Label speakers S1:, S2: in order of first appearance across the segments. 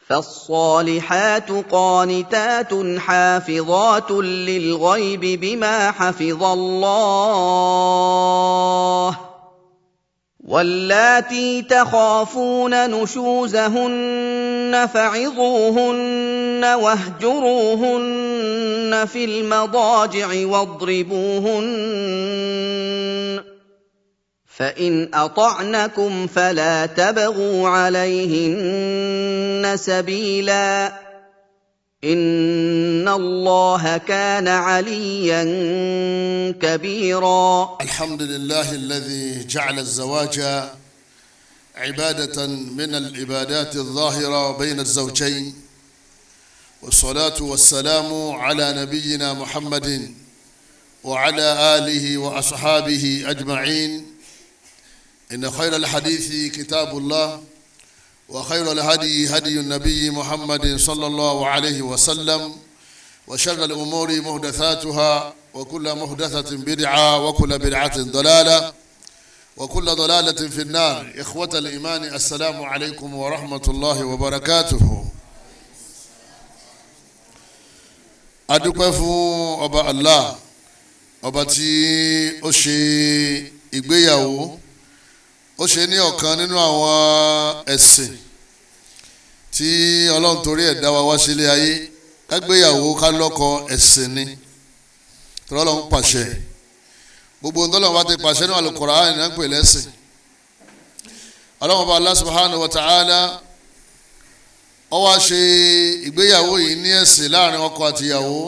S1: فالصالحات قانتات حافظات للغيب بما حفظ الله واللاتي تخافون نشوزهن فعظوهن واهجروهن في المضاجع واضربوهن فإن أطعنكم فلا تبغوا عليهن سبيلا إن الله كان عليا كبيرا.
S2: الحمد لله الذي جعل الزواج عبادة من العبادات الظاهرة بين الزوجين، والصلاة والسلام على نبينا محمد وعلى آله وأصحابه أجمعين. إن خير الحديث كتاب الله، وخير الهدي هدي النبي محمد صلى الله عليه وسلم، وشر الأمور محدثاتها، وكل محدثة بدعة، وكل بدعة ضلالة، وكل ضلالة في النار. إخوة الإيمان، السلام عليكم ورحمة الله وبركاته. adúpẹ́ fún ọba Allah, ọba tí ó ṣe ìgbéyàwó, ó ṣe ní ọ̀kan nínú àwọn ẹ̀sìn tí Ọlọ́run torí ẹ̀ dá wa wá sílé ayé. kágbéyàwó ká lọ́kọ ẹ̀sìn ni, tí Ọlọ́run pàṣẹ. gbogbo ohun tí Ọlọ́run bá ti pàṣẹ nínú Al-Qur'an náà ń pè lẹ́sìn. Ọlọ́run ọba Allah subhanahu wa ta'ala ó wá ṣe ìgbéyàwó yìí ní ẹ̀sìn láàrin ọkọ àti ìyàwó.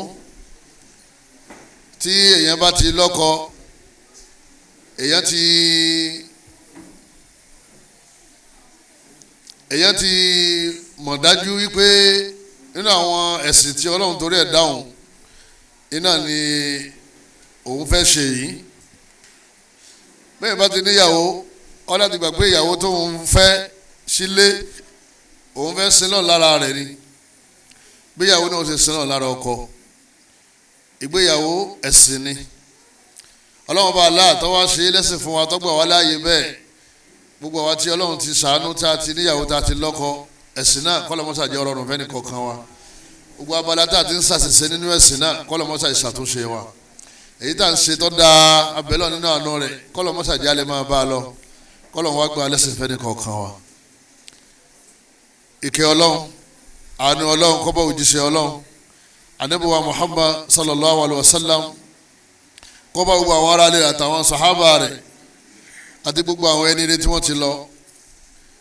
S2: tí èèyàn bá ti lọ́kọ, èèyàn ti mọ̀ dájú wípé nínú àwọn ẹ̀sìn tí Ọlọ́run torí ẹ̀ dáhùn iná ni òun fẹ́ ṣe yìí. bẹ́ẹ̀ bá ti níyàwó, ó láti gbà pé ìyàwó tó ń fẹ́ sílé òun fẹ́ sin náà lára rẹ̀ ni, bí ìyàwó náà ṣe sin náà lára ọkọ. ìgbéyàwó ẹ̀sìn ni. Ọlọ́run bá aláàtọ́ wá ṣe lẹ́sìn fún wa, tọ́gbà wá láàyè bẹ́ẹ̀. gbogbo àwa tí Ọlọ́run ti ṣàánú, tá a ti níyàwó, tá a ti lọ́kọ, ẹ̀sìn náà kọ́lọ́mọ́sà jẹ́ ọ̀rọ̀ fẹ́ni kọ̀ọ̀kan wa. gbogbo abala tá a ti ń ṣàṣìṣe nínú ẹ̀sìn náà kọ́lọ́mọ́sà ìṣàtúnṣe wa. èyí tá à ń ṣe tó dáa abẹ́lọ́ nínú àánú rẹ̀ kọ́lọ́mọ́sà jẹ́ alẹ́ máa bá a lọ, kọ́lọ́mọ́ wá gba lẹ́sìn fẹ́ni kọ̀ọ̀kan wa. ìkẹ́ Ọlọ́run, àánú Ọlọ́run kó bá òjíṣẹ́ Ọlọ́run Ànábì wa Muhammad sallallahu alayhi wa sallam, kó bá gbogbo àwọn ará ilé àtàwọn sàhábà rẹ̀ àti gbogbo àwọn ẹni rẹ̀ tí wọ́n ti lọ.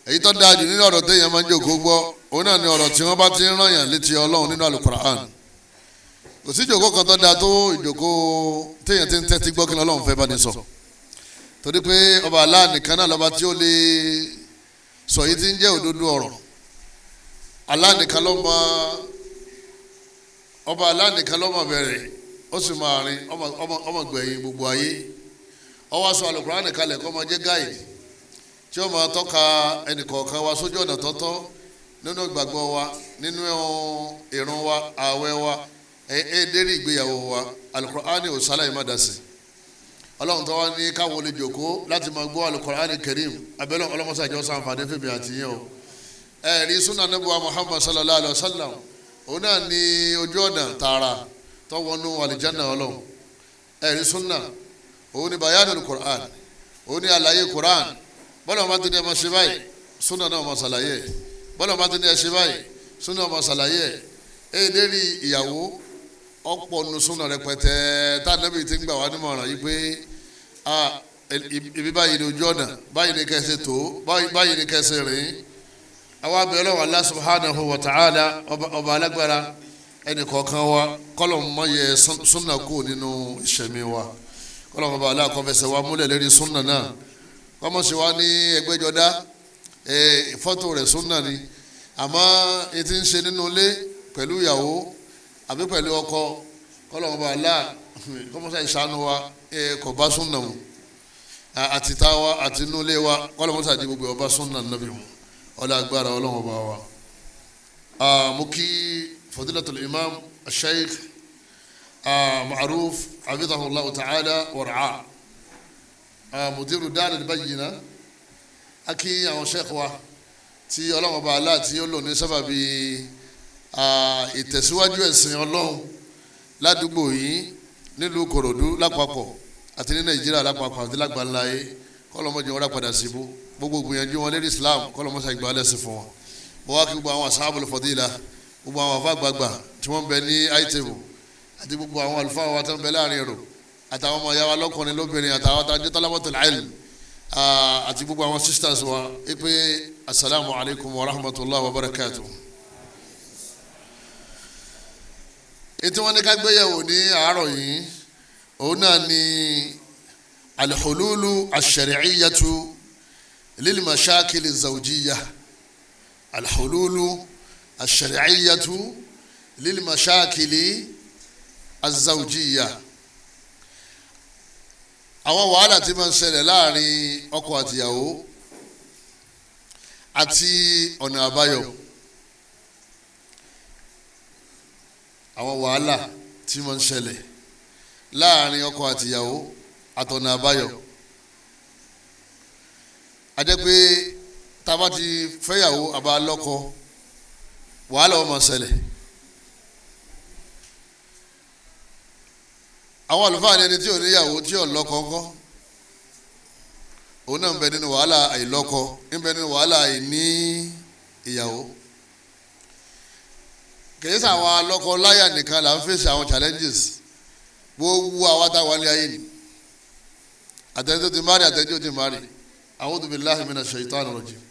S2: èyí tó dáa jù nínú ọ̀rọ̀ téèyàn máa ń jókòó gbọ́, òun náà ni ọ̀rọ̀ tí wọ́n bá ti ń rán yàn létí Ọlọ́run nínú Al-Qur'an. kò sí ìjókòó kan tó dáa tó ìjókòó téèyàn ti ń tẹ́tí gbọ́ kí Ọlọ́run fẹ́ bá ní sọ. torí pé ọba Allah nìkan náà lọ́ba tí ó lè sọ yìí tí ń jẹ́ òdodo ọ̀rọ̀. Allah nìkan ló mọ, ọba Allah nìkan ló mọ bẹ̀rẹ̀, ó sì máa rin ọmọ gbẹ̀yìn gbogbo ayé. ó wá sọ Al-Qur'an kalẹ̀ kó máa jẹ́ gáìdì tí ó máa tọ́ka ẹnìkọ̀ọ̀kan wa sójú ọ̀nà tọ́tọ́ nínú ìgbàgbọ́ wa, nínú ìrun wa, ààwẹ̀ wa, ẹ̀ẹ́dẹ́rì ìgbéyàwó wa. Al-Qur'an ò sálàyé má dá sí. Ọlọ́run tó wá ní káwọn olè jòkó láti máa gbọ́ Al-Qur'an Karim, abẹ́lẹ́ ọlọ́mọṣàjọ́ sàǹfààní fèmí àtìyẹn o. ẹ̀rí súnà Nábì wa Muhammad sallallahu alayhi wa sallam, òun náà ní ojú ọ̀nà tààrà tó wọnú àlìjánnà Ọlọ́run. ẹ̀rí súnà òun ní bayanul Qur'an, òun ní àlàyé Qur'an. bọ́lá wọn bá ti ní ẹ máa ṣe báyìí, súnà náà máa ṣàlàyé ẹ̀. bọ́lá wọn bá ti ní ẹ ṣe báyìí, súnà máa ṣàlàyé ẹ̀. lérí ìyàwó ọ̀pọ̀ nu súnà rẹpẹtẹ tá Nábì ti ń gbà wá nímọ̀ràn yìí pé ibi báyìí ní ojú ọ̀nà, báyìí ní kẹsẹ̀ tó, báyìí ní kẹsẹ̀ rìn. àwa bẹ̀ Ọlọ́run Allah subhanahu wa ta'ala, ọba alágbára, ẹnì kọ̀ọ̀kan wa kọ́lọ̀ mọ́ yẹ súnà kú nínú ìṣẹ̀mí wa. kọ́lọ̀ ọba aláàkọ́fẹsẹ̀ wa múlẹ̀ lérí súnà náà. kọ́mọ̀ sí wa ní ẹgbẹ́jọdá fọ́tò rẹ̀ súnà ni, àmọ́ etí ń ṣe nínú ilé pẹ̀lú ìyàwó àbí pẹ̀lú ọkọ, kọ́lọ̀ ọba aláà kọ́mọ̀sá ìṣàánú wa kò bá súnà mu. àti táwa àti inú ilé wa kọ́lọ̀ mọ́sá di gbogbo ọba súnà nàbí mu. ọlá agbára Ọlọ́run ọba wa. mo kí fadilatul imam al-sheikh Ma'ruf hafidhahullahu ta'ala wa ra'ah, mudiru dar al-bayyina. akí àwọn sheikh wa tí ọlọ́run ọba Allah tí ó lò ní sábàbí ìtẹ̀síwájú ẹ̀sìn ọlọ́run ládùúgbò yìí nílùú Ìkòròdú lápapọ̀ àti ní Nàìjíríà lápapọ̀ àti lágbàláyé kọ́lọ́mọdé wọn rápadà síbú gbogbo gbìyànjú wọn lérí Islam kọ́lọ́mọsá ìgbà lẹ́sìn fún wọn. wọ́n wá kí gbogbo àwọn ashabul fadila gbogbo àwọn àfa àgbààgbà tí wọ́n ń bẹ ní àìtẹ̀wò àti gbogbo àwọn àlùfáà wa tó ń bẹ láàrin èrò àtàwọn ọmọ ìyá wa lọ́kùnrin lóbìnrin àtàwọn àtàjẹ́ talabatul ilm àti gbogbo àwọn sisters wa pé asalaamu alaykum wa rahmatulah wa barakatuh. ètò wọn ní ká gbéyẹ̀wò ní àárọ̀ yìí òun náà ni alḥululu ash-shar'iyyatu lil mashakil az-zawjiyyah alḥululu ash-shar'iyyatu lil mashakil az-zawjiyyah àwọn wàhálà tí máa ń ṣẹlẹ̀ láàrin ọkọ àtìyàwó àti ọ̀nà àbáyọ àwọn wàhálà tí máa ń ṣẹlẹ̀ láàrin ọkọ àtìyàwó àtọ̀nà àbáyọ a jẹ́ pé tá a bá ti fẹ́yàwó àbá lọ́kọ wàhálà ó máa ṣẹlẹ̀ àwọn àlùfáà ní ẹni tí ò níyàwó tí ò lọ́kọ ńkọ́ òun náà ń bẹ nínú wàhálà àìlọ́kọ ń bẹ nínú wàhálà àìní ìyàwó kìí sàwọn alọ́kọ láyà nìkan là ń fèsì àwọn challenges gbogbo àwa tá a wà ní ayé ni àtẹni tó ti mari àtẹni tó ti mari a'udhu billahi minash shaitani rajim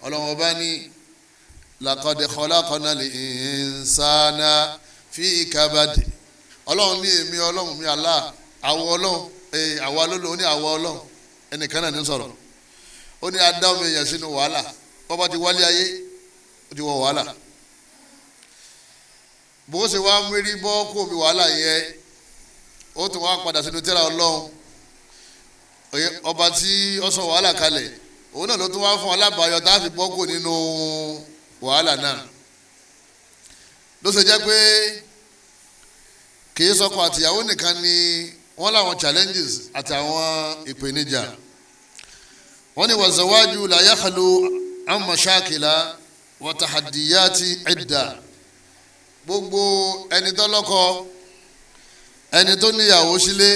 S2: ọlọ́run ọba ní laqad khalaqnal insana fi kabad ọlọ́run ní èmi ọlọ́run mi Allah àwọ̀ ọlọ́run àwa lólo ó ní àwọ̀ ọlọ́run ẹnìkan náà ní sọ̀rọ̀ ó ní adá omi èèyàn sínú wàhálà bọ́bá ti wálé ayé ó ti wọ wàhálà bó ṣe wá mérí bọ́ kó omi wàhálà yẹn ó tún wá padà sínú tírà ọlọ́run ọba tí ó sọ wàhálà kalẹ̀ òun náà ló tún wá fún alábàáyọ tá a fi bọ́ kó nínú wàhálà náà ló ṣe jẹ́ pé kì í sọkọ àtìyàwó nìkan ni wọ́n láwọn challenges àtàwọn ìpèníjà wọ́n ní wàzàwájú la yakhlu an mashakila wa tahaddiyati idda gbogbo ẹni tó lọ́kọ ẹni tó níyàwó sílé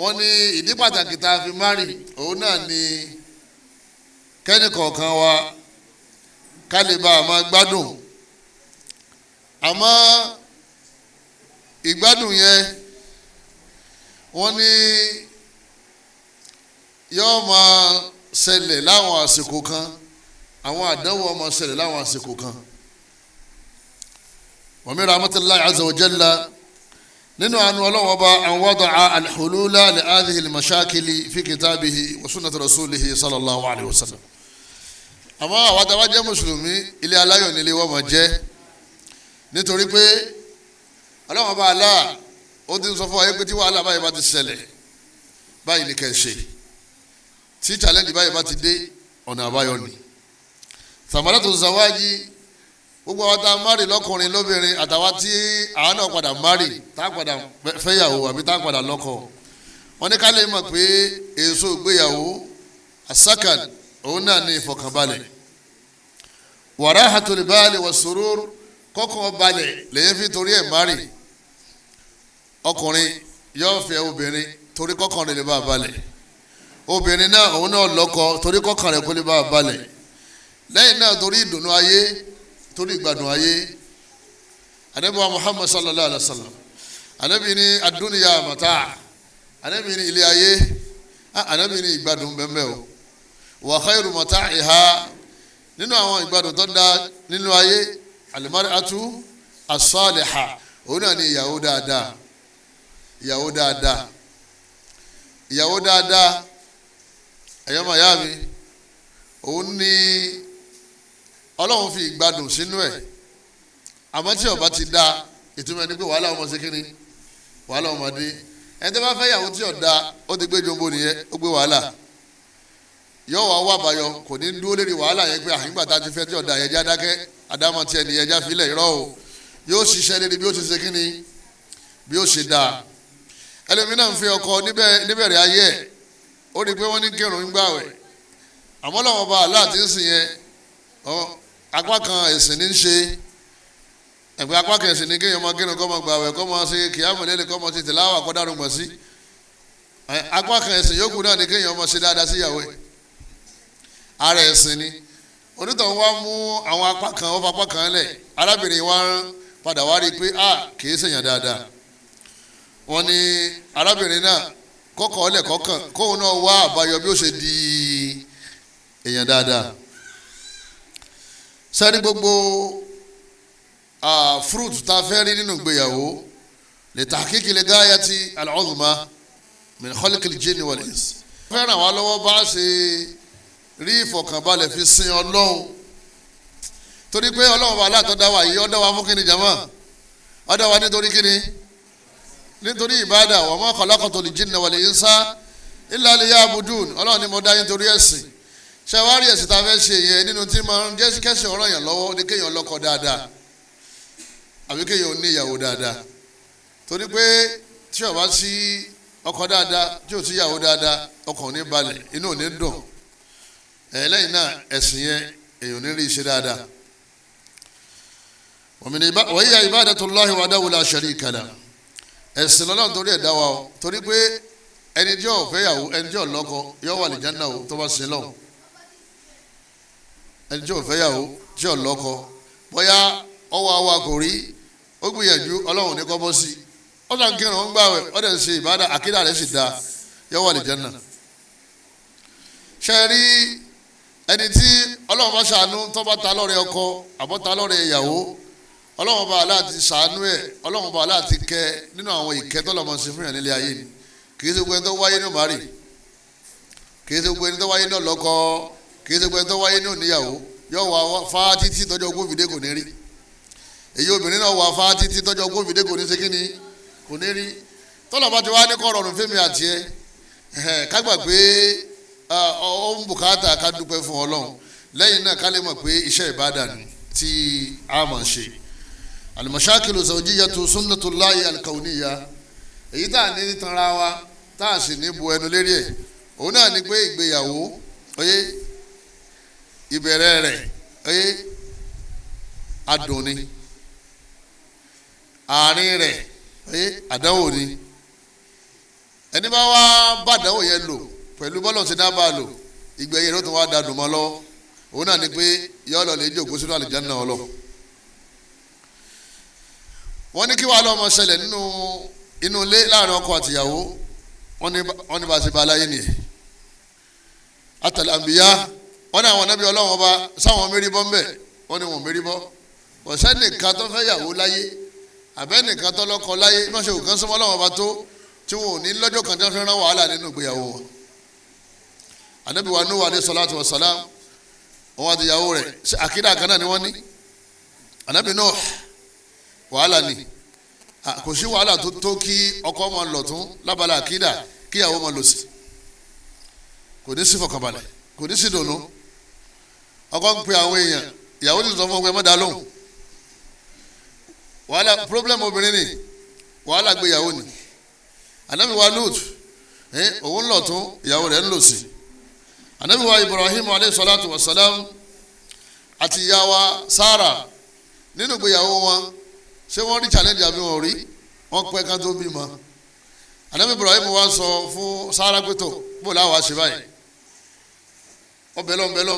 S2: wọ́n ní ìdí pàtàkì tá a fi márì òun náà ni kẹ́ni kọ̀ọ̀kan wa ká lè bá a máa gbádùn àmọ́ ìgbádùn yẹn wọ́n ní yóò máa ṣẹlẹ̀ láwọn àsìkò kan àwọn àdánwò máa ṣẹlẹ̀ láwọn àsìkò kan wa min rahmatillahi azza wa jalla nínú àánú Ọlọ́run Ọba an wada'a al-hulula li hadhihi al-mashakili fi kitabihi wa sunnati rasulihi sallallahu alayhi wa sallam àmọ́ àwọn tá a bá jẹ́ mùsùlùmí ilé aláyọ̀ nílé wọ́n máa jẹ́ nítorí pé Ọlọ́run Ọba Allah ó ti sọ fún wa pé tí wàhálà báyìí bá ti ṣẹlẹ̀ báyìí ni kẹ́ ẹ ṣe tí challenge báyìí bá ti dé ọ̀nà àbáyọ ni samaratu zawaji gbogbo àwọn tá a mari lọ́kùnrin lóbìnrin àtàwọn tí àwọn náà padà mari tá a padà fẹ́yàwó àbí tá a padà lọ́kọ wọn ní ká lè mọ̀ pé èso ìgbéyàwó asakan òun náà ní ìfọ̀kànbalẹ̀ warahatul bali wasurur kọ́kọ́ balẹ̀ lẹ́yìn fi torí ẹ̀ mari ọkùnrin yóò fẹ́ obìnrin torí kọ́kàn rẹ̀ lè bá a balẹ̀ obìnrin náà òun náà lọ́kọ torí kọ́kàn rẹ̀ kó lè bá a balẹ̀ lẹ́yìn náà torí ìdùnnú ayé torí ìgbádùn ayé Ànábì wa Muhammad sallallahu alaihi wa sallam Ànábì ní ad-dunya mata' Ànábì ní ilé ayé Ànábì ní ìgbádùn bẹ́ẹ̀ o wa khayru mata'iha nínú àwọn ìgbádùn tó dá nínú ayé al-mar'atu as-salihah òun náà ní ìyàwó dáadáa ìyàwó dáadáa ìyàwó dáadáa ẹ̀yọ́ màyá mi òun ní Ọlọ́run fi ìgbádùn sínú ẹ̀ àmọ́ tí ó bá ti dá ìtumọ̀ ẹni pé wàhálà ọmọ ṣe kíni wàhálà ọmọdé ẹni tó bá fẹ́ ìyàwó tí ó dá ó ti gbé jombo nìyẹn ó gbé wàhálà yóò wá wà báyọ kò ní dúró lérí wàhálà yẹn pé àyìnbá tá a ti fẹ́ tí ó dá ẹja dákẹ́ àdámọ̀ tí ẹni ẹja filẹ̀ irọ́ o yóò ṣiṣẹ́ lérí bí ó ṣe ṣe kíni bí ó ṣe dáa ẹlòmínà ń fi ọkọ níbẹ̀rẹ̀ ayé ẹ̀ ó rí i pé wọ́n ní kírun ń gbàwẹ̀ àmọ́ làwọn ọba aláàtí ń sìn yẹn apá kan ẹ̀sìn ní í ṣe ẹ̀gbẹ́ apá kan ẹ̀sìn ní kéèyàn máa kírun kó máa gbààwẹ̀ kó máa ṣe kìyàmù lélẹ̀ kó máa ṣe tìláwà kó dárun gbọ̀n sí apá kan ẹ̀sìn yòókù náà ní kéèyàn máa ṣe dáadáa sí ìyàwó ẹ̀ ara ẹ̀sìn ni onítọ̀hún wá mú àwọn apá kan ó fa apá kan lẹ̀ arábìnrin wa padà wá rí i pé kìí ṣèyàn dáadáa wọ́n ní arábìnrin náà kọ́kọ́ ọ̀lẹ̀ kọ́kàn kóun náà wá àbáyọ bí ó ṣe di èèyàn dáadáa sẹ́ni gbogbo fruit tá a fẹ́ rí nínú ìgbéyàwó lè tahqiqi lè gáyàtì al-uzma min khalqil jinni wal ins fẹ́ràn wá lọ́wọ́ bá ṣe rí ìfọ̀kànbalẹ̀ fi sin ọlọ́run torí pé ọlọ́run bá aláàtọ̀ dá wa yìí ó dá wa fún kíni jama ó dá wa nítorí kíni nítorí ìbádà wa ma khalaqtul jinna wal insa illa liya'budun ọlọ́run ni mo dá yín torí ẹ̀sìn ṣe wá rí ẹ̀sìn tá a fẹ́ ṣe yẹn nínú tí máa ń jẹ́ kẹ́sìn ọ̀rọ̀ yẹn lọ́wọ́ ní kéèyàn lọ́kọ dáadáa àbí kéèyàn ní ìyàwó dáadáa torí pé tí ó bá sí ọkọ dáadáa tí ò sí ìyàwó dáadáa ọkàn ò ní balẹ̀ inú ò ní dùn lẹ́yìn náà ẹ̀sìn yẹn èèyàn ní rí iṣẹ́ dáadáa wa hiya ibadatullahi wahdahu la sharika lah ẹ̀sìn lọ́lọ́run torí ẹ̀dá wa o torí pé ẹni tí ò fẹ́ yàwó ẹni tí ò lọ́kọ yóò wà lìjánná o tó bá sin lọ́hùn ẹni tí ò fẹ́ yàwó tí ò lọ́kọ bóyá ọwọ́ àwa kò rí ó gbìyànjú ọlọ́run ní kọ́ bọ́ sí ó sàn kírun ó ń gbààwẹ̀ ó dẹ̀ ń ṣe ìbádà àkídà rẹ̀ sì dáa yóò wà lìjánná ṣe rí ẹni tí ọlọ́run bá ṣàánú tó bá ta lọ́rẹ̀ ọkọ àbọ̀ ta lọ́rẹ̀ ìyàwó ọlọ́run bá aláàtì ṣàánú ẹ̀ ọlọ́run bá aláàtì kẹ́ nínú àwọn ìkẹ́ tó lọ́mọ sí fún yàn nílé ayé ni kì í ṣe gbogbo ẹni tó wáyé ní òmárì kì í ṣe gbogbo ẹni tó wáyé ní ọlọ́kọ kì í ṣe gbogbo ẹni tó wáyé ní òníyàwó yóò wá fá títí tọ́jọ́ ogún fìdé kò ní rí èyí obìnrin náà wá fá títí tọ́jọ́ ogún fìdé kò ní ṣe kíni kò ní rí tọ́lọ̀ bá ti wá ní kọ́ rọrùn fẹ́mi àti ẹ kágbà pé ó ń bùkátà ká dúpẹ́ fún ọlọ́run lẹ́yìn náà ká lè mọ̀ pé iṣẹ́ ìbádà ni tí a máa ṣe al-mashakilu zawjiyatu sunnatullahi al-kawniyya èyí tá à ní tanra wa tá à sì ní bu ẹnu lérí ẹ̀ òun náà ni pé ìgbéyàwó oyé ìbẹ̀rẹ̀ rẹ̀ oyé adùn ni àárín rẹ̀ oyé àdánwò ni ẹni bá wá bá àdánwò yẹn lò pẹ̀lú bọ́lọ̀ tí náà bá lò ìgbẹ̀yìn ló tún wá dadùn mọ́ lọ́wọ́ òun náà ni pé yọ́ lọ lè jókòó sínú àlùjánnà ọlọ́ wọ́n ní kí wàá lọ́mọ ṣẹlẹ̀ nínú inú ilé láàrin ọkọ àtìyàwó wọ́n ní bá a ṣe ba aláyé nìyẹn àtàlẹ́ àǹbíyá wọ́n ní àwọn anábì ọlọ́wọ́n ọba sáwọn mérí bọ́ ńbẹ̀ wọ́n ní wọn mérí bọ́ ọ̀sẹ́ nìkan tó fẹ́ yàwó láyé àbẹ́ nìkan tó lọ́kọ láyé bí wọ́n ṣe kò kán sọ́mọ́ ọlọ́wọ́n ọba tó tí wọn ò ní lọ́jọ́ kan tí wọ́n fi rán wàhálà nínú ìgbéyàwó wọn anabi wa nuhu alayhi salatu wa salam wọn àti ìyàwó rẹ̀ àkídà kan náà ni wọ́n ní anabi Nuh wàhálà ni kò sí wàhálà tó kí ọkọ máa lọ tún lábala àkídà kí ìyàwó máa lọ sí kò ní sí fọkànbalẹ̀ kò ní sí dùnú ọkọ ń pe àwọn èèyàn ìyàwó ti sọ fún ọgbẹ mọdà lóhùn wàhálà problem obìnrin ni wàhálà gbé ìyàwó ni anabi wa Lut òun lọ tún ìyàwó rẹ̀ ń lọ sí anabi wa Ibrahim alayhi salatu wa salam àti ìyá wa Sara nínú ìgbéyàwó wọn ṣé wọ́n rí challenge àbí wọn rí wọ́n pẹ́ ká tó bímọ anabi Ibrahim wa sọ fún Sara pẹ̀tọ̀ bó láwa ṣe báyìí wọ́n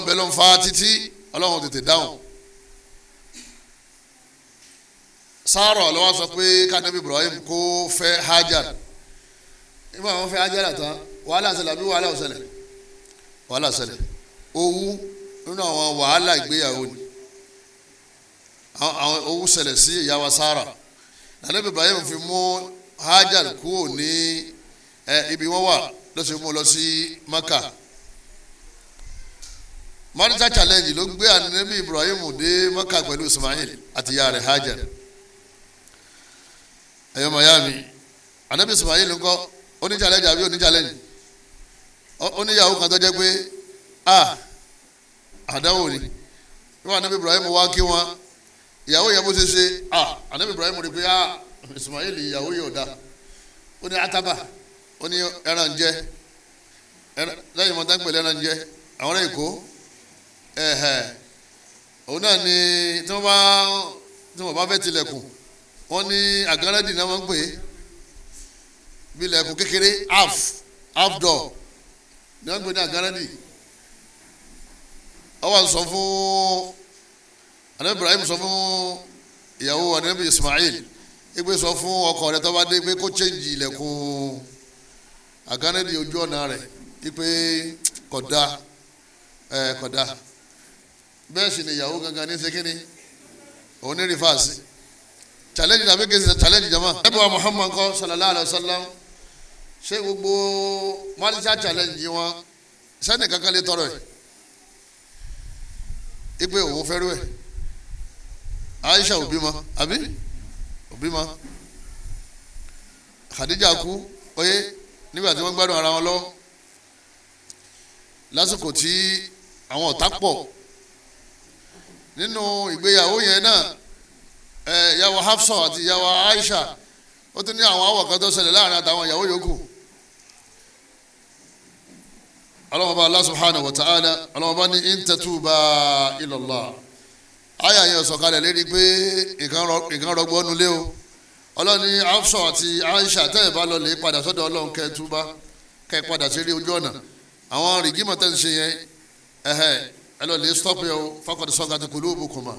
S2: bẹ̀lọ́n fa títí ọlọ́run tètè dáhùn Sara lọ́wọ́ sọ pé kánabi Ibrahim kó fẹ́ Hajar nígbà wọn fẹ́ Hajar tán wàhálà ṣẹlẹ̀ àbí wàhálà ṣẹlẹ̀ owú nínú àwọn wàhálà ìgbéyàwó ni àwọn owó ṣẹlẹ̀ sí ìyá wa Sara nàlẹ́bí Ibrahim fi mú Hajar kúrò ní ibi wọ́n wà lọ́sọ̀ mú lọ sí Maka marital challenge ló gbé ànábì Ibrahim dé Maka pẹ̀lú Ismail àti ìyá rẹ̀ Hajar ẹ̀yọ́ mayami ànábì Ismail ńkọ́ ó ní challenge àbí ó ní challenge ó ní ìyàwó kan tó jẹ́ pé àdáwò ni níwọ̀n ànábì Ibrahim wá kí wọn ìyàwó yẹn bó ṣe ṣe ànábì Ibrahim rí pé Ismail ìyàwó yóò dá ó ní ataba ó ní ẹran jẹ lẹ́yìn mọ́tà ń pèlè ẹran jẹ àwọn èkó òun náà ni tí wọ́n bá fẹ́ tilẹ̀kùn wọ́n ní àgánrẹ́dì náà wọ́n ń pè é bí ilẹ̀kùn kékeré half door ni wọ́n ń pè ní àgánrẹ́dì. ọwọ́ sọ fún anabi Ibrahim sọ fún ìyàwó anabi Ismail ìgbé sọ fún ọkọ rẹ̀ tó bá dé pé kó change ilẹ̀kùn àgánrẹ́dì ojú ọ̀nà rẹ̀ ìpè kódà bẹ́ẹ̀ sì ni ìyàwó gangan ní sekini òun ní rìfáàsì challenge tàbí kí n ṣe challenge jama. ẹbí wa Muhammad kọ sallallahu alayhi wa sallam ṣé gbogbo mọ́tíṣà challenge wọn sẹ́ni kankan lè tọrọ ẹ̀ ipe òun fẹ́rù ẹ̀ Aisha òbí ma àbí òbí ma Khadija kú oyè nígbà tí wọ́n gbádùn ara wọn lọ lásìkò tí àwọn ọ̀tá pọ̀ nínú ìgbéyàwó yẹn náà ìyàwó Hafsa àti ìyàwó Aisha ó tún ní àwọn àwọ̀ kan tó ṣẹlẹ̀ láàrin àtàwọn ìyàwó yòókù. ọlọ́mọba Allah subhanahu wa ta'ala ọlọ́mọba ní in tatuba ila Allah àyà yẹn sọ̀kalẹ̀ lérí pé nǹkan rọgbọ́ nulẹ̀ o ọlọ́ni Hafsa àti Aisha tẹ́ ẹ̀ bá lọ lè padà sọ́dọ̀ ọlọ́run kẹ́ túbá kẹ́ padà sí rí ojú ọ̀nà àwọn rìgímọ̀ tẹ́ ń ṣe yẹn ẹ lọ lè stop yẹ o faqad sagat qulubukuma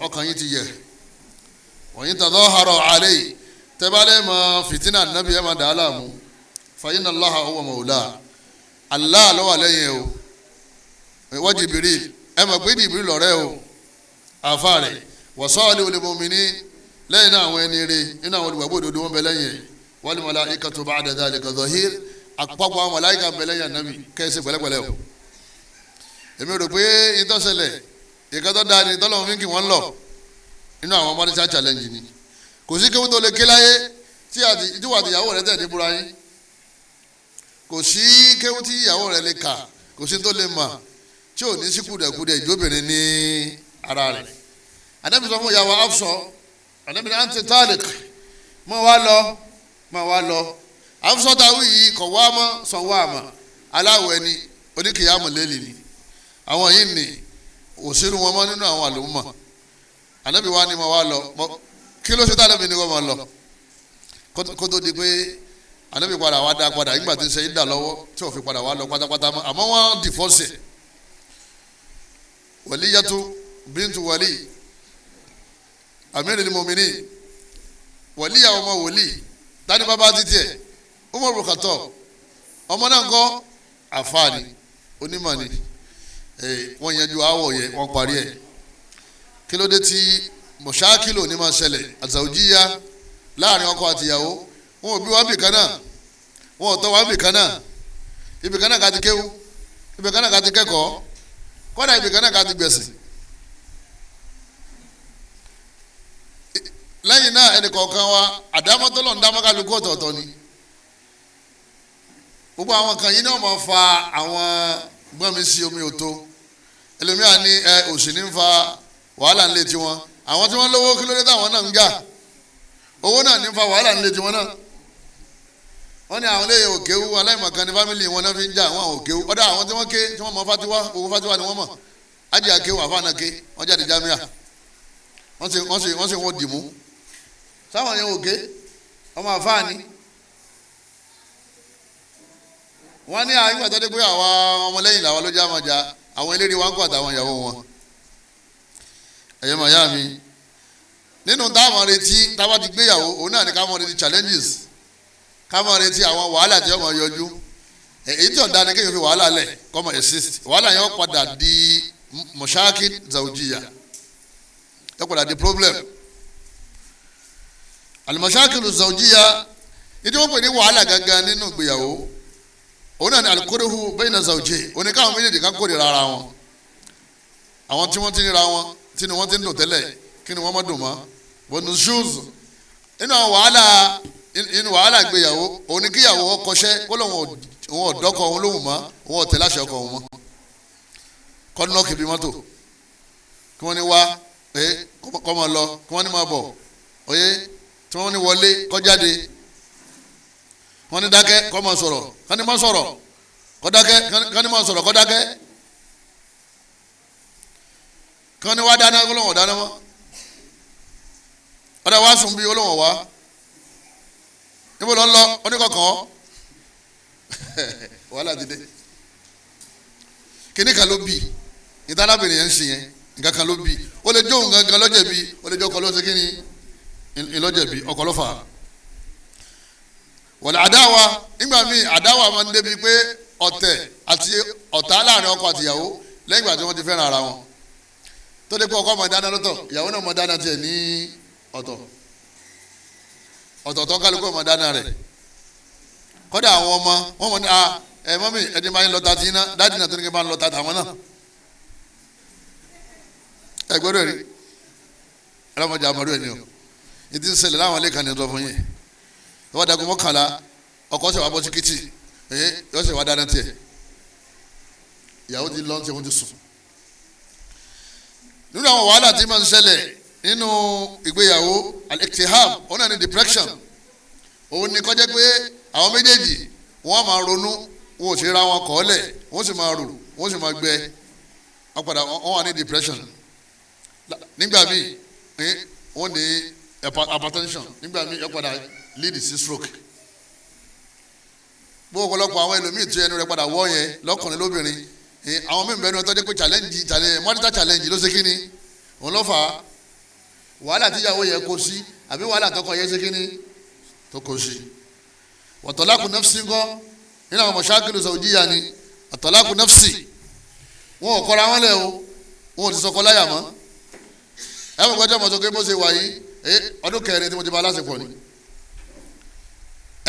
S2: ọkàn yín ti yẹ wa in tadahara alayhi tẹ́bálẹ̀ mọ fìtínà nàbí ẹ̀ máa dà á láàmú fa inna Allaha huwa mawla Allah lọ́wọ́ lẹ́yìn o wa Jibril ẹ mọ̀ pé Jibril lọ́rẹ́ o àfa rẹ̀ wa salihul mu'minin lẹ́yìn náà àwọn ẹni rẹ̀ nínú àwọn olùgbàgbọ́ òdodo wọn bẹ lẹ́yìn wal malaikatu ba'da dhalika zahir àpapọ̀ àwọn màláíkà bẹ lẹ́yìn ànábì kẹ́sì pẹ̀lẹ́pẹ̀lẹ́ o. èmi rò pé ìtọ́sẹ̀lẹ̀ ìkẹ́tọ́ dáa ni tọ́lọ́mù fi ń kì wọ́n lọ nínú àwọn mọ́nísà challenge ni kò sí kéwọ́n tó lè ké láyé tí wà tí ìyàwó rẹ̀ tẹ̀ ní búra yín kò sí kéwọ́n tí ìyàwó rẹ̀ lè kà kò sí tó lè mà tí ò ní sí kùdẹ̀kùdẹ̀ ìjóbìnrin ní ara rẹ̀. ànábì sọ fún ìyàwó Hafsa ànábì náà ti talik mọ́ wá lọ Hafsa táwí yìí kọ̀ wá mọ́ sàn wá àmà aláwọ̀ ẹni oníkìyàmù lélì ni àwọn yìí ni òṣèlú wọn mọ́ nínú àwọn àlùmọ́ ànábì wa ni mo wá lọ kí ló ṣe tá ànábì ni wọ́n máa lọ kó tó di pé ànábì padà wá dá padà nígbà tí ń ṣe ìdá lọ́wọ́ tí ò fi padà wá lọ pátápátá mọ́ àmọ́ wọ́n dìfọ́sì Waliyatu bintu wali amiril mu'minin wàlíyà ọmọ wòlíì tani bàbá títí ẹ̀ Umar bin Khattab ọmọ náà kọ́ àfáàní onímọ̀ ni wọ́n yanjú àwọ̀ yẹn wọ́n parí ẹ̀ kí ló dé tí mọ̀ṣákìlò ní máa ṣẹlẹ̀ àzàwùjíyá láàrin ọkọ àtìyàwó wọn ò bí wá bìkan náà wọn ò tọ́ wá bìkan náà ibìkan náà ká ti kéwú ibìkan náà ká ti kẹ́kọ̀ọ́ kọ́dà ibìkan náà ká ti gbẹ̀sìn. lẹ́yìn náà ẹnì kọ̀ọ̀kan wa àdámọ́tọ́lọ́ ń dámọ́kálukú ọ̀tọ̀ọ̀tọ̀ ni gbogbo àwọn kan yìí náà máa fa àwọn gbọ́nmi sí omi òtó ẹlòmíà ní òsì ní ń fa wàhálà ńlẹ̀ tiwọn àwọn tí wọ́n lówó kí ló dé táwọn náà ń jà owó náà ní ń fa wàhálà ńlẹ̀ tiwọn náà wọ́n ní àwọn ilé òkèwú aláìmọ̀kan ní fámìlì wọn náà fi ń jà àwọn òkèwú ọ̀dọ̀ àwọn tí wọ́n ké tí wọ́n mọ fatiwa owó fatiwa ni wọ́n mọ̀ ájì àkéwù àfáànà ké wọ́n jáde jámíà wọ́n sì wọ́n dìmú sáwọn yẹn òkè ọmọ àfáàní wọ́n ní àwọn ìgbà tó dé pé àwọn ọmọlẹ́yìn làwọn ló já máa jà àwọn eléré wa ń kọ́ àtàwọn ìyàwó wọn ẹ̀yẹ́ màyá mi nínú táwọn retí táwọn ti gbéyàwó òun náà ní ká mọ̀ retí challenges ká mọ̀ retí àwọn wàhálà tí wọ́n máa yọjú èyí tí ọ̀dà ni kéèyàn fi wàhálà lẹ̀ kọ́ mọ̀ exist wàhálà yẹn ó padà di mọ̀ṣáàkì zawjiya ó padà di problem al-mashakil az-zawjiyya ìdí wọ́n pè ní wàhálà gangan nínú ìgbéyàwó òun náà ní al-kurhu bayna zawjayn oníkàwọn méjèèjì kan kórìíra ara wọn àwọn tí wọ́n ti níra wọn tí ni wọ́n ti ń dùn tẹ́lẹ̀ kí ni wọ́n má dùn mọ́ bọ́nù shoes nínú àwọn wàhálà ìgbéyàwó òun ní kíyàwó kọṣẹ́ kó lóun ọ̀dọ́kọ̀ òun lóhùn mọ́ òun ọ̀tẹ̀ láṣẹ ọkọ̀ òun mọ́ kọ́nà kìbí mọ́tò kí wọ́n ní wá kọ́ máa lọ kí wọ́n ní máa bọ̀ oyè tí wọ́n ní wọlé kọjáde wọ́n ní dákẹ́ kọ́ máa sọ̀rọ̀ kání máa sọ̀rọ̀ kọ́ dákẹ́ kání máa sọ̀rọ̀ kọ́ dákẹ́ kán ní wá dáná Ọlọ́run dáná mọ́ ọ̀dà wá sùn bí Ọlọ́run wá níbo ló ń lọ oníkọ̀ọ̀kan wàhálà ti dé kíní kan ló bì ìdálábìnrin yẹn ń ṣe yẹn nǹkan kan ló bì ó lè jó nǹkan kan lọ́jẹ̀bi ó lè jó ọkọ ló ṣe kíni ìlọ́jẹ̀bi ọkọ ló fà á wọ̀lẹ̀ àdáwà nígbà míì àdáwà máa ń débi pé ọ̀tẹ̀ àti ọ̀tá láàrin ọkọ àti ìyàwó lẹ́yìn ìgbà tí wọ́n ti fẹ́ràn ara wọn tó dé pé ọkọ máa dáná lọ́tọ̀ ìyàwó náà máa dáná tiẹ̀ ní ọ̀tọ̀ọ̀tọ̀ kálukú máa dáná rẹ̀ kọ́dà àwọn ọmọ wọn mọ̀ ní mọ́mí ẹni máa ń lọ́ta tí iná dáàdì náà tó ní kí n máa ń lọ́ta tàwọn náà ẹ gbọ́dọ̀ rí ọlọ́mọdé àmọ́dé ẹ̀ ní o ìdí ń ṣẹlẹ̀ láwọn ilé kan ní ọ̀tọ̀ fún yín wọ́n dagun mọ́kànlá ọkọ ṣe wà bọ́ sí kìtì yọ ṣe wà dáná tiẹ̀ ìyàwó ti lọ́n tí wọ́n ti sùn. nínú àwọn wàhálà tí máa ń ṣẹlẹ̀ nínú ìgbéyàwó al-iktihab òun náà ní depression òun ni kọjá pé àwọn méjèèjì wọ́n máa ronú wọn ò sì ra wọn kọ́ọ́lẹ̀ wọ́n sì máa rò wọ́n sì máa gbẹ wọ́n padà wọ́n wà ní depression nígbà míì wọ́n ní hypertension nígbà míì wọ́n padà lead sí stroke bó ọ̀pọ̀lọpọ̀ àwọn ẹlòmíì tí ẹnu rẹ̀ padà wọ́ yẹn lọ́kùnrin lóbìnrin àwọn míì bẹ́ẹ̀ ni wọ́n tọ́jú pé mọ́títà challenge ló ṣe kí ni òun ló fà á wàhálà tíyàwó yẹ kó sí àbí wàhálà tọkọ yẹ ṣe kí ni tó kó sí wàtọ́lákù nafsi ńkọ́ nínú àwọn mọ̀ṣákìlù sàwùjíyà ni àtọ́lákù nafsi wọn ò kọ́ra wọn lẹ̀ o wọn ò ti sọkọ láyà mọ́ ẹ mọ̀ gbọ́dọ̀ mọ̀ tó ké bó ṣe wà yìí ọdún kẹrin tí mo ti bá aláṣepọ̀ ni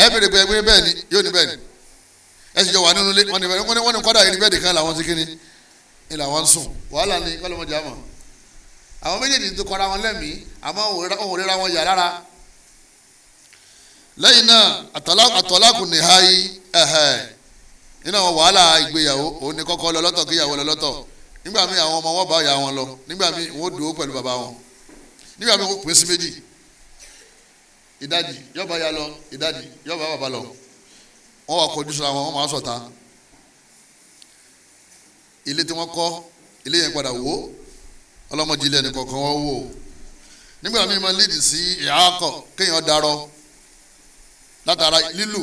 S2: ẹ bèrè pé ẹgbẹ́ bẹ́ẹ̀ ni yóò ní bẹ́ẹ̀ ni ẹ sì jọ wà nínú ilé wọ́n ní kọ́dà yìí ní bẹ́ẹ̀ nìkan làwọn ti kíni ni làwọn ń sùn wàhálà ni kọ́lọ́mọdé àmọ́ àwọn méjèèjì tó kọ́ra wọn lẹ́mìí àmọ́ òun rẹ́ra wọn yà rárá lẹ́yìn náà àtọ́lákùn ní háyí nínú àwọn wàhálà ìgbéyàwó òun ni kọ́kọ́ lọ lọ́tọ̀ kíyàwó lọ lọ́tọ̀ nígbà míì àwọn ọmọ wọn bá yà wọn lọ nígbà míì wọn ó dúró pẹ̀lú bàbá wọn nígbà míì wọn pín sí méjì ìdajì yọba ya lọ ìdajì yọba bàbá lọ wọn wà kọjú sọ àwọn wọn máa sọta ilé tí wọn kọ́ ilé yẹn padà wó ọlọmọdé ilé ẹni kọ̀ọ̀kan wọn wò nígbà míì máa léèdì sí ìhàkọ kéèyàn darọ látara lílù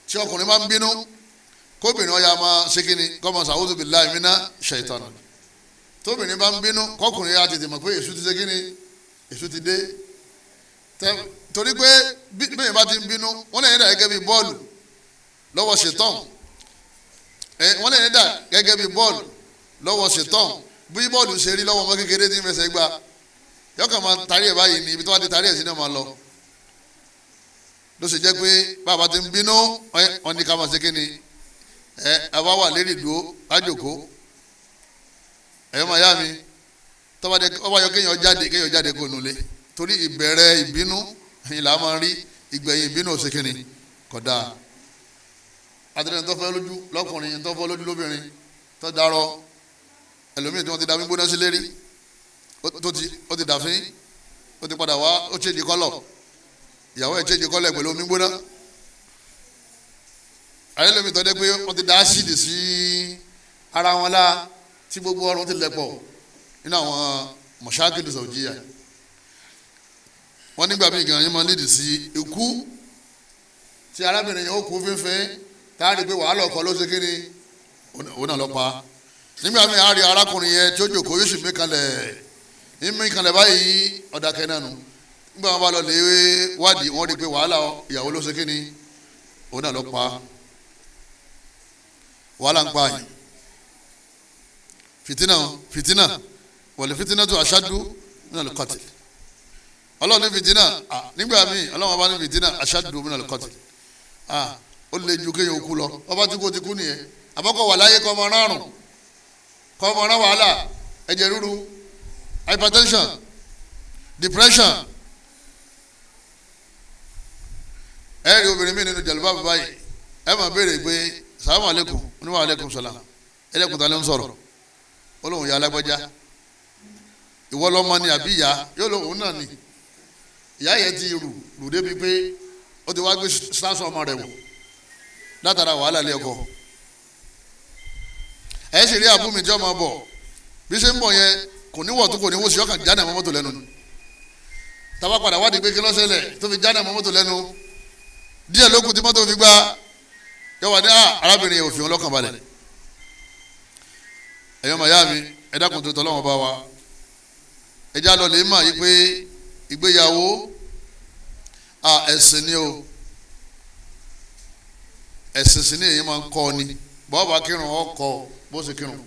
S2: tí ọkùnrin máa ń bínú kóbìnrin ọ̀ya máa ṣe kíni kọ́mọ sàwùzù billahi mina shaitan tóbìnrin bá ń bínú kọkùnrin yà tètè mọ̀ pé èṣù ti ṣe kíni èṣù ti dé torí pé bẹ́ẹ̀ bá ti ń bínú wọ́n lè yẹn dà gẹ́gẹ́ bí bọ́ọ̀lù lọ́wọ́ ṣetán wọ́n lè yẹn dà gẹ́gẹ́ bí bọ́ọ̀lù lọ́wọ́ ṣetán bí bọ́ọ̀lù ṣe rí lọ́wọ́ ọmọ kékeré tí ń fẹsẹ̀ gbá yọkàn máa tarí ẹ̀ báyìí ní ibi tó wá ti tarí ẹ̀ sí náà máa lọ ló ṣe jẹ́ pé bàbá ti ń bínú wọ́n ní ká máa ṣe kíni àwa wà lérí ìdúró kájòkó ẹ̀yọ́ máa yá mi tọ́ba yọ kéèyàn jáde kó nulẹ̀ torí ìbẹ̀rẹ̀ ìbínú ìlà máa ń rí ìgbẹ̀yìn ìbínú òsèkìnì kódà àtẹnudẹ tó fẹ́ lójú lọ́kùnrin tó fẹ́ lójú lóbìnrin tó darọ ẹlòmíì tí wọ́n ti da mí gbóná sí lérí ó ti dàfín ó ti padà wá ó ṣèjì kọ́lọ̀ ìyàwó ẹ̀ ṣèjì kọ́lọ̀ pẹ̀lú omi gbóná ayélujára tó dé pé wọ́n ti da ásíìdì sí ara wọn lá tí gbogbo ọrùn ti lẹ̀ pọ̀ nínú àwọn mọ̀ṣáàkìlì sàwùjíyà wọ́n nígbà míì gan yín máa lédì sí ikú tí arábìnrin yẹn ó kú fínfín tá a rí i pé wàhálà ọkọ ló ṣe kíni òun náà lọ pa nígbà míì a rí arákùnrin yẹn tí ó jòkó yóò sì mí kalẹ̀ báyìí ọ̀dà kẹ́nà nù nígbà wọn bá lọ lè wádìí wọ́n rí i pé wàhálà ìyàwó ló ṣe kíni òun náà lọ pa wàhálà ń pa yìí fìtínà wọ̀lẹ̀ fìtínà tó aṣáájú nínú àlùkọ́tì ọlọ́run ní fìtínà nígbà míì ọlọ́run bá ní fìtínà aṣáájú nínú àlùkọ́tì ó lè ju kéèyàn kú lọ ọba tí kò ti kú nìyẹn àbọ̀kọ̀ wà láyé kọ́ ọmọ rárùn kọ́ ọmọ rán wàhálà ẹ̀jẹ̀ ríru hypertension depression ẹ rí obìnrin mi nínú jàlúbà báyìí ẹ máa béèrè pé sàlámù aleykum oníwà aleykum sàlám ẹlẹ́kùn tá ló ń sọ̀rọ̀ ó lóun ya alágbájá ìwọ lọ́mọ ni àbí ìyá yóò lóun náà ni ìyá yẹn ti rù débi pé ó ti wá gbé sáṣọ ọmọ rẹ̀ wò látara wàhálà ilé ọkọ ẹ sì rí àbúmi tí ọmọ bọ̀ bí ṣe ń bọ̀ yẹn kò ní wọ̀ tó kò ní wọ̀ sí ọkàn jáde àwọn mọ́tò lẹ́nu tábà padà wádìí pé kí ló ṣẹlẹ̀ tó fi jáde àwọn mọ́tò lẹ́nu díẹ̀ lókun tí mọ́tò fi gbá yọ wà ní arábìnrin yẹn òfin ọlọ́kàn balẹ̀ ẹ̀yọ́ màyá mi ẹ dákun tó tọ́lọ́wọ́n bá wa ẹ já lọ lè mà yí pé ìgbéyàwó ẹ̀sìn ni o ẹ̀sìn sí ni èyí máa ń kọ́ ni bọ́ọ̀bà kírun ọkọ̀ bó ṣe kírun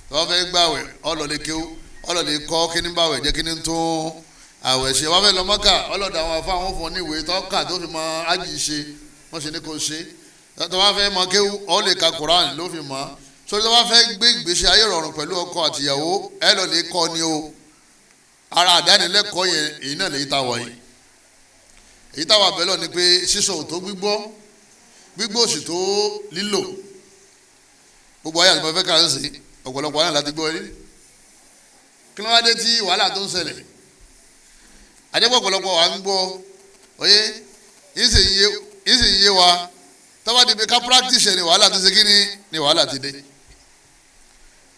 S2: tọ́wọ́ fẹ́ gbàwẹ̀ ọlọ́lẹ̀ kéwú ọlọ́lẹ̀ kọ́ kíní báwẹ̀ jẹ́ kíní tún àwẹ̀ ṣe wọ́n fẹ́ lọ Mọ́kà ọlọ́dà àwọn afọ àwọn fún níwèé tọ́ka tó fi mọ ájì ṣe wọ́n ṣe ní kò ṣe tọ́wọ́ fẹ́ mọ kéwú ọlẹ́ ka Quran ló fi mọ́ sórí tọ́wọ́ fẹ́ gbé ìgbésí ayé rọrùn pẹ̀lú ọkọ àtìyàwó ẹ lọ́lẹ̀ kọ́ ni o ara àdánilẹ́kọ̀ọ́ yẹn èyí náà lèyí tá a wà yìí èyí tá a wà bẹ́ẹ̀ lọ ni pé sísọ ò tó gbígbọ́ òsì tó lílò gbogbo ayé àti bàbá kan sí ọ̀pọ̀lọpọ̀ ayé láti gbọ́ rí kí ló wá dé tí wàhálà tó ń ṣẹlẹ̀ àjẹpọ̀ ọ̀pọ̀lọpọ̀ wa ń gbọ́ oyé yìí sì yé wa tọ́ba di pé ká practice ni wàhálà ti ṣe kí ni wàhálà ti dé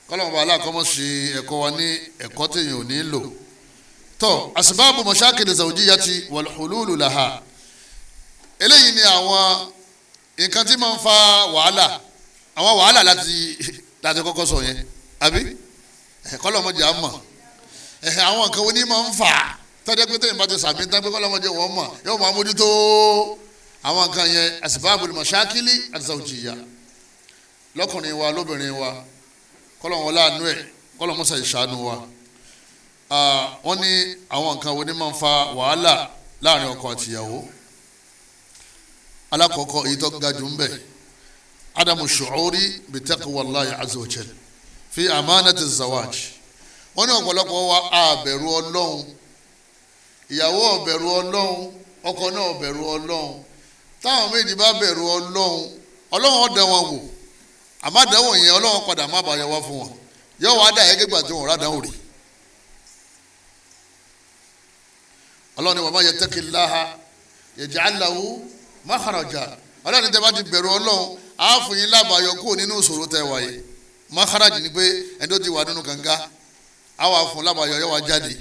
S2: kọ́lọ́mù wàhálà kọ́mọ́ ṣe ẹ̀kọ́ wa ní ẹ̀kọ́ téèyàn ò ní lò tọ́ asbabu mashakil zawjiyati wal hululu laha eléyìí ni àwọn nǹkan tí máa ń fa wàhálà àwọn wàhálà láti kọ́kọ́ sọ yẹn àbí kọ́lọ́mọdé á mọ̀ àwọn nǹkan oní máa ń fà tọ́jú pé tẹ̀yìn bá ti sàmì tán pé kọ́lọ́mọdé wọ́n mọ̀ yóò máa mójútó àwọn nǹkan yẹn asbabul mashakili az-zawjiyya lọ́kùnrin wa lóbìnrin wa kọ́lọ́mọ láàánú ẹ̀ kọ́lọ́mọsà ìṣàánú wa wọ́n ní àwọn nǹkan oní máa ń fa wàhálà láàrin ọkọ àtìyàwó alakoko èyí tó ga jù ń bẹ adamu shu'uri bi taqwallahi azza wa jal fi amanati zawaj wọ́n ní ọ̀pọ̀lọpọ̀ wa àbẹ̀rù Ọlọ́run ìyàwó ọ̀bẹ̀rù Ọlọ́run ọkọ náà ọ̀bẹ̀rù Ọlọ́run táwọn méjì bá bẹ̀rù Ọlọ́run Ọlọ́run ó dá wọn wò àmọ́ àdánwò yẹn Ọlọ́run padà má bàa yẹ wá fún wọn yóò wá dà gẹ́gẹ́ gbà tí wọn rà dánwò rí Ọlọ́run ni wa man yattaqillaha yaj'al lahu makharaja Ọlọ́run tẹ́ bá ti bẹ̀rù Ọlọ́run á fún yín lábàáyọ kúrò nínú ìṣòro tẹ́ wáyé makharaji ni pé ẹni tó ti wà nínú kànga á wà fún lábàáyọ yọ wá jáde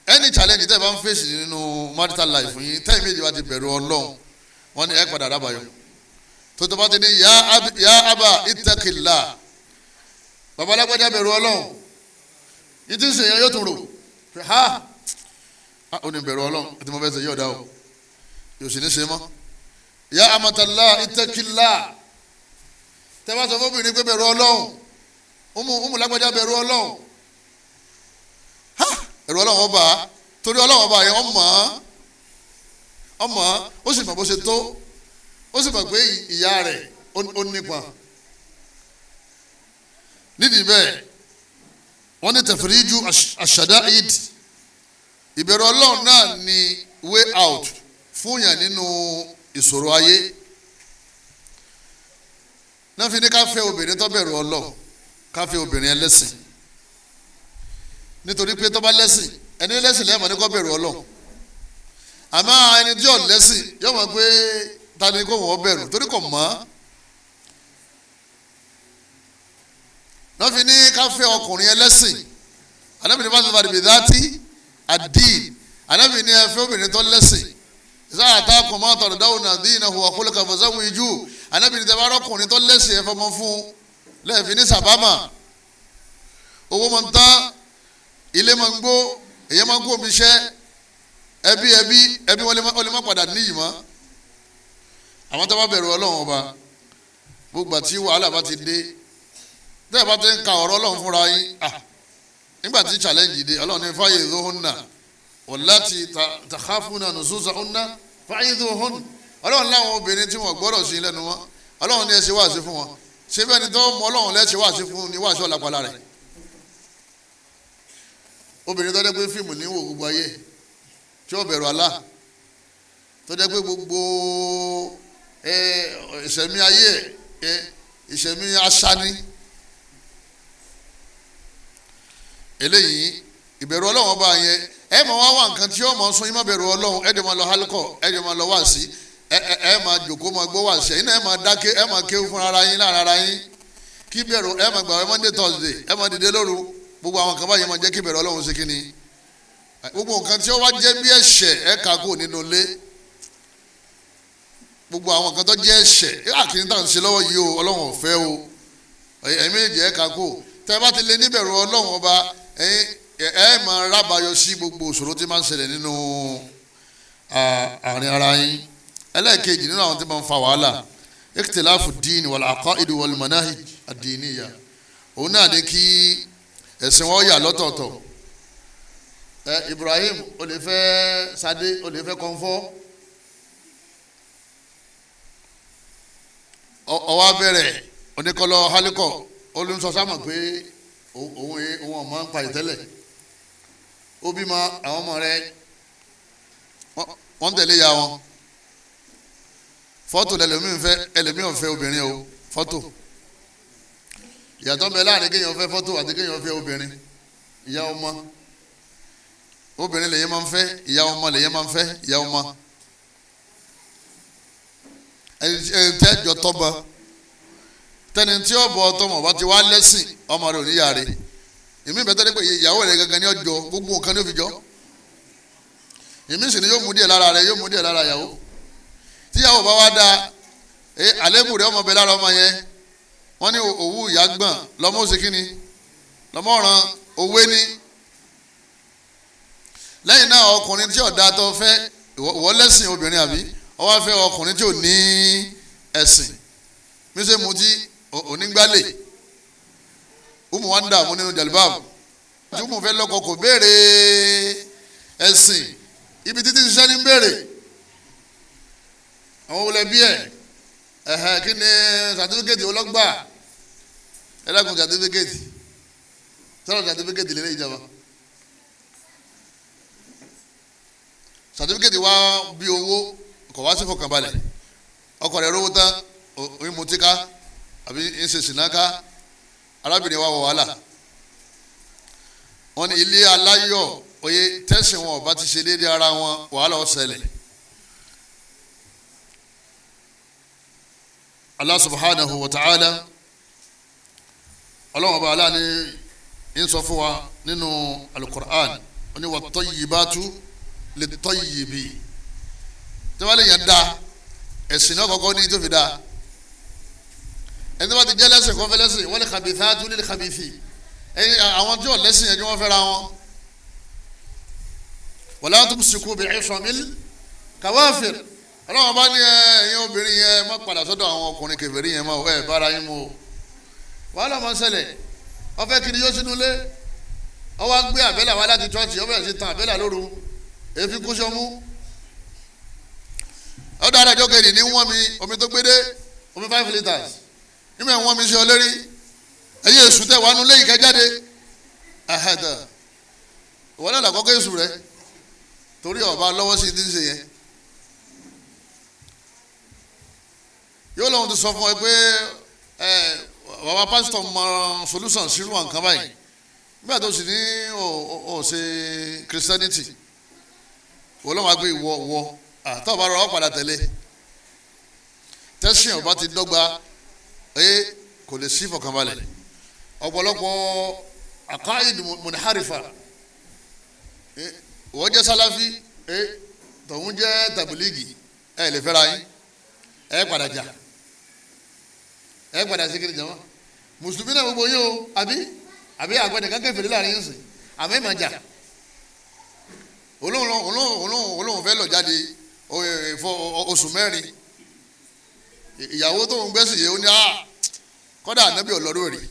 S2: any challenge tẹ́ bá ń fèsì nínú marital life yín tẹ́yìn méjì bá ti bẹ̀rù Ọlọ́run wọ́n ní ẹ padà lábàáyọ tó bá ti ní ya aba ittaqillah bàbá alágbájá bẹ̀rù Ọlọ́run yìí ti ń sèyàn yóò tún rò ha ó ní bẹ̀rù Ọlọ́run àti mo fẹ́ sè yóò dá o yóò sì ní ṣe mọ́ ya amatallah ittaqillah tẹ́wọ́ sọ fóbìnrin pé bẹ̀rù Ọlọ́run umu lágbájá bẹ̀rù Ọlọ́run ha ẹ̀rù Ọlọ́run ọba torí Ọlọ́run ọba yẹn ọmọ ó sì mọ̀ bó ṣe tó ó sì mọ̀ pé ìyá rẹ̀ ó nípa nídìí bẹ́ẹ̀ wọ́n ní tafriju ash-shada'id ìbẹ̀rù Ọlọ́run náà ni way out fún yàn nínú ìṣòro ayé náà fi ní ká fẹ́ obìnrin tó bẹ̀rù Ọlọ́run ká fẹ́ obìnrin ẹlẹ́sìn nítorí pé tó bá lẹ́sìn ẹni lẹ́sìn lẹ́ẹ̀mọ́ ní kó bẹ̀rù Ọlọ́run àmọ́ ẹni tí ò lẹ́sìn yóò mọ̀ pé ta ni kó wọ́n bẹ̀rù torí kò mọ̀ náà fi ní ká fẹ́ ọkùnrin ẹlẹ́sìn anábìnrin bá ti fà dìbò dátì àdín anábìnrin ẹ fẹ́ obìnrin tó lẹ́sìn sáàtà kọ̀mọ́ tọ̀dọ̀dáwò náà dín náà hùwà kólé kàfọ́ sáwọn ijú anábìnrin tẹ́ bá rọ́kùnrin tó lẹ́sìn ẹ fọmọ fún lẹ́ẹ̀fin ní sàbámà owó máa ń tán ilé máa ń gbó èyí máa ń kó omi iṣẹ́ ẹbí wọn lè má padà níyì mọ́ àwọn tó bá bẹ̀rù Ọlọ́run ọba gbogbo àti wàhálà bá ti dé tẹ́ ẹ bá ti ń ka ọ̀rọ̀ Ọlọ́run fúnra yín nígbà tí challenge dé Ọlọ́run ní fa'idhuhunna wallati takhafuna nusuzahunna fa'idhuhunna Ọlọ́run láwọn obìnrin tí wọ́n gbọ́dọ̀ sí lẹ́nu wọn Ọlọ́run ní ẹ ṣe wáàsí fún wọn ṣé bẹ́ẹ̀ ni tó mọ Ọlọ́run lẹ́ ṣe wáàsí fún ni wáàsí ọ̀làpàlà rẹ̀ obìnrin tó dẹ́ pé fíìmù ní wò gbogbo ayé tí ó bẹ̀rù Allah tó dẹ́ pé gbogbo ìṣẹ̀mí ayé ìṣẹ̀mí aṣani eléyìí ìbẹ̀rù Ọlọ́run ọba yẹn ẹ máa wá nǹkan tí ó máa sún yín má bẹ̀rù Ọlọ́run ẹ dẹ̀ máa lọ hálùkọ̀ ẹ dẹ̀ máa lọ wáàsí ẹ máa jòkó máa gbọ́ wáàsí ẹ̀yin náà ẹ máa dáké ẹ máa kéwú fún ara yín lára ara yín kí bẹ̀rù ẹ máa gbààwẹ̀ Monday Thursday ẹ máa dìde lóru gbogbo àwọn kan báyìí máa jẹ́ kí bẹ̀rù Ọlọ́run ṣe kíni gbogbo nǹkan tí ó wá jẹ́ bí ẹ̀ṣẹ̀ ẹ kà kó nínú ilé gbogbo àwọn nǹkan tó jẹ́ ẹ̀ṣẹ̀ àkíní tá à ń ṣe lọ́wọ́ yìí o Ọlọ́run ò fẹ́ o ẹ̀yin méjì ẹ kà kó tẹ́ ẹ bá ti lé níbẹ̀rù Ọlọ́run ọba ẹ máa rábàáyọ sí gbogbo òṣòro tí máa ń ṣẹlẹ̀ nínú àárín ara yín ẹlẹ́ẹ̀kejì nínú àwọn tí máa ń fa wàhálà ikhtilafu ad-din wal aqaid wal manahij ad-diniya òun náà ní kí ẹ̀sìn wọn yà lọ́tọ̀ọ̀tọ̀ Ibrahim ó lè fẹ́ Sadé ó lè fẹ́ kọ́ńfọ́ ọwọ́ abẹ́rẹ́ oníkọ́lọ́ hálíkọ̀ olùsọ̀sámọ̀ pé òun ọmọ ń pa ìtẹ́lẹ̀ ó bímọ àwọn ọmọ rẹ̀ wọ́n tẹ̀lé ya wọn fọ́tò ẹlòmíì fẹ́ obìnrin o fọ́tò ìyàtọ̀ bẹ láàrin kéèyàn fẹ́ fọ́tò àti kéèyàn fẹ́ obìnrin ìyá ọmọ obìnrin lèyẹn máa ń fẹ́ ìyá ọmọ lèyẹn máa ń fẹ́ ìyá ọmọ ẹni tẹ́ jọ tọ́mọ tẹni tí ó bọ tọmọ bá ti wá lẹ́sìn ọmọ rẹ̀ ò ní yára èmi bẹ́ẹ̀ tẹ́lẹ̀ pé ìyàwó rẹ̀ gangan ní ọjọ́ gbogbo nǹkan ní òfìjọ́ èmi sì ni yóò mú díẹ̀ lára rẹ̀ yóò mú díẹ̀ lára ìyàwó tíyàwó bá wá da àlébù rẹ̀ ọmọ bẹ lára ọmọ yẹn wọ́n ní òwú ìyá gbọ̀n lọ́mọ ó ṣe kíni lọ́mọ ọ̀ràn òwe ní lẹ́yìn náà ọkùnrin tí ọ̀dà tó fẹ́ ìwọ lẹ́sìn obìnrin àbí ó wá fẹ́ ọkùnrin tí ò ní ẹ̀sìn mísè mutí onígbálẹ̀ umu wa ń dààmú nínú jalibab tí umu fẹ́ lọ́kọ kò béèrè ẹ̀sìn ibi títí ṣiṣẹ́ ní béèrè àwọn wọlé bí kí ni sàtífíkẹ́tì ọlọ́gbà ẹlẹ́gùn sàtífíkẹ́tì sọ̀rọ̀ sàtífíkẹ́tì lélẹ́ ìjọba sàtífíkẹ́tì wá bí owó kò wá sí fọkànbalẹ̀ ọkọ rẹ̀ rówó tán oyin mutika àbí ẹsẹ̀ sinaka arábìnrin wa wọ wàhálà wọn ní ilé aláyọ̀ oye tẹ̀sán wọn ọba ti ṣe déédéé ara wọn wàhálà ó ṣẹlẹ̀ Allah subhanahu wa ta'ala ọlọ́wọ́n ọba aláàní ń sọ fún wa nínú alukur'an wọn ní wat-tayyibatu lit-tayyibi tí wọ́n lè yàn dá ẹ̀sìn náà kọ́kọ́ ní tó fi dá ẹni tó bá ti jẹ́ lẹ́sìn kọ́ fẹ́ lẹ́sìn wal khabithatu lil khabithi àwọn tí wọ́n lẹ́sìn yẹn kí wọ́n fẹ́ra wọn wala tumsiku bi'ishamil kawafir ọlọ́wọ́n bá ní ẹ̀yin obìnrin yẹn má padà sọ́dọ̀ àwọn ọkùnrin kèfèrí yẹn má ẹ̀ bára yín mú o wàhálà máa ń ṣẹlẹ̀ wọ́n fẹ́ kiri yóò sínú ilé wọ́n wá gbé àbẹ́là wá láti chọ́ọ̀chì wọ́n bẹ̀rẹ̀ sí tan àbẹ́là lóru èéfì kú sọ́mú ọ̀dọ̀ àdájọ́ kejì ní wọ́n mi omi tó gbé dé omi 5 litres nígbà wọ́n mi ṣe ọ lérí ẹ̀yin èṣù tẹ̀ wánú lẹ́yìn kẹjáde àhẹ́dà ìwọ́n náà làkọ́kọ́ èṣù rẹ torí ọba lọ́wọ́ sí ti ń ṣe yẹn yóò lóun ti sọ fún ẹ pé bàbá pásítọ̀ mọ solution sírú nǹkan báyìí nígbà tó sì ní ò ṣe Christianity wọ́n lọ́wọ́ gbé ìwọ àtọ́ bá rọrọ́ padà tẹ̀lé tẹ́sán ọba ti dọ́gba kò lè sí ìfọ̀kànbalẹ̀ ọ̀pọ̀lọpọ̀ àkáìd munharifa wọ́n jẹ́ sálàfí tọ̀hún jẹ́ tàbílígì lè fẹ́ra yín padà jà padà sí kiri jama mùsùlùmí náà gbogbo yín o àbí àgbẹ̀dẹ̀ kankan fèrè láàrin yín sìn àmọ́ ẹ̀ máa jà olóhùn fẹ́ lọ jáde oṣù mẹ́rin ìyàwó tó ń gbẹ́sì yìí ó ní kọ́dà ànábì ọlọ́rọ̀ rè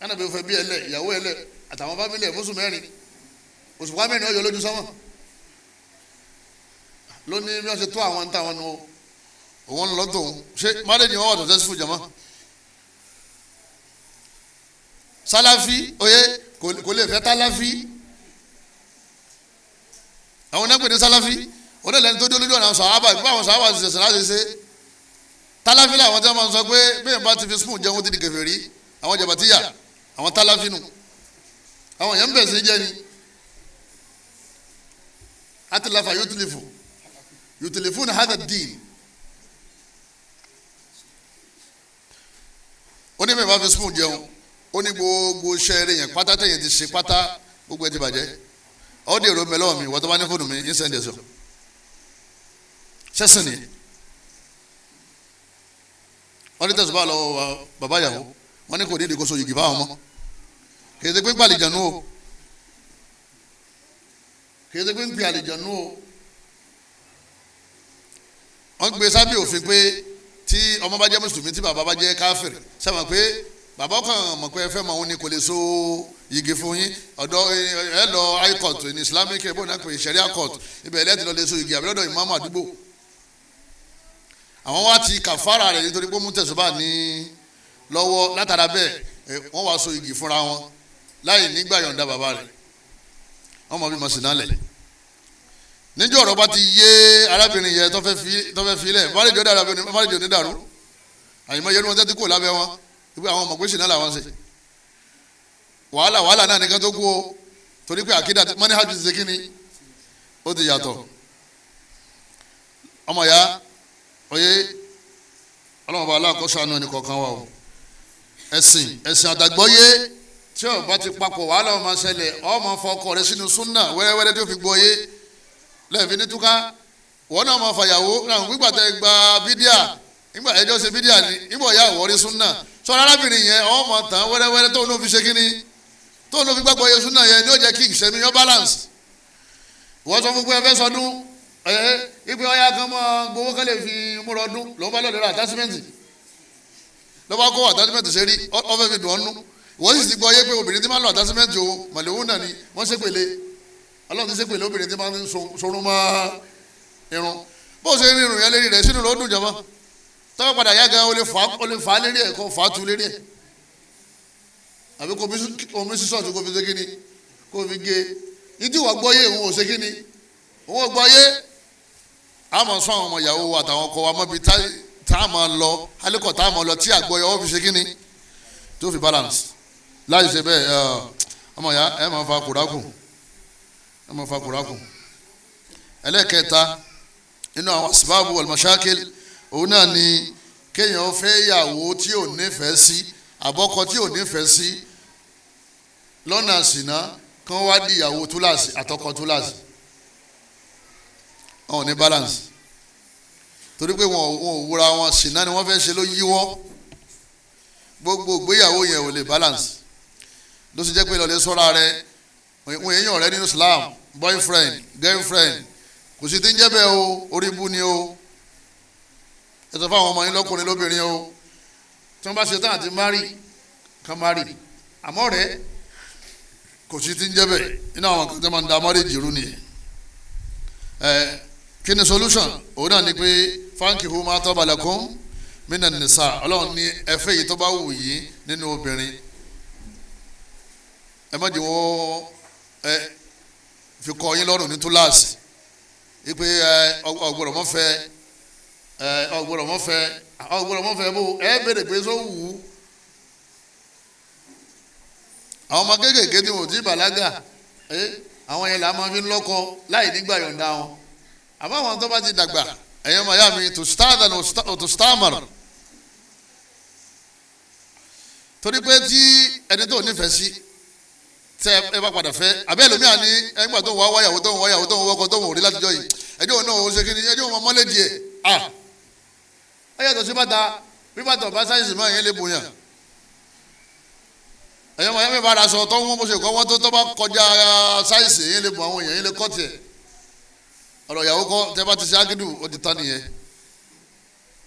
S2: ànábì fẹ́ bí ẹlẹ́ ìyàwó ẹlẹ́ àtàwọn fámìlì ẹ̀ fóṣù mẹ́rin oṣù wa mẹ́rin ọyọ lójú sọ́mọ̀ lónìí bí wọ́n ṣe tó àwọn táwọn nu òun lọ tóun ṣé mádéjì wọn wà tó sẹ́sífù jama sálàfí oyè kò lè fẹ́ tálàfí àwọn náà pè ní sálàfí onílẹ̀ ní tó dé olójú ọ̀nà sàhábà bí àwọn sàhábà ti ṣẹ̀ṣẹ̀ láti ṣe tálàfí làwọn tí wọ́n máa ń sọ pé bẹ́ẹ̀ bá ti fi spoon jẹun ti di kèfèrí àwọn jàbàtíyà àwọn tálàfí nù àwọn èèyàn ń bẹ̀ sí jẹ́ ni atilafa yutilifu ní hadha dín ní mẹ́fà fi spoon jẹun ó ní gbogbo sẹ́ẹ̀rẹ̀ yẹn pátá tẹ̀yìn ti ṣe pátá gbogbo ẹ̀ ti bàjẹ́ ọ́ dé èrò mẹ́lọ́wọ́ mi wọ́n tó bá ní fóònù mi ń sẹ́ndẹ̀ sọ sẹ́sìn ni wọ́n ní tẹ̀sán bá lọ́wọ́ bàbá yàwó wọ́n ní kò ní ìdíkóso yìí fáwọn ọmọ kì í ṣe pé ń pa àlìjànú o kì í ṣe pé ń pè àlìjànú o wọ́n gbé sábẹ́ òfin pé tí ọmọ bá jẹ́ mùsùlùmí tí bàbá bá jẹ́ káfíìrì sábà pé bàbá kan mọ̀ pé ẹ fẹ́ mọ̀ òun ni kò lè so yìgì fún yín ọ̀dọ̀ ẹ lọ high court ní islamic ẹ̀ bó náà pé sharia court ibẹ̀ ẹ̀ lẹ́tì lọ lè so yìgì àbílọ́dọ̀ ìmáàmù àdúgbò àwọn wá ti kàfàrà rẹ̀ nítorí pé mú tẹ̀sùbà ní lọ́wọ́ látara bẹ́ẹ̀ wọ́n wá so yìgì fúnra wọn láì nígbà yọ̀ǹda bàbá rẹ̀ wọ́n mọ̀ bí mo sì nálẹ̀ níjọ́ ọ̀rọ̀ bá ti yé arábìnrin yẹn tó fẹ́ filẹ̀ márìjọ́ ní dàrú àyìnbó yẹn ni wọ́n tẹ́tí kò lábẹ́ wọn wípé àwọn ọmọ gbèsè náà làwọn ṣe wàhálà náà nìkan tó kú o torí pé àkídà mọ́ní hajj ti ṣe kí ni ó ti yàtọ̀ ọmọ ya oyè ọlọ́mọba aláàkóso àánú ẹnì kọ̀ọ̀kan wa o ẹ̀sìn àtàgbọ́yé tí ó bá ti papọ̀ wàhálà ọmọ ṣẹlẹ̀ ọmọ fọkọ rẹ sínú súnà wẹ́rẹ́wẹ́rẹ́ tó fi gbọ́yé lẹ́ẹ̀fin ní túká wọ́n náà máa fàyàwó náà gbígbà tẹ gba bídíà nígbà ẹjọ́ ṣe bídíà ni nígbà ọ̀yà àwọ̀rí súnà sọ̀rọ̀ arábìnrin yẹn ọmọ tán wẹ́rẹ́wẹ́rẹ́ tóun ló fi ṣe kínní tóun ló fi gbàgbọ́ yẹ súnà yẹn ní ó jẹ́ kí ìṣẹ́mi yọ balance wọ́n sọ fún pé ẹ fẹ́ sọdún ipe ọ̀yà kan mọ́ gbowó kan lè fi múra ọdún lọ́wọ́ bá lọ́ọ́ lọ́ọ́ attachment lọ́wọ́ kó attachment ṣe rí ọ fẹ́ fi dùn ọ́nú wọ́n sì ti gbọ́ yé pé obìnrin tí máa ń lo attachment o màlẹ́wò náà ni wọ́n ṣépele ọlọ́run ti ṣépele obìnrin tí máa ń sorun mọ́ irun bó ṣe rí irun yẹn lérí rẹ̀ sínú ló dùn jọmọ́ tọ́wọ́ padà yá gan o lè fà á lérí ẹ̀ kó fà á tu lérí ẹ̀ àbí kò omi sísọ̀ tó kò fi ṣe kíni kò fi gé ìdí wà gbọ́ yé òun ò ṣe kíni òun ò gbọ́ yé àmọ́ sọ àwọn ọmọ ìyàwó wa àtàwọn ọkọ wa mọ́bi tá a máa lọ alẹ́kọ̀ọ́ tá a máa lọ tí àgbọ̀yọ̀ ó fi ṣe kíni tó fi balance láì ṣe bẹ́ẹ̀ ọmọ ìyá ẹ máa fa kùrákù ẹlẹ́kẹta nínú àwọn asbáàbù wal mashakil òun náà ni kéèyàn fẹ́ yàwó tí ò nífẹ̀ẹ́ sí àbọ́kọ tí ò nífẹ̀ẹ́ sí lọ́nà ṣìnà kán wá di ìyàwó túláàsì àtọkọ túláàsì wọn ò ní balance torí pé wọn ò wúra wọn ṣìnà ni wọ́n fẹ́ ṣe ló yíwọ́ gbogbo ìgbéyàwó yẹn ò lè balance ló sì jẹ́ pé ìlọlẹ̀ sọ́ra rẹ wọ́n èèyàn rẹ nínú Islam boyfriend girlfriend kò sí ti ń jẹ́ bẹ́ẹ̀ o orí ibú ni o ẹ sọ fáwọn ọmọ yín lọ́kùnrin lóbìnrin o tí wọ́n bá ṣe tán àti mari kan mari àmọ́ rẹ kò sí ti ń jẹ́ bẹ́ẹ̀ nínú àwọn kan tí wọ́n máa ń da marriage rú nìyẹn kí ni solution òun náà ni pé fankihu ma taba lakum minan nisa ọlọ́run ní ẹ̀fẹ́ yìí tó bá wù yín nínú obìnrin ẹ má jẹ́ wọ́n fi kọ́ yín lọ́rùn ní túláàsì ipe ọgbọ́dọ̀ mọ́fẹ́ bó ẹ bèrè pé sọ wù ú àwọn ọmọ kéékèèké tí wọn ò tí ì bàlágà àwọn yẹn là máa fi ń lọ́kọ láì nígbà yọ̀ǹda wọn àmọ́ àwọn tó bá ti dàgbà ẹ̀yàn máa yá mi tó stádàn tó stámàrà torí pé tí ẹni tó nífẹ̀ẹ́ sí tẹ ẹ bá padà fẹ́ abẹ́ ẹlòmíà ní ẹgbà tó ń wá wáyàwó tó ń wáyàwó tó ń wọ́kọ tó ń wò rí látijọ́ yìí ẹjọ́ òun náà ó ṣe kíni ẹjọ́ òun mọ́lẹ̀ díẹ̀ ẹ yàtọ̀ sí bàtà bí bàtà ọba sáyẹ̀nsì máa yẹn lè bòyàn ẹ̀yọ́ máa yẹn mi bá ara sọ tó ń wọ́n bó ṣe kọ́ wọ́n tó bá kọjá sáyẹ̀nsì yẹn lè bò àwọn èèyàn yẹn lè kọ́ tiẹ̀ ọ̀rọ̀ ìyàwó kọ́ tẹ bá ti ṣe ágídù ó ti tán nìyẹn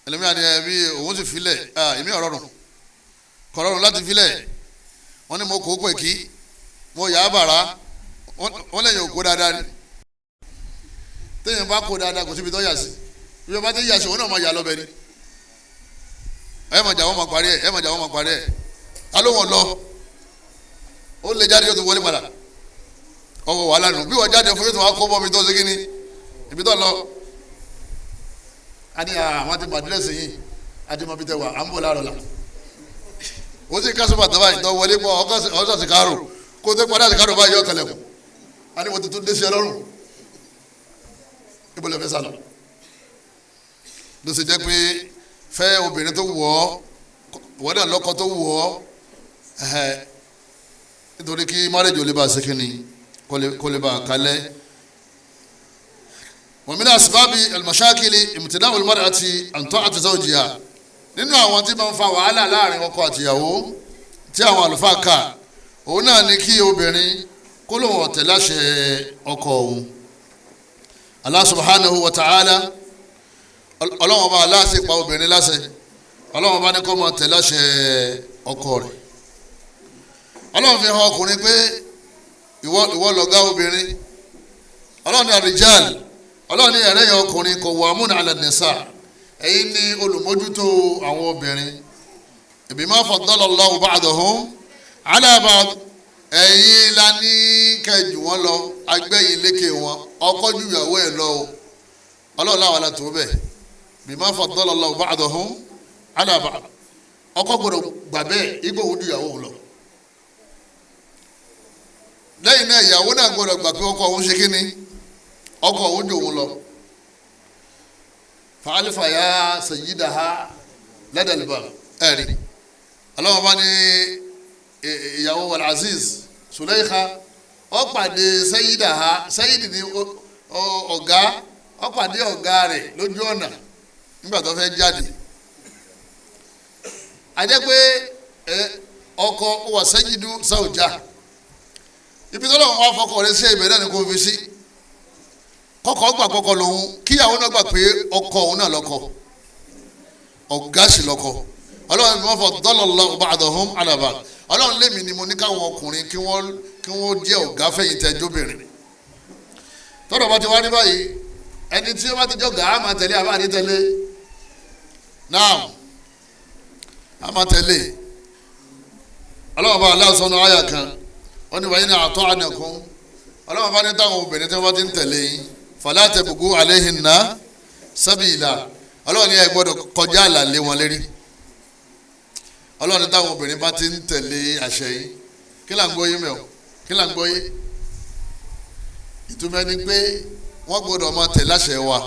S2: ẹlòmíà ni ẹ bí òun sì filẹ̀ èmi ọ̀rọ̀rùn kọ̀rọ̀rùn láti filẹ̀ wọ́n ní mo kó pè kí mo yà á bàrà wọ́n lẹ́yìn òkú dáadáa ni téèyàn bá kó dáadáa kò síbi tó yà sí bí wọ́n bá ti yà sí òun náà máa yà lọ́bẹ̀ ni ẹ máa jà wọ́n máa parí ẹ̀ ta ló wọ́n lọ ó lè jáde yóò tó wọlé padà ọwọ́ wàhálà nù bí wọ́n jáde fún yóò tó wá kó bọ́ mi tó ṣe kí ni ibi tó lọ àní àwọn ti bàdírẹ́sì yìí àti mọ̀ bí tẹ wà à ń bọ̀ láàrọ̀ la ó sì kásùbà tó báyìí tó wọlé pọ̀ ọ̀sán sì kárò kó tó padà sí kárò báyìí ọ̀kẹ́lẹ̀ kù àní mo ti tún dé sí ẹ lọ́rùn ibo lè fẹ́ sálọ ló sì jẹ́ pé fẹ́ obìnrin tó wọ̀ ọ́ ìwọ náà lọ́kọ tó wù ọ́ nítorí kí marriage ò lè bá a ṣe kínní kó lè bá a kalẹ̀. wa min asbabi al-mashakili imtina'u al-mar'ati an ta'ati zawjiha nínú àwọn tí máa ń fa wàhálà láàrin ọkọ àtìyàwó tí àwọn àlùfáà kà òun náà ni kí obìnrin kó lóun ó tẹ̀lé àṣẹ ọkọ òun. Allah subhanahu wa ta'ala ọlọ́wọ́n bá aláṣẹ pa obìnrin láṣẹ ọlọ́wọ́n bá ní kó máa tẹ̀lé àṣẹ ọkọ rẹ̀. ọlọ́wọ́n fi hàn ọkùnrin pé ìwọ lọ̀gá obìnrin ọlọ́wọ́n ní àrìjáàlì ọlọ́wọ́n ní ẹ̀rẹ́yìn ọkùnrin kò wà múnà ala nisa ẹ̀yin ní olùmójútó àwọn obìnrin bima faddala Allahu ba'dahum ala ba'd ẹ̀yin la ní kẹjù wọn lọ agbẹ́yìn lékè wọn ọkọ ju ìyàwó ẹ̀ lọ ọlọ́run láwọn la tó bẹ́ẹ̀ bima faddala Allahu ba'dahum ala ba'd ọkọ gbọdọ̀ gbà bẹ́ẹ̀ igbó òun ju ìyàwó lọ lẹ́yìn náà ìyàwó náà gbọdọ̀ gbà pé ọkọ òun ṣe kí ni ọkọ òun ju òun lọ. fàálífà ya sayyidaha lẹ́dẹ̀lẹ́bà ẹ̀rí ọlọ́run bá ní ìyàwó wal-aziz Sulaykha ó pàdé sayyidaha sayyidi ní ọ̀gá ó pàdé ọ̀gá rẹ̀ lójú ọ̀nà nígbà tó fẹ́ jáde àjẹ́ pé ọkọ wà sayyidu zawja ibi tó lọ́wọ́ wọn fọkọ rẹ̀ sí ibẹ̀ náà ni kò fi sí kọ́kọ́ gbà kọ́kọ́ lòun kíyàwó náà gbà pé ọkọ òun náà lọ́kọ ọ̀gá sì lọ́kọ ọlọ́run mi wọ́n fọ dọ́lọ́lọ́ ba'dahum ala ba'd ọlọ́run lèmi ni mo ní káwọn ọkùnrin kí wọ́n jẹ́ ọ̀gá fẹ̀yìn tẹ́ jóbìnrin tọ́dọ̀ bá ti wá ní báyìí ẹni tí ó bá ti jọ gà á máa tẹ̀lé àbá ní tẹ̀lé náà á máa tẹ̀lé ọlọ́run bá aláṣọ́nù àyà kan wọ́n ní wàyí ní àtọ́ ànàkún ọlọ́run bá ní táwọn obìnrin tí wọ́n bá ti ń tẹ̀lé yín fala tabghu alayhinna sabila ọlọ́run ní ẹ gbọ́dọ̀ kọjá àlà lé wọn lérí ọlọ́run ní táwọn obìnrin bá ti ń tẹ̀lé àṣẹ yín kí là ń gbọ́ yín mẹ́ọ̀ kí là ń gbọ́ yín ìtumọ̀ ẹni pé wọ́n gbọ́dọ̀ máa tẹ̀lé àṣẹ wa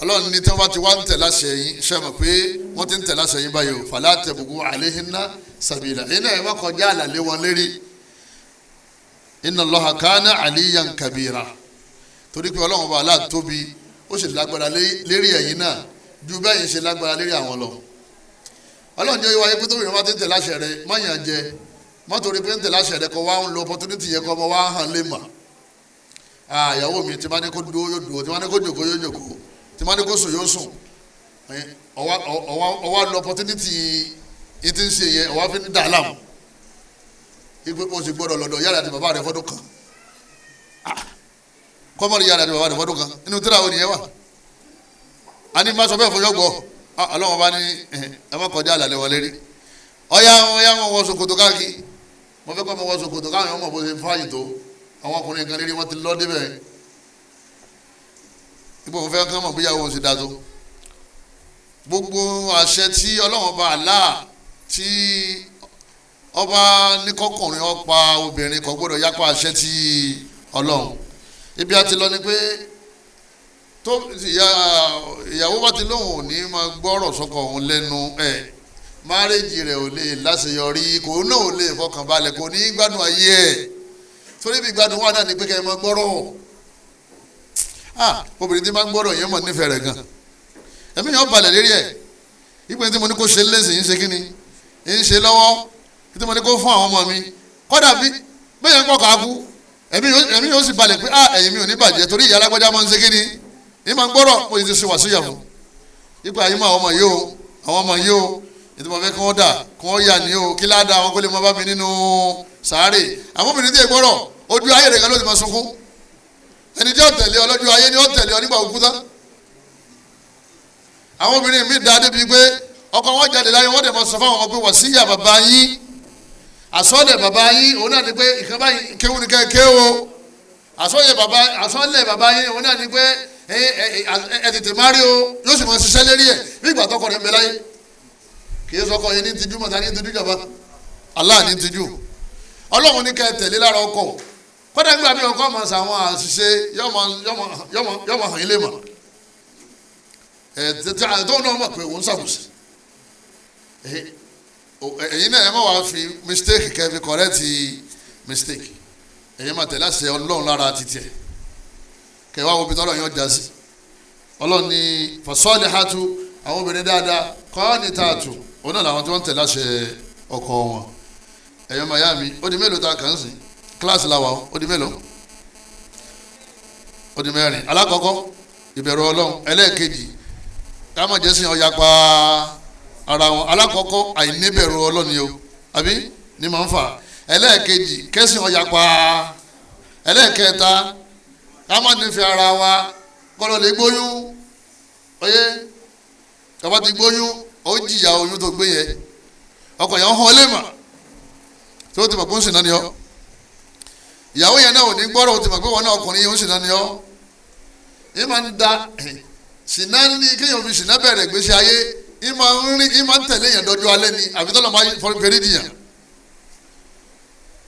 S2: ọlọ́run ní tí wọ́n bá ti wá ń tẹ̀lé àṣẹ yín ṣe mọ̀ pé wọ́n ti ń tẹ̀lé àṣẹ yín báyìí o fala tabghu alayhinna sabila yín náà ẹ má kọjá àlà lé wọn lérí inna Allaha kana aliyan kabira torí pé ọlọ́run bá aláà tóbi ó sì lágbára lérí ẹ̀yin náà ju bẹ́yìn ṣe lágbára lérí àwọn lọ ọlọ́run jẹ́ wáyé pé tóbi ìrìn máa ti ń tẹ̀lé àṣẹ rẹ má yàn jẹ má torí pé ń tẹ̀lé àṣẹ rẹ kọ́ wá ń lo opportunity yẹn kọ́ ọmọ wá hàn lè mà ìyàwó mi tí má ní kó dúró yóò dúró tí má ní kó jòkó yóò jòkó tí má ní kó sùn yóò sùn ọwá lo opportunity yìí ti ń ṣe yẹn ọwá fi ń dà láàmú ipe o sì gbọ́dọ̀ lọ́dọ̀ yàrá àti bàbá rẹ fọ́dún kan kọ́mọ́rì yàrá àti bàbá rẹ fọ́dún kan inú tíra wo nìyẹn wà á ní má sọ bẹ́ẹ̀ fọyọ́ gbọ́ ọlọ́wọ́n bá ní ẹ má kọjá àlàlẹ́ wọlé rí ọ̀yá wọn wọ ṣòkòtò káàkiri mo fẹ́ kọ́ mo wọ ṣòkòtò káàkiri wọn mọ̀ bó ṣe fáyì tó àwọn ọkùnrin kan lérí wọn ti lọ débẹ̀ ipò mo fẹ́ kán mọ̀ bóyá wọn ò sì dá tó gbogbo àṣẹ tí ọlọ́wọ́n bá àlá tí ọba ní kọkùnrin ọpa obìnrin kò gbọ́dọ̀ yapa àṣẹ tí Ọlọ́run ibi àti lọ ni pé tó ìyàwó bá ti lóhùn òní máa gbọ́rọ̀ sọ́kọ òun lẹ́nu ẹ̀ márèjì rẹ̀ ò lè láṣeyọrí kò náà ò lè fọkànbalẹ̀ kò ní gbádùn ayé ẹ̀ torí bí gbádùn wà náà ni pé kẹ́ ẹ máa gbọ́rọ̀ obìnrin tí máa ń gbọ́rọ̀ yẹn mọ̀ nífẹ̀ẹ́ rẹ̀ gan ẹ̀mí yẹn balẹ̀ lérí ẹ̀ ìpè tí mo ní kó ṣe lẹ́sìn ń ṣe kí ni ń ṣe lọ́wọ́ tí mo ní kó fún àwọn ọmọ mi kọ́dà bí bẹ́ẹ̀ ń pọ̀ káàkú ẹ̀mí yóò sì balẹ̀ pé ẹ̀yìn mi ò ní bàjẹ́ torí ìyá alágbájá máa ń ṣe kíni ní máa ń gbọ́rọ̀ mo ti ṣe wàsíyà fún ipò àyè mọ́ àwọn ọmọ yìí o ètò ìmọ̀ fẹ́ kí wọ́n dà kí wọ́n yà ní o kí ládàá àwọn kó lè mọ bá mi nínú sàárè àwọn obìnrin tí ì gbọ́rọ̀ ojú ayé rẹ̀ kan ló ti máa sunkún ẹni tí ó tẹ̀lé ọ lójú ayé ni ó tẹ̀lé ọ nígbà òkú tán àwọn obìnrin mi dá débi pé ọkọ wọn jáde láyé wọn dẹ̀ mọ sọ fáwọn ọmọ pé wàsíyà bàbá yín àsọlẹ̀ bàbá yín òun náà ni pé ìkan báyìí kéwù ni kẹ́kẹ́ o àsọlẹ̀ bàbá yín òun náà ni pé ẹ tètè má rí o yóò sì mọ ṣiṣẹ́ lérí ẹ̀ bí ìgbà tọkọ rẹ̀ ń bẹ láyé kì í sọkọ yẹn ní tijú mọ̀tá ní tijú jọba Allah ní tijú ọlọ́run ní kẹ́ tẹ̀lé lára ọkọ kọ́dà nígbà bí ọkọ máa ṣàwọn àṣìṣe yọmọ hàn ilé mọ̀ tóun náà mọ̀ pé òun ṣàbùsì ẹ̀yin náà ẹ má wàá fi mistake kẹ́ fi correct mistake ẹ̀yin máa tẹ̀lé àṣẹ ọlọ́run lára títí ẹ̀ kẹ́ wá wo bí tọ́lọ̀ yẹn ọjà sí ọlọ́run ní fasalihatu àwọn obìnrin dáadáa qanitatu òun náà làwọn tí wọ́n ń tẹ̀lé àṣẹ ọkọ wọn ẹ̀yọ́ mayami ó di mélòó ta kàn sí kíláàsì làwà ó di mélòó ó di mẹ́rin alákọ̀ọ́kọ́ ìbẹ̀rù ọlọ́run ẹlẹ́ẹ̀kejì ká má jẹ́ sìn ọ̀yà pa ara wọn alákọ̀ọ́kọ́ àìníbẹ̀rù ọlọ́run ni o àbí ní máa ń fà ẹlẹ́ẹ̀kejì kẹ́sìn ọ̀yà pa ẹlẹ́ẹ̀kẹta ká má nífẹ̀ẹ́ ara wa kọ́lọ́ lè gbóyún oyé tọ́ba ti gbóyún ó jìyà oyún tó gbé yẹ ọkọ̀ yẹn ń hàn lé mà tí ó ti mọ̀ pé ó ń sìn náà ni ọ́ ìyàwó yẹn náà ò ní gbọ́rọ̀ ó ti mọ̀ pé wọn náà ọkùnrin yẹn ó ń sìn náà ni ọ́ yìí máa ń da sìnà ní kéèyàn fi sìnà bẹ̀rẹ̀ gbèsè ayé yìí máa ń tẹ̀lé yẹn dọ́jú alẹ́ ni àfi tọ́lọ̀ máa fẹ́rí dìyàn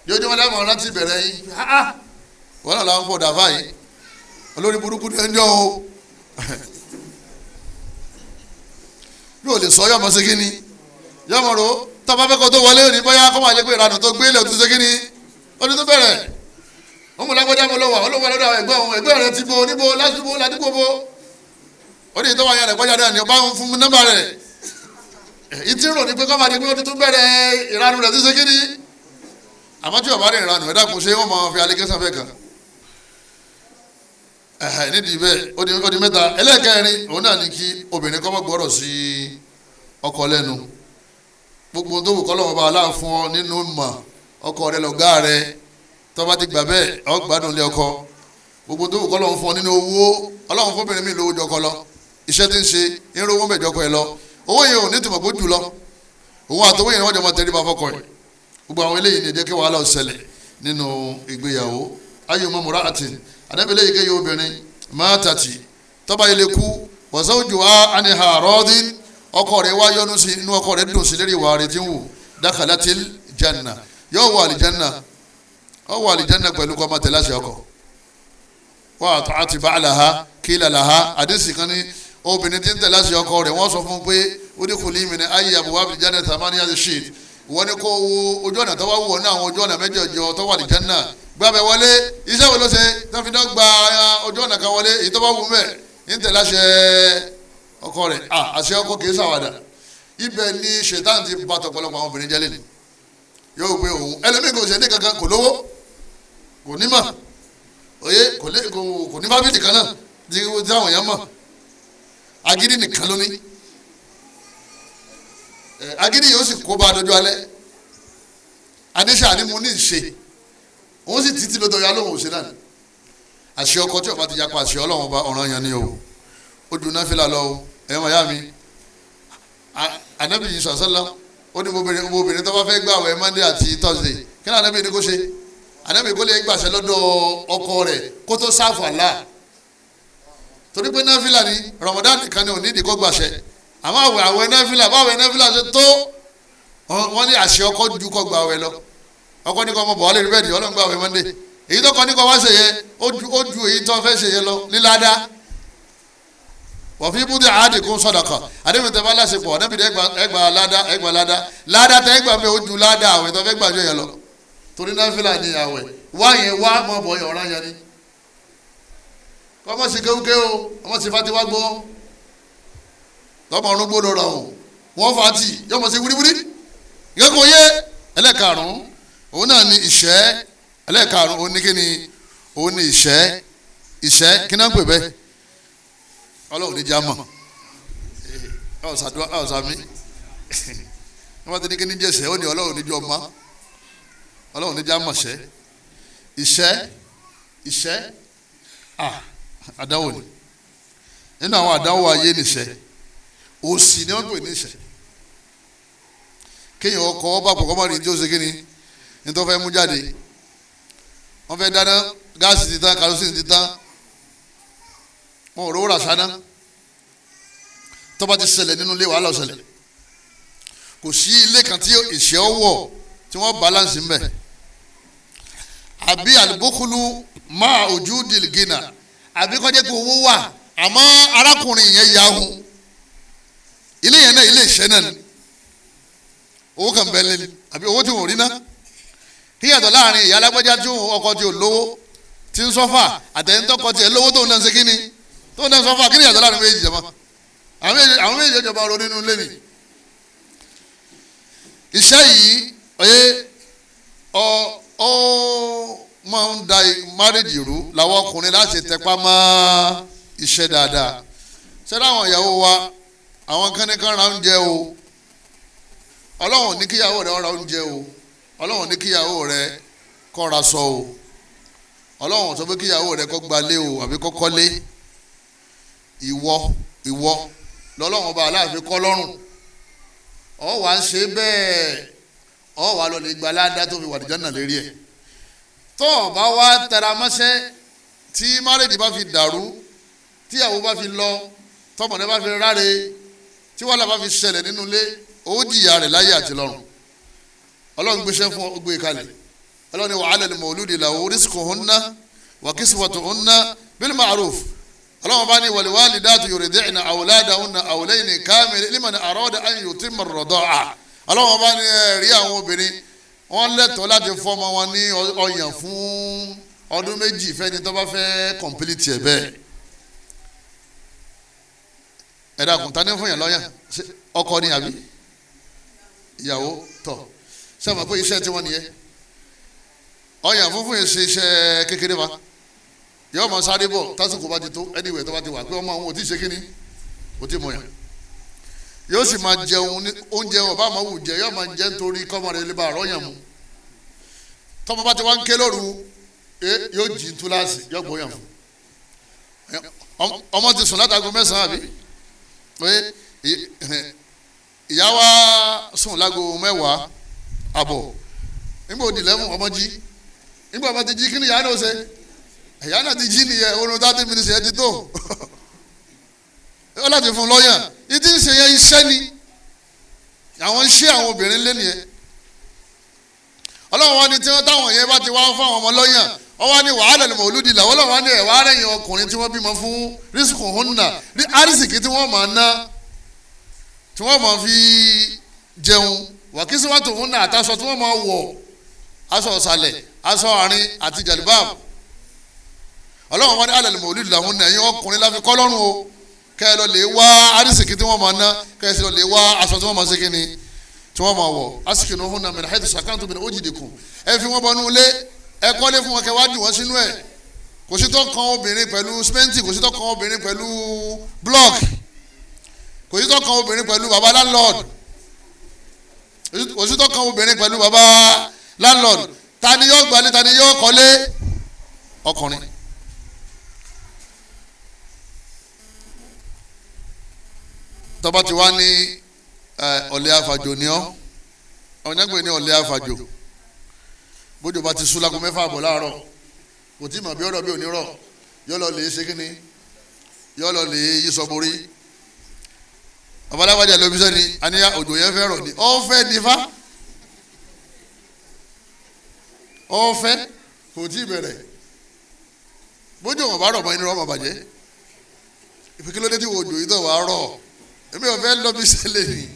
S2: yóò wọn dáhùn láti bẹ̀rẹ̀ yìí wọn náà làwọn fọ̀ dàfà yìí olórí burúkú ní ẹjọ́ o yóò lè sọ yọmọ sí kíni yọmọ ro tọ́ba fẹ́ kó tó wọlé òní bóyá kó máa jẹ́ pé ìranù tó gbélé òtún sí kíni ó ní tó bẹ̀rẹ̀ wọ́n mú lágbájá mọ́ lọ́wọ́ olówó lọ́dọ̀ ẹgbẹ́ rẹ̀ ti bo níbo ládùúgbò ládùúgbò bo ó ní ìtọ́wọ́ ayé rẹ̀ gbọ́jà dáa ní ọba ń fún nọ́mbà rẹ̀ ìtì rò ní pé kọ́ máa di pé ó ti tún bẹ̀rẹ̀ ìranù rẹ̀ tó ṣe kíni àmọ́ tí ọba rẹ̀ ìranù ẹ̀dá kò ṣe wọ́n máa fi alẹ́gẹ́sàn fẹ́ kàn nídìí bẹ́ẹ̀ ó di mẹ́ta ẹlẹ́ẹ̀kẹrin òun náà ní kí obìnrin kọ́ mọ́ gbọ́rọ̀ sí ọkọ lẹ́nu gbogbo tó wù kọ́ lọ́wọ́ bá aláà fún ọ nínú mọ̀ ọkọ rẹ lọ́gá rẹ tó bá ti gbà bẹ́ẹ̀ ọ gbádùn lé ọkọ gbogbo tó wù kọ́ lọ́wọ́ fún ọ nínú owó ọlọ́run fún obìnrin mi lówó jọkọ lọ iṣẹ́ tí ń ṣe irú owó mẹ́jọkọ ẹ lọ owó yẹn ò ní tìmọ̀ pé jù lọ òun àtọwọ́ yẹn wọ́n jọ mọ tẹ́lẹ̀ bá fọkọ ẹ̀ gbogbo àwọn eléyìí ní ìdẹ́kẹ́ wàhálà ọ̀sẹ̀lẹ̀ nínú ìgbéyàwó ayé mọ́múra àti àdẹ́bẹ̀lẹ́ yìí kéye obìnrin máa tàtì tọ́ba ilé kú wọ́sẹ̀ ojú wa àníhà rọ́ọ̀dín ọkọ rẹ̀ wá yọ́nú sí inú ọkọ rẹ̀ dùn sí lérí ìwà rẹ̀ tí ń wù dakalatil janna yóò wọ àlìjanna ó wọ àlìjanna pẹ̀lú kọ́ máa tẹ̀lé àṣẹ ọkọ wọ́n àti ba'laha qila laha àdìsí kan ní obìnrin tí ń tẹ̀lé àṣẹ ọkọ rẹ̀ wọ́n sọ fún un pé udkhuli min ayyi abwabil jannati thamaniyati shit wọ́n ní kó wo ojú ọ̀nà tó wá wọ̀ ní àwọn ojú ọ̀nà mẹ́jọ tó wà àlìjanna gbàbẹ wọlé iṣẹ́ wo ló ṣe tó fi dán gba ojú ọ̀nà kan wọlé èyí tó bá wù mẹ́ ń tẹ̀lé àṣẹ ọkọ rẹ̀ àṣẹ ọkọ kìí ṣàwàdà ibẹ̀ ni ṣètàn ti bá tọ̀pọ̀lọpọ̀ àwọn obìnrin jẹ́lẹ̀ ni yóò gbé òun ẹlẹ́mìí kò ṣe ní kankan kò lówó kò ní mọ̀ òye kò ní fábílì kan náà tí àwọn èèyàn mọ̀ agídí nìkan ló ní agídí yóò sì kó bá dojú alẹ́ aníṣà ni mo ní ìṣe òun sì títí lọ́dọ̀ ya lóhùn òṣèlú náà àṣẹ ọkọ tí ọba ti yapa àṣẹ ọlọ́run ọba ọ̀ràn yẹn ni o ó dùn náfìlà lọ o ẹ̀yọ́ màyá mi anabi sàṣẹ́lá ó ní obìnrin tó bá fẹ́ gbààwẹ̀ Monday àti Thursday kí ni anabi ní kó ṣe anabi kó lè gbàṣẹ lọ́dọ̀ ọkọ rẹ̀ kó tó sáfù àlá torí pé náfìlà ni Ramadan nìkan ni ò ní ìdíkọ́ gbàṣẹ àmọ́ àwẹ̀ náfìlà báwẹ̀ náfìlà ṣe tó wọ́n ní àṣẹ ọkọ ju kọ́ gbààwẹ̀ lọ ọkọ ní kọ́ ọmọ bọ̀ọ́lẹ̀ rí bẹ́ẹ̀ ni ọlọ́run gbààwẹ̀ Monday èyí tó kọ́ ní kọ́ wá ṣe yẹ ó ju èyí tó fẹ́ ṣe yẹ lọ níláàdá wọ́n fi búdí àádì kún sọ́dọ̀kọ̀ àdébìnrin tẹ́ bá lásìkò ọ̀dẹ́bìnrin ẹgbà ládá tẹ́ ẹgbà mi ò ju ládá àwẹ̀ tó fẹ́ gbàjọ yẹn lọ torí náfìlà ní àwẹ̀ wá yẹn wá mọ́ bọ̀ yẹn ọ̀ràn yẹn ni kọ́mọ sí kéwúké o ọmọ sí fati wá gbọ́ tọmọ ọ̀run gbọ́dọ̀ rọ̀ wọ́n fati yọmọ sí wíríwírí yọkọ̀ yẹ ẹlẹ́karùn-ún òun náà ni ìṣẹ́ ẹlẹ́karùn-ún òun ní kíni òun ní ìṣẹ́ kí náà ń pè bẹ́ẹ̀ ọlọ́run ní jámọ̀ ọ̀sàmí wọ́n ti ní kí ní jẹ́sẹ̀ ó ní ọlọ́run ní jọ mọ́ ọlọ́run ní jámọ̀ ṣẹ́ ìṣẹ́ àdáwò ni nínú àwọn àdáwò ayé nìṣẹ́ òsì ni wọ́n pè ní ìṣẹ́ kéèyàn ọkọ̀ ọba pọ̀ kọ́mọ́ ní tí ó ṣe kí ni ní tó fẹ́ mú jáde wọ́n fẹ́ dáná gáàsì ti tán kerosene ti tán wọn ò rówó rà sáná tó bá ti ṣẹlẹ̀ nínú ilé wàhálà ṣẹlẹ̀ kò sí ilé kan tí ìṣẹ́ wọ̀ tí wọ́n balance ń bẹ̀ àbí àlùbókùlù máa ojú dìlgínà àbí kọjá pé owó wà àmọ́ arákùnrin yẹn yahun ilé yẹn náà ilé ìṣẹ́ náà ni owó kan bẹ́ẹ̀ lé ní àbí owó tí wọ́n rí ná kíyàtọ̀ láàrin ìyá alágbájá tí ọkọ tí ò lówó tí ń sọ́fà àtẹ̀yìntọ́kọ tí ẹ̀ lówó tóun náà ń ṣe kíni tóun náà ń sọ́fà kíni ìyàtọ̀ láàrin méjì jẹ̀mọ́ àwọn méjì ìjọba ro nínú ilé ni iṣẹ́ yìí ọ máa ń da márèjì rú làwọn ọkùnrin láti tẹpá mọ́ iṣẹ́ dáadáa ṣé láwọn ìyàwó wa àwọn kánìkan ra oúnjẹ o ọlọ́run ní kíyàwó rẹ̀ ra oúnjẹ o ọlọ́run ní kíyàwó rẹ̀ kó ra aṣọ o ọlọ́run sọ pé kíyàwó rẹ̀ kó gbalé o àbí kó kọ́lé ìwọ lọ́lọ́run ọba aláàfin kọ́ lọ́rùn ọ wà ń ṣe bẹ́ẹ̀ ọ wà lọ lè gba aládá tó fi wà ní Jánnà lérí ẹ̀ tó o bá wá tẹra mọ́ṣẹ́ tí márèdì bá fi dàrú tíyàwó bá fi lọ tọmọdé bá fi ráre tí wàhálà bá fi ṣẹlẹ̀ nínú ilé ó jìyà rẹ̀ láyé àti lọ́run ọlọ́run gbéṣẹ́ fún ọ gbé kalẹ̀ ọlọ́run ní wa 'ala al-mawludi lahu rizquhunna wa kiswatuhunna bil ma'ruf ọlọ́run bá ní wal walidatu yurdi'na awladahunna hawlayni kamilayni liman arada an yutimma ar-rida'a ọlọ́run bá ní rí àwọn obìnrin wọ́n lẹ́tọ̀ọ́ láti fọ́mọ wọn ní ọyàn fún ọdún méjì fẹ́ni tó bá fẹ́ kọ̀mpilìtì ẹ̀ bẹ́ẹ̀ ẹ̀dá kùn tani fún yàn lọ́yàn ọkọ ni àbí ìyàwó tọ̀ ṣé àmọ́ pé iṣẹ́ tí wọ́n nìyẹn ọyàn fúnfún yẹn ṣe iṣẹ́ kékeré wa yóò máa sáré bọ̀ tásìkò bá ti tó anyway tó bá ti wà pé ọmọ àwọn ò tí ì ṣe kíní ò tí ì mọ̀ yàn yóò sì máa jẹun oúnjẹ ọba àmọ́ wù jẹ yóò máa jẹ nítorí kọ́mọ rẹ̀ lè bá àrọ́yàn mu tọ́mọ bá ti wá ń ké lóru yóò jí túláàsì yóò gbóyàn fún ọmọ ti sùn látago mẹ́sàn-án àbí ìyá wa sùn lágo mẹ́wàá àbọ̀ nígbà òdì lẹ́fún ọmọ jí nígbà ọmọ ti jí kí ni ìyá náà ṣe ìyá náà ti jí nìyẹn oorun 30 minutes yẹn ti tó ó láti fún lọ́yàn ìdí ń ṣe yẹn iṣẹ́ ni àwọn iṣẹ́ àwọn obìnrin lé nìyẹn ọlọ́run wá ní tí wọ́n táwọn yẹn bá ti wá fún àwọn ọmọ lọ́yàn wọ́n wá ní wa 'ala al-mawludi lahu ọlọ́run wá ní ẹ̀wá rẹ̀yìn ọkùnrin tí wọ́n bímọ fún rizquhunna ní arísìkí tí wọ́n máa ná tí wọ́n máa fi jẹun wa kiswatuhunna àtàṣọ tí wọ́n máa wọ̀ aṣọ ọ̀sàlẹ̀ aṣọ àárín àti jàlibáàbù ọlọ́run wá ní 'ala al-mawludi lahu ẹ̀yin ọkùnrin láfi kọ́ lọ́rùn o kẹ́ ẹ lọ lè wá arísìkí tí wọ́n máa ná kẹ́ ẹ sì lọ lè wá aṣọ tí wọ́n máa ṣe kí ni tí wọ́n máa wọ̀ askinuhunna min haythu sakantum min wujdikum ẹ fi wọ́n bọ́nú ilé ẹ kọ́lé fún wọn kẹ́ wá dì wọ́n sínú ẹ̀ kò sí tó kan obìnrin pẹ̀lú simenti kò sí tó kan obìnrin pẹ̀lú blọọkì kò sí tó kan obìnrin pẹ̀lú baba landlord kò sí tó kan obìnrin pẹ̀lú baba landlord ta ni yóò gbalé ta ni yóò kọ́lé ọkùnrin. tọ́ba ti wá ní ọ̀lẹ́ àfàjò ni ọ́ ọ̀nyàgbé ní ọ̀lẹ́ àfàjò bójú bá ti sún lágùn mẹ́fà àbọ̀ láàárọ̀ kò tí mà bí ọ̀rọ̀ bí onírọ̀ yọ lọ lè ṣe kínní yọ lọ lè yí sọborí babaláwájà lóbi sẹ́ni àníyá òjò yẹn fẹ́ rọ̀ ni ọ́ fẹ́ nífà ọ́ fẹ́ kò tí ì bẹ̀rẹ̀ bójú wọn bá rọ̀ mọ́ inú rọ̀ mọ́ bàjẹ́ ìfikílódé tí òjò yìí tó wàá rọ̀ èmi ò fẹ́ lọ bí sẹ́lẹ̀ ni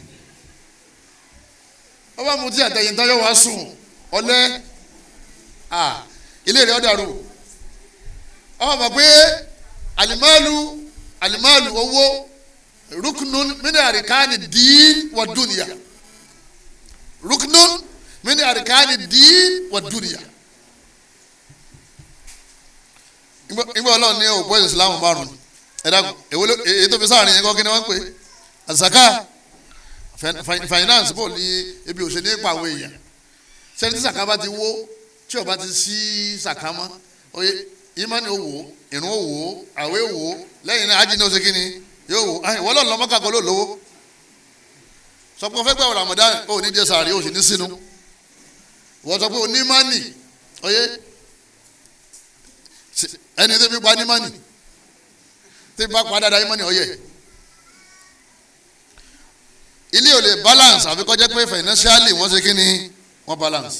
S2: ọba mu tí àtẹ̀yìntàn yóò wá sùn ọlẹ́ ilé rẹ̀ ọ̀dàrú ọmọ mọ̀ pé alimalu owó rukunun mini arikani dín wà dúnìyà rukunun mini arikani dín wà dúnìyà ìgbà ọlọ́run ní òpó ìsìlámù márùn-ún ẹ̀dá èyí tó fi sáàrin yẹn kọ́ kí ni wọ́n ń pè é azaka finance bò ní ebi òṣèlú nípa àwọn èèyàn sẹ́ni tí sàkà bá ti wó tí o bá ti sí sàkà mọ́ oye ìmánì òwò ìrún òwò àwẹ̀ òwò lẹ́yìn náà ájí ní oṣù kínní yóò wò wọ́n lọ́nà lọ́mọ́ kàkọ́ ló lówó sọ pé wọ́n fẹ́ gbà Ramadan ó ní jẹ sàárì ó sì ní sínú wọ́n sọ pé ó ní mánì oye ẹni tó fi pa ní mánì tó fi pa dáadáa ìmánì ọ̀yẹ́ ilé ò lè balance àfi kó jẹ́ pé financially wọ́n ṣe kí ni wọ́n balance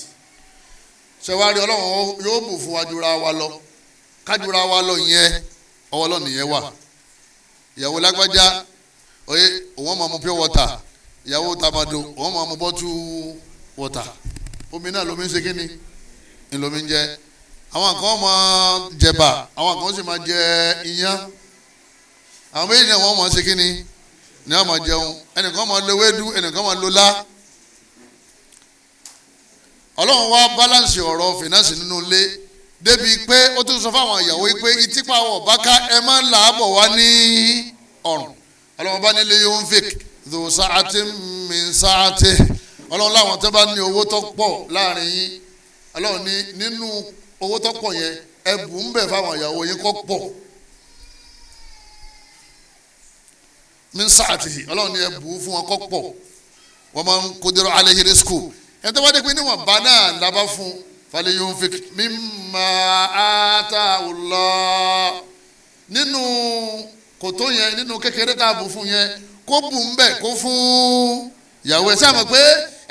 S2: ṣẹwárí ọlọ́run yóò bù fún wájúra wa lọ kájúra wa lọ yẹn ọwọ́ lọ́nà yẹn wà ìyàwó lágbájá oye òun máa mu pure water ìyàwó tamado wọ́n máa mú bọ́tú wọ́tà omi náà lomi ń ṣe kíni ńlomi ń jẹ àwọn kan máa jẹ̀bà àwọn kan sì máa jẹ iyán àwọn méjì náà wọ́n máa ṣe kíni ní wọ́n máa jẹun ẹnìkan máa lo ewédú ẹnìkan máa lo lá ọlọ́run wá balance ọ̀rọ̀ fìnánsì nínú ilé débi pé ó tún sọ fáwọn ìyàwó yìí pé ìtìpá wọ̀ báká ẹ máa ń là á bọ̀ wá ní ọ̀run ọlọ́run bá nílé yóò ń fèk dò sáàtì mi sáàtì ọlọ́run láwọn tó bá ní owó tó pọ̀ láàrin yín ọlọ́run ní nínú owó tó pọ̀ yẹn ẹ bù ń bẹ̀ fáwọn ìyàwó yín kó pọ̀ mi sáàtì ọlọ́run ní ẹ bù fún wọn kó pọ̀ wọ́n máa ń kó dérò alẹ́ yẹrẹ skul ẹni tó bá dé pé níwọ̀n bá náà lábá fún falẹ̀ yóò ń fèk mimma atahullah nínú kòtò yẹn nínú kékeré tá a bù fún yẹn kó bù ń bẹ̀ kó fún ìyàwó ẹ̀ sáà mọ̀ pé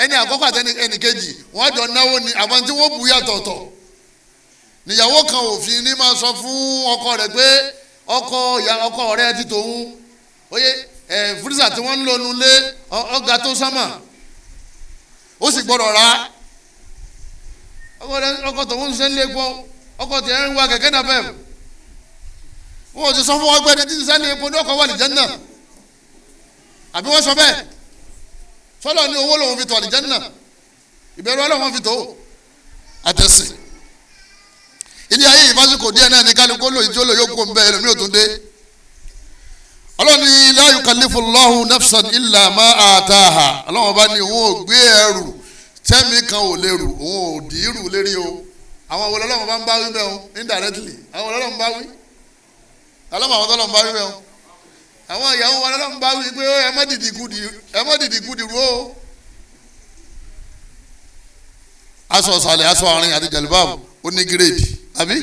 S2: ẹni àkọ́kọ́ àti ẹni kejì wọ́n jọ náwó ni àwọn tí wọ́n bù yàtọ̀tọ̀ níyàwó kan òfin ní máa sọ fún ọkọ rẹ̀ pé ọkọ rẹ̀ ti tòun oye fúrísà tí wọ́n ń lò nulẹ̀ ọ̀gá tó sámà ó sì gbọ́dọ̀ rà ọkọ tòun ń sẹ́ńlẹ̀ epo ọkọ tẹ̀ ń wa kẹ̀kẹ́ náà fẹ́ẹ́ wọ́n ò ti sọ fún wọn pé ẹni tí ń sẹ́ńlẹ̀ epo ní ọkọ̀ wà ní Jánnà àbí wọ́n sọ bẹ́ẹ̀ sọlọ ní owó lòun fi tọ̀ àlìjánnà ìbẹ̀rù Ọlọ́run fi tó àtẹ̀sìn ilé ayé ìfásitì díẹ̀ náà ní kálukú lòyìn tí ó lò yóò kó ń bẹ ẹlòmíì ò tún dé Ọlọ́run ní la yukallifullahu nafsan illa ma ataha Ọlọ́run bá ní òun ò gbé ẹrù tẹ́mi kan ò lè rù òun ò dì í rù lérí o àwọn wo Ọlọ́run bá ń bá wí bẹ́ẹ̀ o indirectly àwọn Ọlọ́run bá wí Ọlọ́run àwọn Ọlọ́run bá wí bẹ́ẹ̀ o àwọn ìyàwó wa Ọlọ́run bá wí pé ẹ má dìdì kudì rú o aṣọ ọ̀sàlẹ̀ aṣọ àárín àti jàlúbáàbù ó ní gírèdì àbí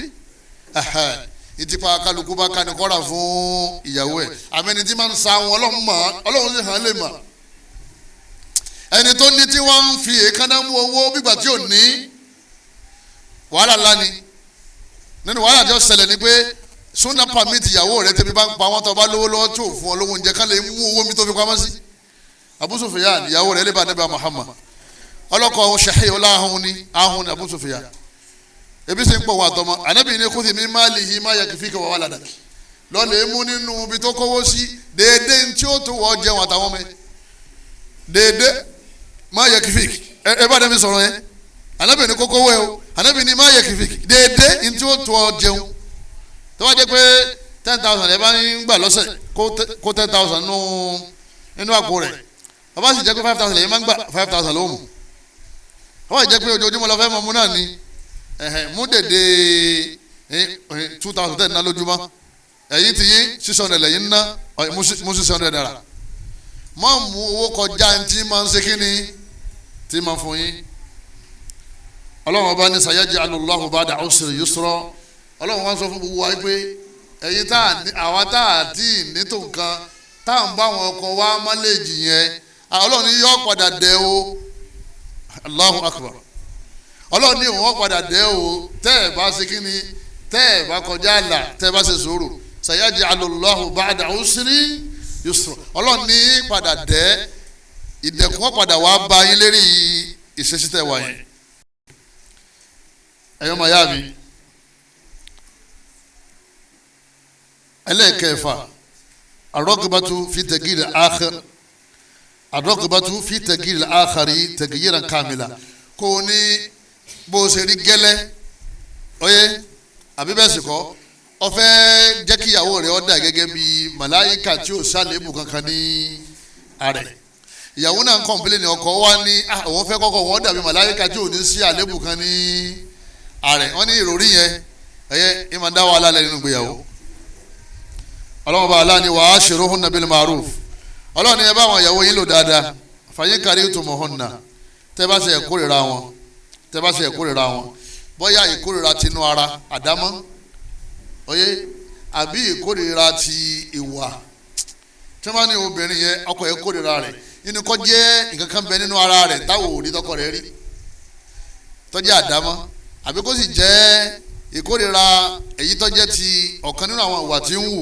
S2: ìtìpa kálukú bá ká ní kọ́ra fún ìyàwó ẹ̀ àmẹ́ni tí máa ń sa àwọn Ọlọ́run mọ̀ Ọlọ́run sì hàn lè mọ̀ ẹni tó ní tí wọ́n ń fi èékánná mú owó bígbà tí ò ní wàhálà ńlá ni nínú wàhálà tí ó ṣẹlẹ̀ ni pé súnà pàmìtì ìyàwó rẹ tẹbi bá ń pa wọn tó bá lówó lọ́wọ́ tó fún ọ lówó oúnjẹ ká lè mú owó mi tó fi pamọ́ sí Abu Sufyan ìyàwó rẹ lébà níbà Muhammad ọlọ́kọ̀ ọ̀hún ṣahí ọláhùn ni ahùn ni Abu Sufyan ebi sì ń pọ̀ wọn àtọmọ anábì ní kùtì mi má lè yí má yẹ kìfì kí wọ́n wà ládàá lọ́lẹ̀ mú nínú ibi tó kówó sí déédéé tí ó tó wọ́ jẹun àtàwọn ọmọ yẹn déédéé má yẹ kìfì ẹ bá dẹ́mi sọ̀rọ̀ yẹn anábì ní kókó wẹ̀ o anábì ní má yẹ kìfì déédéé tí ó tó ọ jẹun tó bá jẹ́ pé 10,000 ẹ bá ń gbà lọ́sẹ̀ kó 10,000 nínú àpò rẹ̀ ó bá sì jẹ́ pé 5,000 lẹ́yìn máa ń gbà 5,000 ló mú ó bá jẹ́ pé ojoojúmọ́ lọ fẹ́ mọ mú náà ni mú dèdè 2,000 tẹ̀ ná lójúmọ́ ẹ̀yìn ti yín 600 lẹ́yìn ná mú 600 naira má mú owó kọjá tí máa ń ṣe kí ni tí máa fún yín Ọlọ́run ọba ní sayaj'alullahu ba'da usri yusra Ọlọ́run wá sọ fún gbogbo wa pé ẹ̀yin àwa tá a ti ní tó nǹkan tá à ń bá wọn ọkọ̀ wa mọ́lẹ́jì yẹn Ọlọ́run ní yọ padà dẹ o Allahu Akbar Ọlọ́run ní òun padà dẹ o tẹ́ ẹ̀ bá ṣe kí ni tẹ́ ẹ̀ bá kọjá àlà tẹ́ ẹ̀ bá ṣe sùúrù sayaj'alullahu ba'da usri yusra Ọlọ́run ní padà dẹ ìdẹ̀kùn padà wá bá yín lérí ìṣesí tẹ́ wà yẹn ẹ̀yọ́ màá yá mi. ẹlẹ́ẹ̀kẹfà arọ́gbàtú fi tẹ̀gìrì àkhàrí arọ́gbàtú fi tẹ̀gìrì àkhàrí tẹ̀gìrì kàmìlà kò ní bó ṣe rí gẹ́lẹ́ oyè àbí bẹ́ẹ̀ sì kọ́ ó fẹ́ jẹ́ kí ìyàwó rẹ̀ ó dà gẹ́gẹ́ bí màláyíkà tí ò sálẹ̀bù kankan ní ààrẹ ìyàwó náà ń kọ̀ǹpilẹ̀ ní ọkọ wa ní àwọn fẹ́ kọ́kọ́ wọ́n dàbí màláyíkà tí ò ní sí àlébù kan ní ààrẹ wọ́n ní ìròrí yẹn ìmọ̀ dá wàhálà lẹ́nu nínú ìgbéyàwó ọlọ́run bá aláàní wa ashiruhunna bil ma'ruf ọlọ́run ní ẹ bá àwọn ìyàwó yín lò dáadáa fàyín karihtumuhunna tẹ́ bá ṣe ìkórìíra wọn bóyá ìkórìíra tinú ara àdámọ́ oyè àbí ìkórìíra ti ìwà tí wọ́n ní obìnrin yẹn ọkọ ẹ̀ kórìíra rẹ̀ nínú kọ́ jẹ́ nǹkan kan bẹ nínú ara rẹ̀ táwọn ò ní tọkọ rẹ̀ rí tọ́jú àdámọ́ àbí kó sì jẹ́ ìkórìíra èyí tọ́jẹ́ ti ọ̀kan nínú àwọn ìwà tí ń wù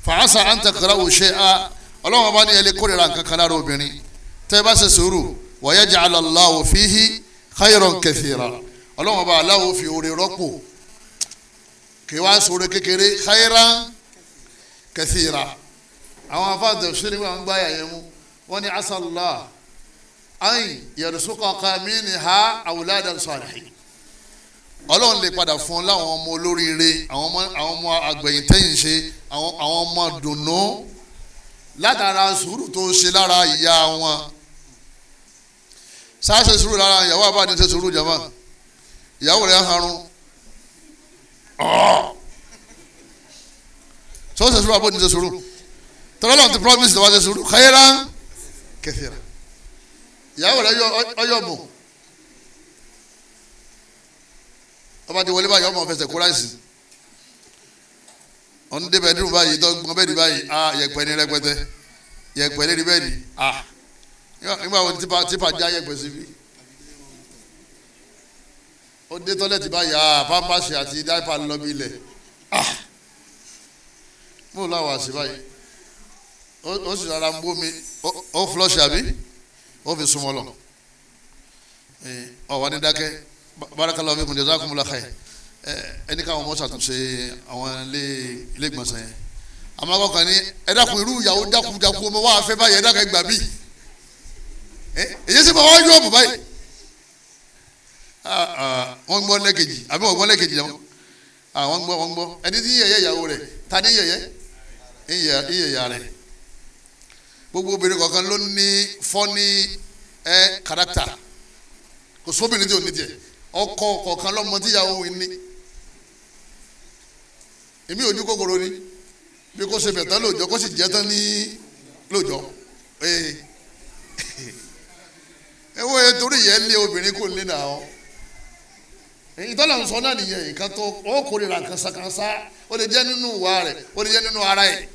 S2: fàásà an takrahu shay'an ọlọ́run bá ní ẹ lè kórìíra nǹkan kan lára obìnrin tẹ́ bá ṣe sùúrù wa yaj'al Allahu fihi khayran kathira ọlọ́run bá aláwo fi oore rọ́pò kí wá sóore kékeré khayran kathira. àwọn afáàdé ṣe ni wọn gbá yàyẹ mú wọn ní asàlá ayin yarzuqaka minha awladan salihin ọlọ́run lè padà fún láwọn ọmọ olóríire àwọn ọmọ àgbẹ̀yìntẹ́yìn ṣe àwọn ọmọ dùnú látara sùúrù tó ṣe lára ìyá wọn. sáà ṣe sùúrù lára ìyàwó àbáni ṣe sùúrù jama ìyàwó rẹ̀ harun sọ ṣe sùúrù àbóni ṣe sùúrù tọ́lọ́lọ́ ti promise tó wá ṣe sùúrù khayran kathira ìyàwó rẹ̀ ọyọ́ bùn ọba ti wọlé báyìí ọmọ fẹsẹ̀ kó ráìsì ọ̀n débẹ̀ dúró báyìí tó gbọ́n bẹ́ẹ̀ ni báyìí yẹ̀pẹ̀ ní rẹpẹtẹ yẹ̀pẹ̀ lé ní bẹ́ẹ̀ ni nígbà wo tipa já yẹ̀pẹ̀ síbi ó dé tọ́lẹ̀tì báyìí pampasì àti dáìpà lọ bí ilẹ̀ mú láwọn àṣì báyìí ó sì rárá ń bómi ó flush àbí ó fi súnmọ́ lọ ọ̀wá ní dákẹ́ barakallahu fikum jazakumullahu khair ẹni káwọn ọmọ ṣàtúnṣe àwọn ilé ìgbọ̀nsẹ̀ yẹn àmọ́ akọ́kàn ní ẹ dákun irú ìyàwó dákun ọmọ wa fẹ́ báyìí ẹ dákun ẹgbà bíi èyí sì máa wá yọ ọ̀bù báyìí wọ́n gbọ́ lẹ́kejì àbí wọ́n gbọ́ lẹ́kejì yẹn wọ́n gbọ́ ẹni tí yẹ̀yẹ́ ìyàwó rẹ̀ ta ní yẹ̀yẹ́ ìyẹ̀yà rẹ̀ gbogbo obìnrin kọ̀ọ̀kan ló ní fọ́ní kárátà kò sóbìnrin tí ò ní tiẹ̀ ọkọ kọ̀ọ̀kan lọ́mọ tíyàwó wí ní èmi ò ní kòkòrò ní bí kò ṣe bẹ̀tán lóòjọ́ kó sì jẹ́ tán ní lóòjọ́ ẹwọ́ torí yẹn lé obìnrin kò lé náà ìtọ́lá ń sọ náà nìyẹn nǹkan tó ó kórìíra kànsákànsá ó lè jẹ́ nínú ìwà rẹ̀ ó lè jẹ́ nínú ara ẹ̀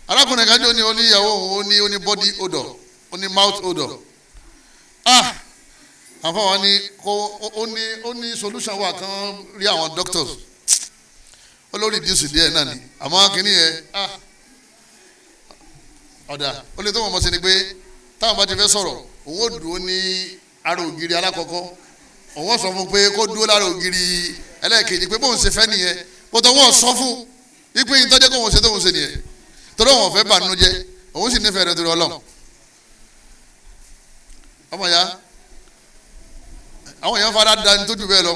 S2: arákùnrin kan jẹ́ oníyàwó òun ó ní body odor ó ní mouth odor àfọwọ́n ni ó ní solution wà kan rí àwọn doctors ó lórí díùsì díẹ̀ náà ni àmọ́ kìíní yẹn ọ̀dà ó lè tó wọn mọ̀ sí ni pé táwọn bá ti fẹ́ sọ̀rọ̀ òun ó dúró ní ara ògiri alákọ̀ọ́kọ́ òun ó sọ fún pé kó dúró lára ògiri ẹlẹ́ẹ̀kejì pé bóun ṣe fẹ́ nìyẹn bóta wọn sọ fún wípé ìtọ́jẹ́ kó wọn ṣe tóun ṣe nìyẹn torí wọn fẹ́ bànú jẹ́ òun sì nífẹ̀ẹ́ rẹ̀ torí Ọlọ́run ọmọ ya àwọn èèyàn fara da ní tójú bẹ́ẹ̀ lọ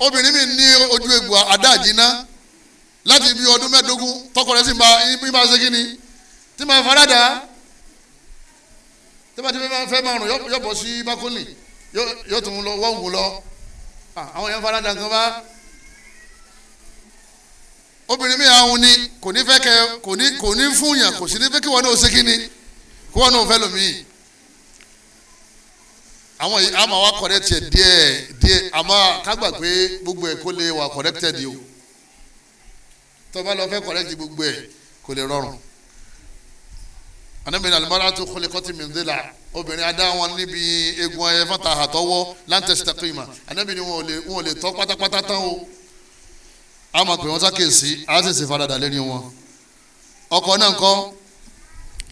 S2: obìnrin mi ní ojú egbò adáàjìná láti bí ọdún mẹ́ẹ̀ẹ́dógún tọkọ rẹ̀ sì máa ṣe kí ni tí máa fara dà tí bá ti fẹ́ máa rùn yóò bọ̀ sí bákólì yóò tún lọ wọ́n wù lọ àwọn èèyàn fara dà nǹkan bá obìnrin mi àwọn ni kò ní fẹ́ kẹ kò ní fún yàn kò sí ní fẹ́ kí wọn náà ṣe kí ni kí wọn náà fẹ́ lòmíì àwọn yìí àmọ́ wa corrected díẹ̀ àmọ́ ká gbà pé gbogbo ẹ̀ kó lè wà corrected o tó bá lọ fẹ́ correct gbogbo ẹ̀ kó lè rọrùn. anabini al-mar'atu khuliqat min dhila' obìnrin adá wọn níbi egun ẹ̀ fọ́ta àtọwọ́ lan tastaqima anabini wọn ò lè tọ́ pátápátá tán o àmọ́ pé wọ́n sákèsí á sì ṣe faradà lẹ́ni wọn.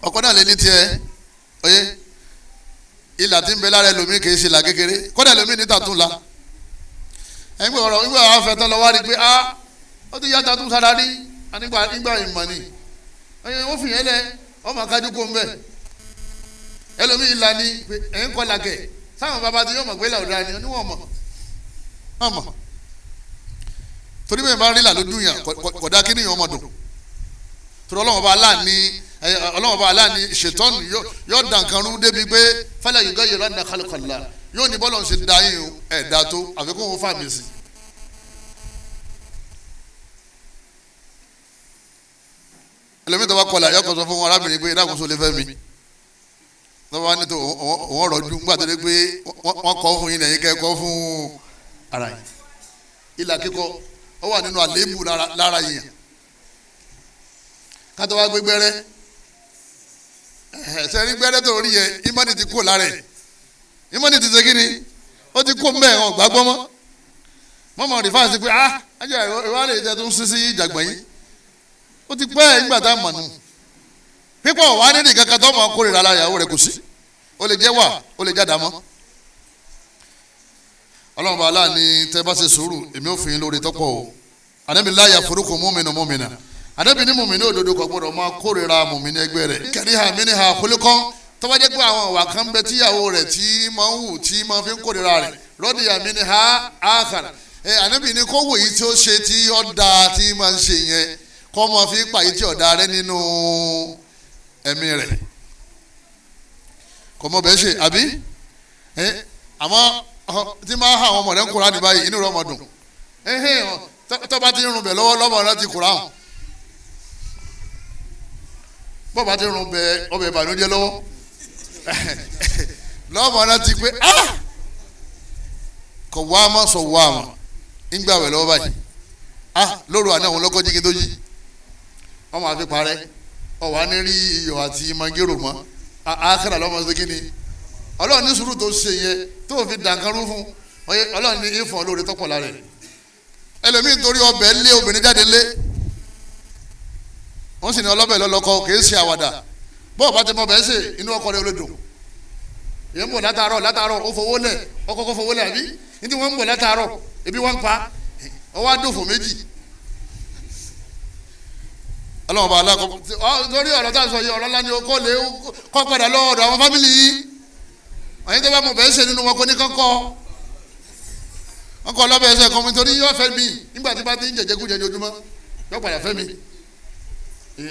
S2: ọkọ náà lè ní tiẹ̀ oyè ìlà tí ń bẹ lára ẹlòmíì kì í ṣe ìlà kékeré kódà ẹlòmíì níta tún la ẹgbẹ́ ọ̀rọ̀ nígbà wàá fẹ́ tán lọ wá rí i pé ó ti yàtọ̀ tún sára rí nígbà ìmọ̀ ni ó fi yẹn lẹ ọmọ akájú kó ń bẹ̀ ẹlòmíì ìlà ni ẹ̀ ń kọ́ làkẹ̀ sáwọn bàbá tí yóò mọ̀ pé ìlà òdà ni oníwọ̀n mọ̀ torí bẹ́ẹ̀ bá rí ìlà lójú yàn kódà kí nìyẹn ọmọ dùn torí ọlọ́wọ́n bá aláàní ṣètọ́nù yóò dàn kan rú débi pé fẹ́lẹ̀ yìí gbẹ́yẹ̀ lọ́nà kálukọ̀lá yóò ní bọ́lọ̀ ṣe da yín ẹ̀dá tó àfikún òun fàmì sí. ẹlòmíì tó bá kọlà yọkọ̀ sọ fún arábìnrin pé ìdákùnso lè fẹ́ mi tó bá ní tó òun rọ̀jú nígbà tó dé pé wọ́n kọ́ fún yín lẹ́yìn kẹ́ kọ́ fún ara yìí ìlà kíkọ ó wà nínú àléébù lára yìí kátó wá gbé gbẹ́rẹ́ sẹ́ni gbẹ́rẹ́ tó rí yẹ ìmọ̀ni ti kó lára ẹ̀ ìmọ̀ni ti ṣe kí ni ó ti kó mbẹ́ ọ̀ gbàgbọ́ mọ́ rí fáwọn sí pé ajá ìwà lè jẹ́ tó ń sísí ìjàgbọ̀n yìí ó ti pẹ́ ìgbà tá a mọ̀ nù pípọ̀ wà nídìí kankan tó máa kórìíra lára ìyàwó rẹ̀ kò sí ó lè jẹ́ wà ó lè jáde àmọ́ ọlọ́run bá aláàní tẹ́ bá ṣe sùúrù èmi ò fi yín lórí tọ́pọ̀ o ànábì la yafuruqu mu'minu mu'mina ànábì ní mùmí ní òdodo kò gbọdọ̀ máa kórìíra mùmí ní ẹgbẹ́ rẹ̀ kariha minha khuluqan tó bá jẹ́ pé àwọn ìwà kan bẹ tíyàwó rẹ̀ tí máa ń wù tí máa fi ń kórìíra rẹ̀ radiya minha akhar ànábì ní kó wò yìí tí ó ṣe tí ó da tí máa ń ṣe yẹn kó máa fi pàyí tí ọ̀dà rẹ̀ nínú ẹ̀mí rẹ̀ kò mọ bẹ́ẹ̀ ṣe àbí àmọ́ tí máa ha àwọn ọmọdé ń kóra ní báyìí inú rẹ̀ ọmọ dùn tó bá ti rún bẹ̀ lọ́wọ́ lọ́mọ rẹ̀ ti kóra hàn bó bá ti rún bẹ̀ ọbẹ̀ ìbànújẹ́ lọ́wọ́ lọ́mọ rẹ̀ ti pé kò wá mọ́ sọ wá mọ́ ńgbà wẹ̀ lọ́wọ́ báyìí lóru àná àwọn ọlọ́kọ́ jíkẹ́ tó yí wọ́n máa fi parẹ́ ọ̀wá ní rí iyọ̀ àti mangero mọ́ àkàrà lọ́mọ sí kínní ọlọ́run ní sùúrù tó ṣe yẹ tó fi dànkarú fún ọlọ́run ní ìfọ̀n lóore tọ́pọ̀ lára rẹ̀ ẹlòmíì nítorí ọbẹ̀ lé obìnrin jáde lé wọ́n sì ní ọlọ́bẹ̀ lọ́lọ́kọ kìí ṣe àwàdà bọ́ọ̀ bá ti mọ bẹ́ẹ̀ ṣe inú ọkọ rẹ̀ olódò èyí ń bọ̀ látàárọ̀ ó fowó lẹ̀ ọkọ̀ fowó lẹ̀ àbí ní tí wọ́n ń bọ̀ látàárọ̀ ebi wọ́n ń pa ọwọ́ àdófò méjì ọlọ́run bá aláàkọ́ torí ọ̀rọ̀ tá a sọ yìí ọ̀rọ̀ ńlá ni o kò lè kọ́ padà lọ́ọ̀dọ̀ àwọn fámìlì yìí ọ̀yin tó bá mọ̀ bẹ́ẹ̀ ṣe nínú wọn kò ní kọ́kọ́ wọn kọ́ lọ́bẹ̀ ẹsẹ̀ kan mi torí yóò fẹ́ mi nígbà tí bá ti ń jẹjẹkújẹ ní ojúmọ́ yóò padà fẹ́ mi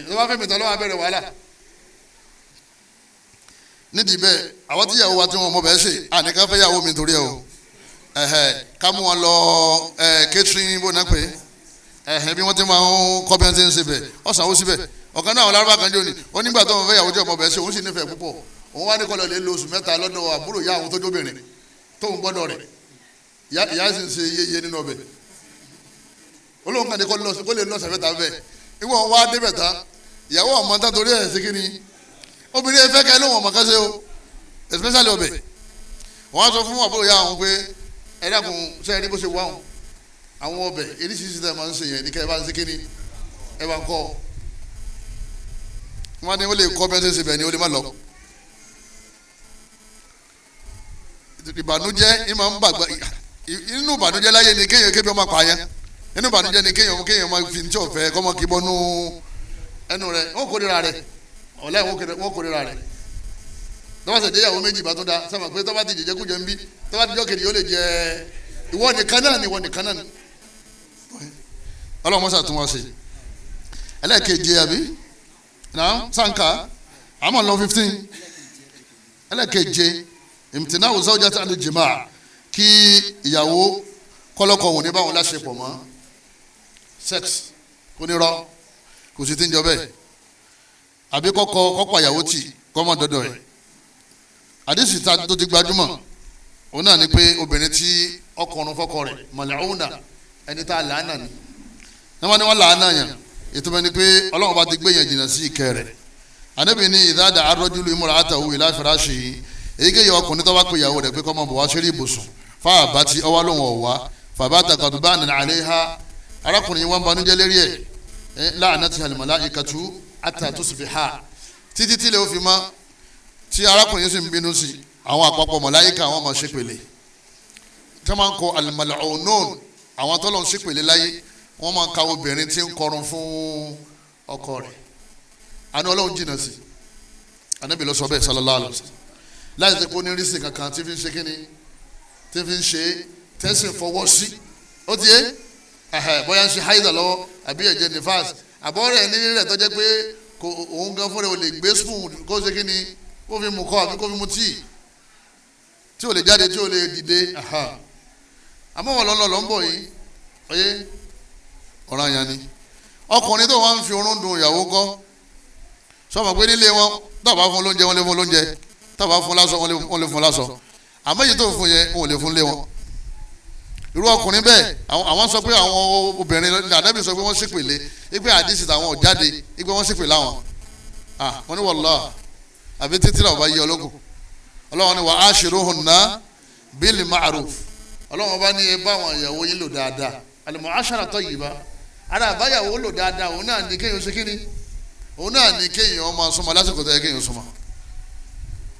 S2: tó bá fẹ́ mi tán lọ́wọ́ abẹ́rẹ́ wàhálà nídìí bẹ́ẹ̀ àwọn tíyàwó wa tí wọn mọ̀ bẹ́ẹ̀ ṣe àníkàn fẹ́ yàwó mi torí ẹ o ká mú wọn lọ catering bó náà pé bí wọ́n ti máa ń kọ́ bí wọ́n ti ń ṣe bẹ̀ ọ̀sán ó síbẹ̀ ọ̀kan náà àwọn lárúbá kan jẹ́ òní ó nígbà tó wọn fẹ́ yàwó tí ọmọ bẹ́ẹ̀ ṣe òun sì nífẹ̀ẹ́ púpọ̀ òun wá ní kọ́lọ̀ lé lóṣù mẹ́ta lọ́dọ̀ àbúrò ìyá àwọn tó jóbìnrin tóun gbọ́dọ̀ rẹ̀ ìyá sì ń ṣe yéye nínú ọbẹ̀ olóhùn kan ní kó lè lọ́sẹ̀ mẹ́ta bẹ́ẹ̀ ìwọ̀n wá débẹ̀ tán ìyàwó ọmọ tán torí ẹ̀ sí kíni obìnrin ẹ fẹ́ kẹ́ lóhùn ọmọ kan ṣe o especially ọbẹ̀ wọ́n á sọ fún àbúrò ìyá àwọn pé ẹ dákun ṣe é rí bó ṣe wá wọn àwọn ọbẹ̀ eréṣiríṣi tẹ̀ máa ń ṣe yẹn ní kẹ́ ẹ bá ń ṣe kíni ẹ bá ń kọ́ wọn ni ó lè kọ́ bẹ́ẹ̀ ṣe ṣe bẹ́ẹ̀ ni ó lè má lọ. ìbànújẹ́ ìmọ̀ ń bàgbà inú ìbànújẹ́ láyé ni kéèyàn kébi ọmọ pààyàn inú ìbànújẹ́ ni kéèyàn máa fi ní tí ọ̀fẹ́ kọ́mọ kí bọ́nú ẹnu rẹ̀ wọ́n kórìíra rẹ̀ ọ̀la wọ́n kórìíra rẹ̀ tọ́wọ́ sẹ̀ déyàwó méjì bá tó da sábà pé tọ́wọ́ ti jẹjẹ kú jẹ ń bí tọ́wọ́ ti jọ́ kejì yóò lè jẹ ìwọ nìkan náà ni ìwọ nìkan náà ni ọlọ́run mọ́sà tún wá sí ẹlẹ́ẹ̀keje àbí náà sànkà àmọ́ lọ 15 ẹlẹ́ẹ̀keje ìmùtínà òzáwọ́jà tí a lè jìmá kí ìyàwó kọ́lọ́kọ̀ wò ní báwọn láṣepọ̀ mọ́ sex kò ní rọ kò sì ti ń jọ bẹ́ẹ̀ àbí kọ́kọ́ ìyàwó tì kọ́mọ dọ́dọ̀ ẹ̀ àdìsí tó ti gbajúmọ̀ òun náà ni pé obìnrin tí ọkùnrin fọ́kọ rẹ̀ mọ̀lẹ́húnà ẹni tá a làánà ni wọ́n ní wọ́n làánà yàn ètò bẹ́ẹ̀ ni pé ọlọ́run bá ti gbé yẹn jìnnà sí ìkẹ́ rẹ̀ ànábì ní ìdáàdà arọ́júlù imra'atahu ila firashihi èyíkéyìí ọkùnrin tó bá pè ìyàwó rẹ̀ pé kọ́ mọ̀ bọ̀ wá sórí ibùsùn fáàbá tí ọwọ́ lòun ọ̀wá fàbá takàdùbá nínú àléhà arákùnrin yìí wọ́n banújẹ́ lérí ẹ̀ la'anatiha al-mala'ikatu hatta tusbiha títí tí lè fi mọ́ tí arákùnrin sì ń bínú sí àwọn àpapọ̀ màláíkà àwọn ọmọ ṣépèlè tí wọ́n máa ń kọ al-mal'unun àwọn tó lọ́n ṣépèlè láyé wọ́n máa ń ka obìnrin tí ń kọrun fún ọkọ rẹ̀ àná ọlọ́run jìnnà sí Ànábì ló sọ bẹ́ẹ̀ sallallahu alaihi wasallam láti ṣe kó ní rísì kankan tí fi ń ṣe kíni tí fi ń ṣe tẹ́sí fọwọ́ sí ó ti yé bóyá ń ṣe haida lọ́wọ́ àbí ẹ̀jẹ̀ nífàs àbọ̀rẹ̀ nílé rẹ̀ tó jẹ́ pé òun gan fúnra ò lè gbé spoon kó ṣe kíni kó fi mu kọ́ àbí kó fi mu tíì tí ò lè jáde tí ò lè dìde àmọ́ wọn lọ́nà ń bọ̀ yìí ọyẹ ọ̀ràn yẹn ni ọkùnrin tó wà ń fi orun dun ìyàwó kọ́ sọ́mọ̀ pé nílé wọn tọ́ba fún lóúnjẹ wọn lè fún lóúnjẹ tọ́ba fún lásọ wọn lè fún lásọ àmọ́ èyí tó fún yẹn wọn ò lè fún lé wọn irú ọkùnrin bẹ́ẹ̀ àwọn sọ pé àwọn obìnrin Ànábì sọ pé wọ́n ṣèpèlé ipe àdìsí tàwọn ọ̀jáde ipe wọ́n ṣèpèlé àwọn wọn ní wallahi àbí títí làwọn bá yí ọlọ́kùn ọlọ́wọ́n ní wa ashiruhunna bil ma'ruf ọlọ́wọ́n bá ní ẹ bá àwọn ìyàwó yín lò dáadáa al-mu'ashara tayyiba ara àbáyàwó lò dáadáa òun náà ní kéèyàn ṣe kíni òun náà ní kéèyàn máa súnmọ́ lásìkò tó yẹ kéèyàn súnmọ́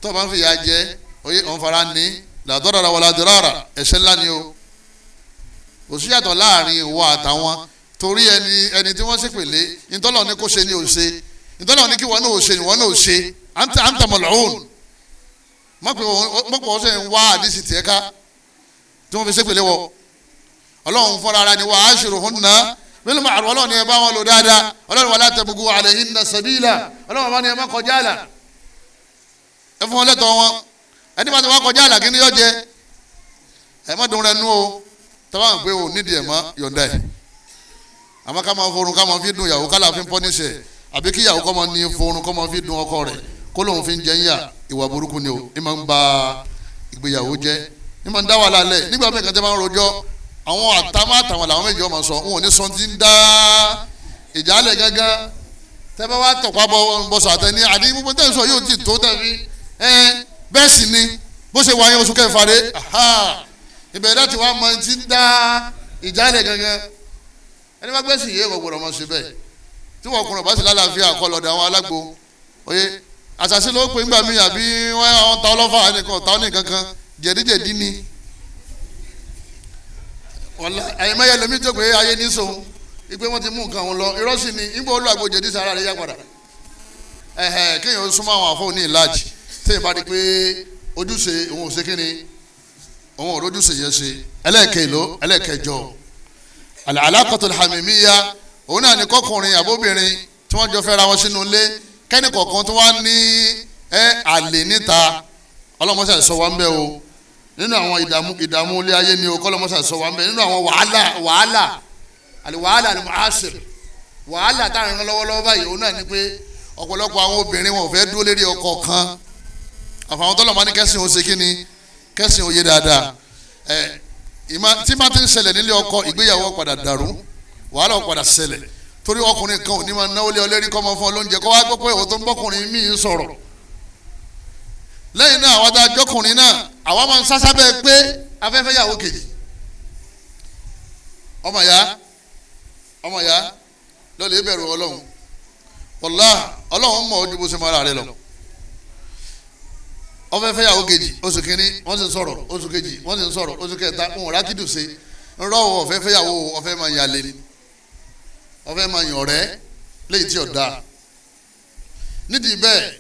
S2: tó bá ń fi ìyà jẹ oyè òun fara ní làdọ́rọ̀ra wà ládọ́rọ̀ra ẹ̀ṣẹ̀ ńlá ni o kò sí yàtọ̀ láàrin ìwọ àtàwọn torí ẹni tí wọ́n ṣèpèlé ìtọ́lọ̀ ní kò ṣe ni ò ṣe ìtọ́lọ̀ ní kí wọ́n náà ò ṣe ni wọ́n náà ò ṣe anta mal'un mọ̀pọ̀ ọ̀sẹ̀ ń wá àdìsí tiẹ̀ ká tí wọ́n fi ṣépèlé wọ ọlọ́run fúnra ara ni wa ashiruhunna bil ma'ruf ọlọ́run ni ẹ bá wọn lò dáadáa ọlọ́run wala tabghu alayhinna sabila ọlọ́run bá ní ẹ má kọjá àlà ẹ fún wọn lẹ́tọ̀ọ́ wọn ẹni bá ti wá kọjá àlà kí ni yóò jẹ ẹ má dùn rẹ nú o tọ́wọ́n à ń pé o nídìí ẹ̀ mọ́ yọ̀ǹda ẹ̀ àmọ́ ká máa forun ká máa fi dùn ìyàwó kálá fi ń pọ́ níṣẹ́ àbí kí ìyàwó kọ́ máa ní forun kọ́ máa fi dùn ọkọ rẹ̀ kó lóun fi ń jẹ yíyà ìwà burúkú ni o ní máa ń ba ìgbéyàwó jẹ́ ní máa ń dá wàhálà lẹ̀ nígbà mẹ́kan tẹ́ máa ń rojọ́ àwọn àtàwọn làwọn méjì ọmọ sọ wọn ò ní sọ ti ń dá ìjálẹ̀ gángan tẹ́ bá wá tọ̀pá bọ́sọ̀ àtẹni àdí gbogbo tẹ́ ń sọ yóò ti tó tẹ̀fi bẹ́ẹ̀ sì ni bó ṣe wáyé oṣù kẹfà rẹ̀ ìbẹ̀rẹ̀ láti wá mọ ti ń dá ìjálẹ̀ gángan ẹni bá gbẹ́sì yé kò gbọdọ̀ mọ̀ sí bẹ́ẹ̀ tí wọ́n kùnà bá sì lálàáfíà kọ́ lọ́dọ̀ àwọn alágbo oyè àṣàṣe ló pè ńgbà mí àbí wọ́n ta ọlọ́fà nìkan ta ọ́ nìkan kan jẹ̀díjẹ̀dí ni wọ́lá àyèmáyé lomi tó pé ayé ní sòun ipe wọ́n ti mú nǹkan wọn lọ irọ́ sì ni ìgbà olùwàgbò jẹ̀dí sára rẹ̀ yá padà kéèyàn súnmọ́ àwọn àfọ̀ ní ìlàjì téèyàn bá di pé ojúṣe òun ò ṣe kíni òun ò rójúṣe yẹn ṣe ẹlẹ́ẹ̀kẹjọ alaqatul hamimiyya òun náà ní kọkùnrin àbóbìnrin tí wọ́n jọ fẹ́ra wọn sínú ilé kẹ́ni kọ̀ọ̀kan tó wá ní àlè níta ọlọ́mọṣẹ́ sọ wá ń bẹ́ o nínú àwọn ìdààmú ilé ayé ni o kọ́lọ́mọṣẹ́ sọ wá ń bẹ́ nínú àwọn wàhálà al-mu'asir wàhálà táwọn lọ́wọ́lọ́wọ́ báyìí òun náà ní pé ọ̀pọ̀lọpọ̀ àwọn obìnrin wọn ò fẹ́ dúró lérí ọkọ kan àfàwọn tọ́lọ́mọ ní kẹ́sìn ó ṣe kí ni kẹ́sìn ó yé dáadáa tí máa ti ń ṣẹlẹ̀ nílé ọkọ ìgbéyàwó padà dàrú wàhálà ó padà ṣẹlẹ̀ torí ọkùnrin kan ò ní máa náwó lé ọlẹ́rìí kọ́ ọmọ fún ọ lóúnjẹ kọ́ wá gbọ́ pé òun tó ń bọ́kùnrin míì sọ̀rọ̀ lẹ́yìn náà àwọn adájọ́ ọkùnrin náà àwa máa ń sásá bẹ́ẹ̀ pé afẹ́fẹ́ yàwó kejì ọmọ ya lọ́lẹ̀ ìbẹ̀rù ọlọ́run wàlá ọlọ́run mọ̀ ojú bó ṣe máa rà rẹ lọ ọfẹ́fẹ́ yàwó kejì oṣù kínní wọ́n sì ń sọ̀rọ̀ oṣù kejì wọ́n sì ń sọ̀rọ̀ oṣù kẹta òun rákìdù ṣe ń rọ́wọ́ ọ̀fẹ́fẹ́ yàwó ọ̀fẹ́ máa yà lé ọ̀fẹ́ máa yàn ọ̀rẹ́ léyìí tí ò dáa nídìí bẹ́ẹ̀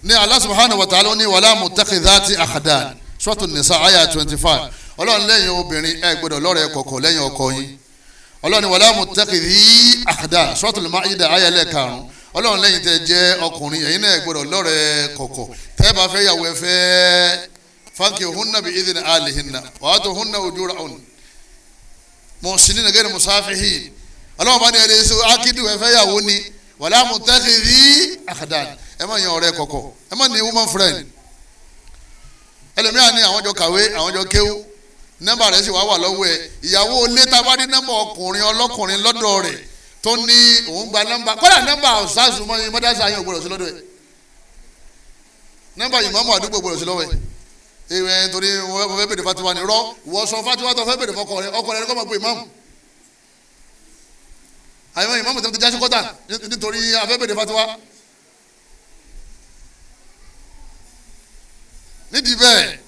S2: ní Allah subhanahu wa ta'ala ní wàlá mutakhidhati akhdan Suratu Nisa àyà 25 ọlọ́run lẹ́yìn obìnrin ẹ gbọ́dọ̀ lọ́rẹ̀ẹ́ kọ̀kọ̀ lẹ́yìn ọkọ yín ọlọ́run wàlá mutakhidhi akhdan Suratul Ma'idah àyà lẹ́ẹ̀karùn-ún ọlọ́run lẹ́yìn tẹ́ jẹ́ ọkùnrin ẹ̀yin náà gbọ́dọ̀ lọ́rẹ̀ẹ́ kọ̀kọ̀ tẹ́ bá fẹ́ yàwó ẹ fẹ́ fankihunna bi idhni ahlihinna wa atuhunna ujurahunna muhsinina ghayra musafihin ọlọ́run bá ní ẹni sọ akidu ẹ fẹ́ yàwó ni wàlá mutakhidhi akhdan ẹ má yan ọ̀rẹ́ kọ̀kọ̀ ẹ má ní woman friend ẹlòmíràn ní àwọn jọ kàwé àwọn jọ kéwú nọ́mbà rẹ̀ sì wà lọ́wọ́ ẹ̀ ìyàwó ilé tá a bá ní nọ́mbà ọkùnrin ọlọ́kùnrin lọ́dọ̀ rẹ̀ tó ní òun gba nọ́mbà kọ́dà nọ́mbà ọ̀sáàsù mọ́ mọ́dásá yẹn ò gbọdọ̀ sí lọ́dọ̀ ẹ̀ nọ́mbà ìmọ̀ọ́mọ́ àdúgbò gbọdọ̀ sí lọ́wọ́ ẹ̀ ẹ̀ torí wọ́n fẹ́ bèrè fatiwa ní rọ́ wọ́n sọ fatiwa tó fẹ́ bèrè fọkọ rẹ̀ ọkọ rẹ̀ kọ́ mọ̀ pé ìmọ̀ọ́mù àyẹ̀wò ìmọ̀ọ́mù tó ti jásí kọ́tà nítorí afẹ́ bèrè fatiwa nídìí bẹ́ẹ̀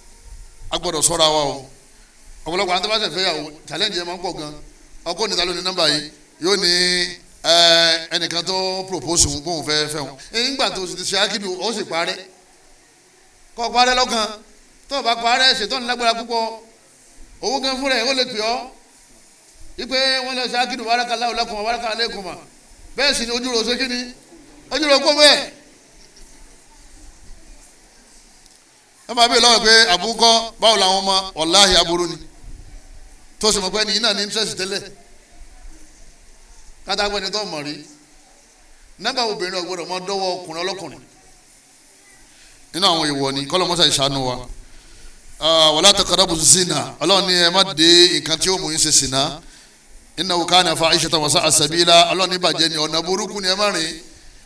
S2: a gbọ́dọ̀ sọ́ra wa o ọ̀pọ̀lọpọ̀ àwọn tó bá ṣe fẹ́ yàwó challenge yẹn máa ń pọ̀ gan ọkọ níta ló ní nọ́mbà yìí yóò ní ẹnìkan tó propose òun bóun fẹ́ fẹ́ wọn nígbà tó ti ṣe ákídù ó sì parẹ́ kọ́ parẹ́ lọ́kàn tó o bá parẹ́ ṣètò nílágbára púpọ̀ owó gan fúnra ẹ̀ ó lè pè ọ́ wípé wọ́n lọ ṣe ákídù barakallahu lakum wa baraka alaykum bẹ́ẹ̀ sì ni ojú ro ṣe kí ni ojú ro kó bẹ́ẹ̀ wọ́n máa bí lọ́wọ́ pé àbúkọ́ báwo làwọn ọmọ wàláhì aburú ni tó sì mọ̀ pé ní iná ní interest tẹ́lẹ̀ kátàgbẹ́ ni tó mọ̀ rí nọ́mbà obìnrin ọ̀gbọ́dọ̀ mọ́ dọ́wọ́ ọkùnrin ọlọ́kùnrin nínú àwọn ìwọ ni kọ́lọ́mọ́sá ìṣàánú wa wala taqrabu zina ọlọ́run ní ẹ má dé nǹkan tí ó mú yín ṣe sìnà innahu kana fahishatan wa sa'a sabila ọlọ́run ní bàjẹ́ ni ọ̀nà burúkú ni ẹ má rìn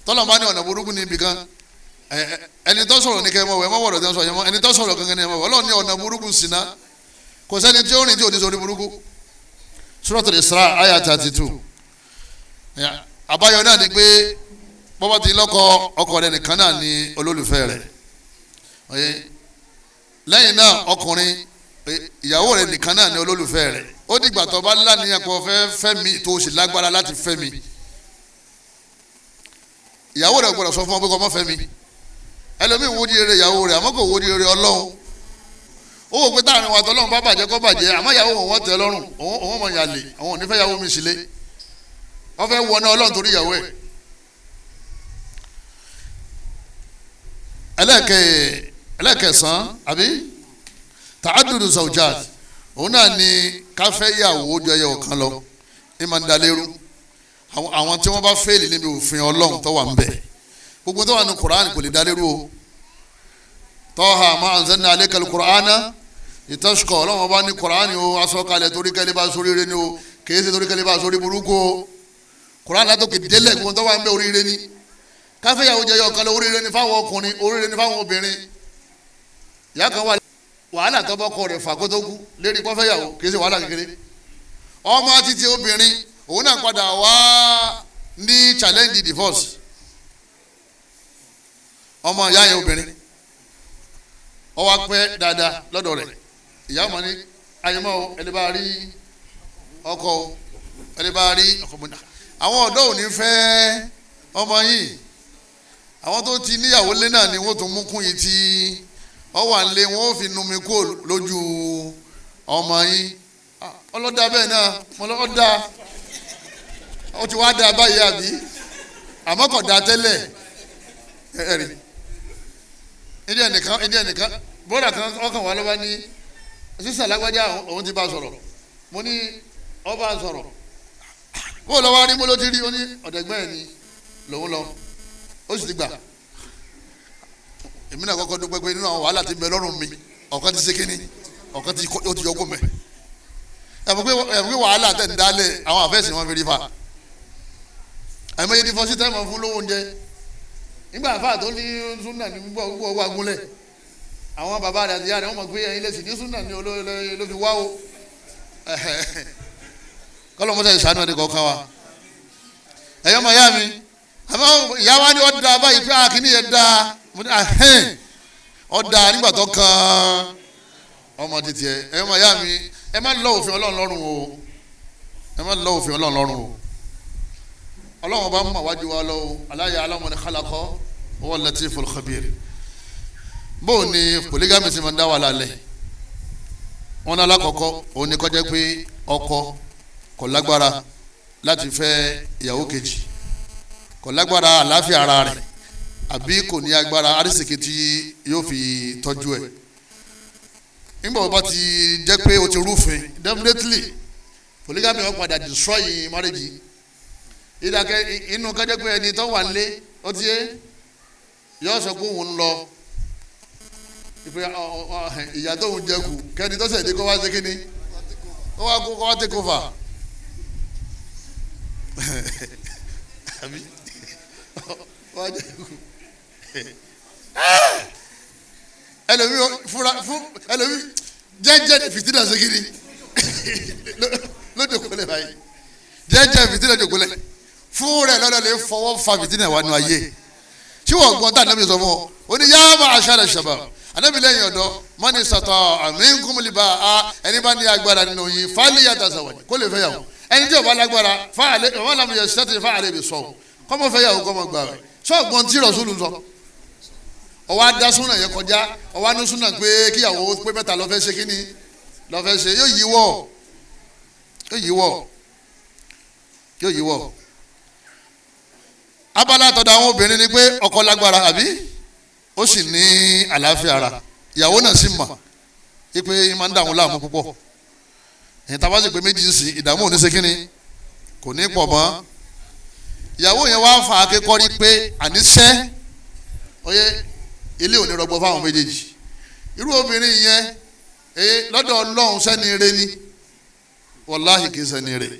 S2: tọ́lọ́ bá ní ọ̀nà burúkú ni ibìkan ẹni tó sọ̀rọ̀ ní kẹ́mọ̀ wẹ̀ mọ́ wọ̀rọ̀ tẹ́ sọ yẹn mọ́ ẹni tó sọ̀rọ̀ gangan ní ẹ̀mọ́ ọlọ́run ní ọ̀nà burúkú sìnà kò sẹ́ni tí ó rìn tí ò ní sọ ní burúkú Suratul Isra àyà 32 àbáyọ náà ni pé bọ́bá ti lọ́kọ ọkọ rẹ̀ nìkan náà ni olólùfẹ́ rẹ̀ lẹ́yìn náà ọkùnrin ìyàwó rẹ̀ nìkan náà ni olólùfẹ́ rẹ̀ ó dìgbà tó bá láníyàn pé fẹ́ mi tó sì lágbára láti fẹ́ mi ìyàwó rẹ̀ gbọ́dọ̀ sọ fún ọ pé kó má fẹ́ mi ẹlòmíì wo di rere ìyàwó rẹ̀ àmọ́ kò wo di rere Ọlọ́run ó wò pé táwọn ìwà tọ́lọ́run bá bàjẹ́ kó bàjẹ́ àmọ́ ìyàwó wọn tẹ́ lọ́rùn òun mọ̀ yàlè àwọn ò ní fẹ́ ìyàwó mi sílé wọ́n fẹ́ wọná Ọlọ́run torí ìyàwó ẹ̀. ẹlẹ́kẹ̀sán àbí ta'addudu zawjat òun náà ni káfẹ́ ìyàwó jọ ẹyọ kan lọ ní máa ń dalérú àwọn tí wọ́n bá fẹ́ẹ̀lì níbi òfin Ọlọ́run tó wà ń bẹ̀ gbogbo tó wà ní Qur'an kò lè dalérú o Taha ma anzalna alaykal Qur'ana litashqa Ọlọ́run bá ní Qur'an o asọ́kalẹ̀ torí kẹ́lẹ́ bá sórí rẹ ni o kìí ṣe torí kẹ́lẹ́ bá sórí burúkú o Qur'an látòkè délẹ̀ gbogbo tó wà ń bẹ̀ oríire ni káfẹ́ ìyàwó jẹ ẹyọ kan lọ oríire ni fáwọn ọkùnrin oríire ni fáwọn obìnrin ìyá kan wà wàhálà tó bọ́kọ rẹ̀ fà kó tó kú lérí kó fẹ́ yàwó kì í ṣe wàhálà kékeré ọmọ títí obìnrin òun náà padà wá ní challenge divorce ọmọ ìyá yẹn obìnrin ó wá pẹ́ dáadáa lọ́dọ̀ rẹ̀ ìyá ọmọ ní ayémọ́ ẹni bá rí ọkọ ẹni bá rí ọkọ mọ́nà àwọn ọ̀dọ́ ò ní fẹ́ ọmọ yìí àwọn tó ti níyàwó lé náà ni wọ́n tún mú kún yìí tí ọ wà ń lé wọn ò fi numi kó lójú ọmọ yín ọlọ́dà bẹ́ẹ̀ náà ọlọ́dà ó ti wá dá báyìí àbí àmọ́ kò dá tẹ́lẹ̀ ẹ̀rì ìdí ẹnìkan bọ́dà kan ọkàn wà lọ́wọ́ ní sísè alágbájá òun ti bá a sọ̀rọ̀ mo ní ọba a sọ̀rọ̀ bó lọ́wọ́ rí mo ló ti rí ó ní ọ̀dẹ̀gbẹ́ ẹ̀ ni lòun lọ ó sì ti gbà èmi náà kọ́kọ́ dúpẹ́ pé nínú àwọn wàhálà tí ń bẹ lọ́rùn mi ọ̀kan ti ṣe kínní ọ̀kan ó ti yọkó mẹ́ ẹ̀mú pé wàhálà tẹ̀ ń dálẹ̀ àwọn àfẹ́sì wọn fi rí fa ẹ̀mú yẹn ní fọ́sí tẹ́mọ̀ fún lówó oúnjẹ nígbà àfáà tó ní súnà ní gbogbo ọwọ́ agúnlẹ̀ àwọn bàbá rẹ̀ àti ìyá rẹ̀ wọ́n mọ̀ pé ẹ̀yin lẹ́sìn ní súnà ní ló fi wá o kọ́lọ́ mọ́tà ìṣàánú ẹ̀dẹ̀ kọ̀ọ̀kan wa ẹ̀yọ́ mọ̀ ìyá mi àmọ́ ìyá wa ni wọ́n da báyìí pé àkíní yẹn da ọ̀dà nígbà tó kan ọmọ títí ẹ máa yá mi ẹ má lọ òfin Ọlọ́run lọ́rùn o ẹ má lọ òfin Ọlọ́run lọ́rùn o Ọlọ́run bá mú àwájú wa lọ o ala ya'lamu man khalaqa huwa al-latiful khabir bó ni polygamy ti máa ń dá wà lálẹ́ wọn ní alákọ̀ọ́kọ́ òun ni kọjá pé ọkọ kò lágbára láti fẹ́ ìyàwó kejì kò lágbára àlàáfíà ara rẹ̀ àbí kò ní agbára arísìkí tí yóò fi tọ́jú ẹ̀ nígbà wọ́n bá ti jẹ́ pé o ti rúfin definitely polygamy wọ́n padà destroy marriage ìdàkẹ́ inú kájẹ́ pé ẹni tó wà nílé ó ti yé yóò sọ pé òun ń lọ ìyá tó ń jẹ kù kẹ́ni tó sẹ̀ dé kó wá ṣe kíni kó wá take over àbí wá jẹ kù ẹlòmí jẹ́jẹ́ fìtínà segiri lójookulẹ̀ báyìí jẹ́jẹ́ fìtínà lójookulẹ̀ fún rẹ̀ lọ́dọ̀ lè fọwọ́ fa fìtínà wà nù ayé tí wọ́n gbọ́n tá ànábì sọ fún ọ ó ní yá ma'ashara shabab ànábì lẹ́yìn ọ̀dọ́ man istata'a minkum al-ba'a ẹni bá ní agbára nínú yín falyatazawwaj kó lè fẹ́ yàwó ẹni tí ò bá lágbára wa lam yastati' fa'alayhi bis-sawm kọ́mọ fẹ́ yàwó kọ́mọ gbà rẹ̀ sọ́ọ̀gbọ́n tí Rasulu sọ ọwọ́ adá súnà yẹn kọjá ọwọ́ anú súnà pé kíyàwó pé mẹ́ta lọ́fẹ́ ṣe kíni lọ́fẹ́ ṣe yóò yíwọ́ abala àtọ̀dọ̀ àwọn obìnrin ni pé ọkọ lágbára àbí ó sì ní àlàáfíà ara ìyàwó náà sì mọ̀ pé máa ń dààmú láàmú púpọ̀ ẹ̀yìn tá a bá sì pé méjì ń sìn ìdààmú ò ní ṣe kíni kò ní pọ̀ mọ́ ìyàwó yẹn wá fa akẹ́kọ̀ọ́ rí pé àníṣẹ́ oyè ilé òní rọgbọ fáwọn méjèèjì irú obìnrin yẹn lọ́dọ̀ Ọlọ́run sẹ́ni rẹ ni wàláhì kì í sẹ́ni rẹ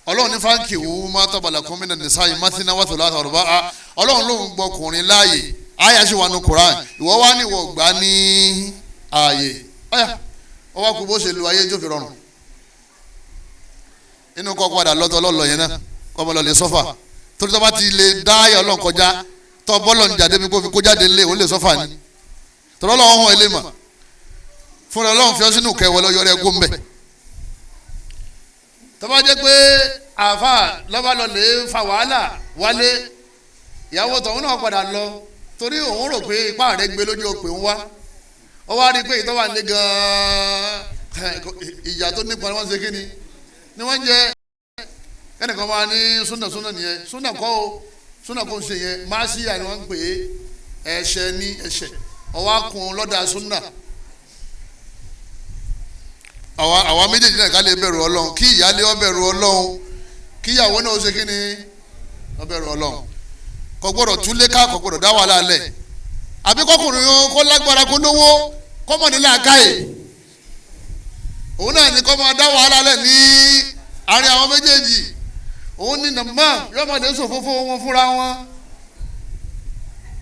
S2: Ọlọ́run ní fáńkì wù má tọ́balà kún mí nàní sáyé mátínà wàtò láti ọ̀rọ̀ bá a Ọlọ́run ló ń gbọkùnrin láàyè àyà sì wà ní Quran ìwọ wá ní ìwọ gbà ní ààyè ọ̀yà ó wá kú bó ṣe lu ayé tó fi rọrùn inú kọ́ padà lọ́tọ̀ lọ́lọ́ yẹn náà kọ́ mọ́ lọ lè sọ́fà torí tó bá ti lè dá ayọ̀ ọlọ́run kọjá tó bọ́lọ̀ ń jáde mi kó fi kó jáde lé òun lè sọ́fà ni tọ́lọ́ lọ́wọ́ hàn ẹ́ lè mà fúnra ọlọ́run fi ọ́ sínú kẹwọ́ lọ́yọ́ rẹ gómìnà tó bá jẹ́ pé àáfà lọ́ba lọ lè fa wàhálà wálé ìyàwó tọ̀hún náà padà lọ torí òun rò pé ipá rẹ̀ gbé lójú òpè ń wá ó wá rí i pé ìtọ́wà lé gan-an ìyà tó nípa ni wọ́n ṣe kí ni wọ́n jẹ ẹnìkan máa ní súnà nìyẹn súnà kọ́ o súnà kò ń ṣe yẹn máa sí ìyá ni wọ́n ń pè é ẹ̀ṣẹ̀ ní ẹ̀ṣẹ̀ ọwọ́ kun lọ́dà súnà àwa méjèèjì náà ká lè bẹ̀rù ọlọ́run kí ìyáálé ó bẹ̀rù ọlọ́run kí ìyàwó náà ó ṣe kí ni ó bẹ̀rù ọlọ́run kò gbọ́dọ̀ túlé ká kò gbọ́dọ̀ dá wàhálà lẹ̀ àbí kọkùnrin yẹn kó lágbára kó lówó kó mọ̀ nílẹ̀ àkáyè òun náà ní kó máa dá wàhálà lẹ̀ ní àárín àwọn méjèèjì òun ní nàmá yóò máa dé sòfófó wọn fúnra wọn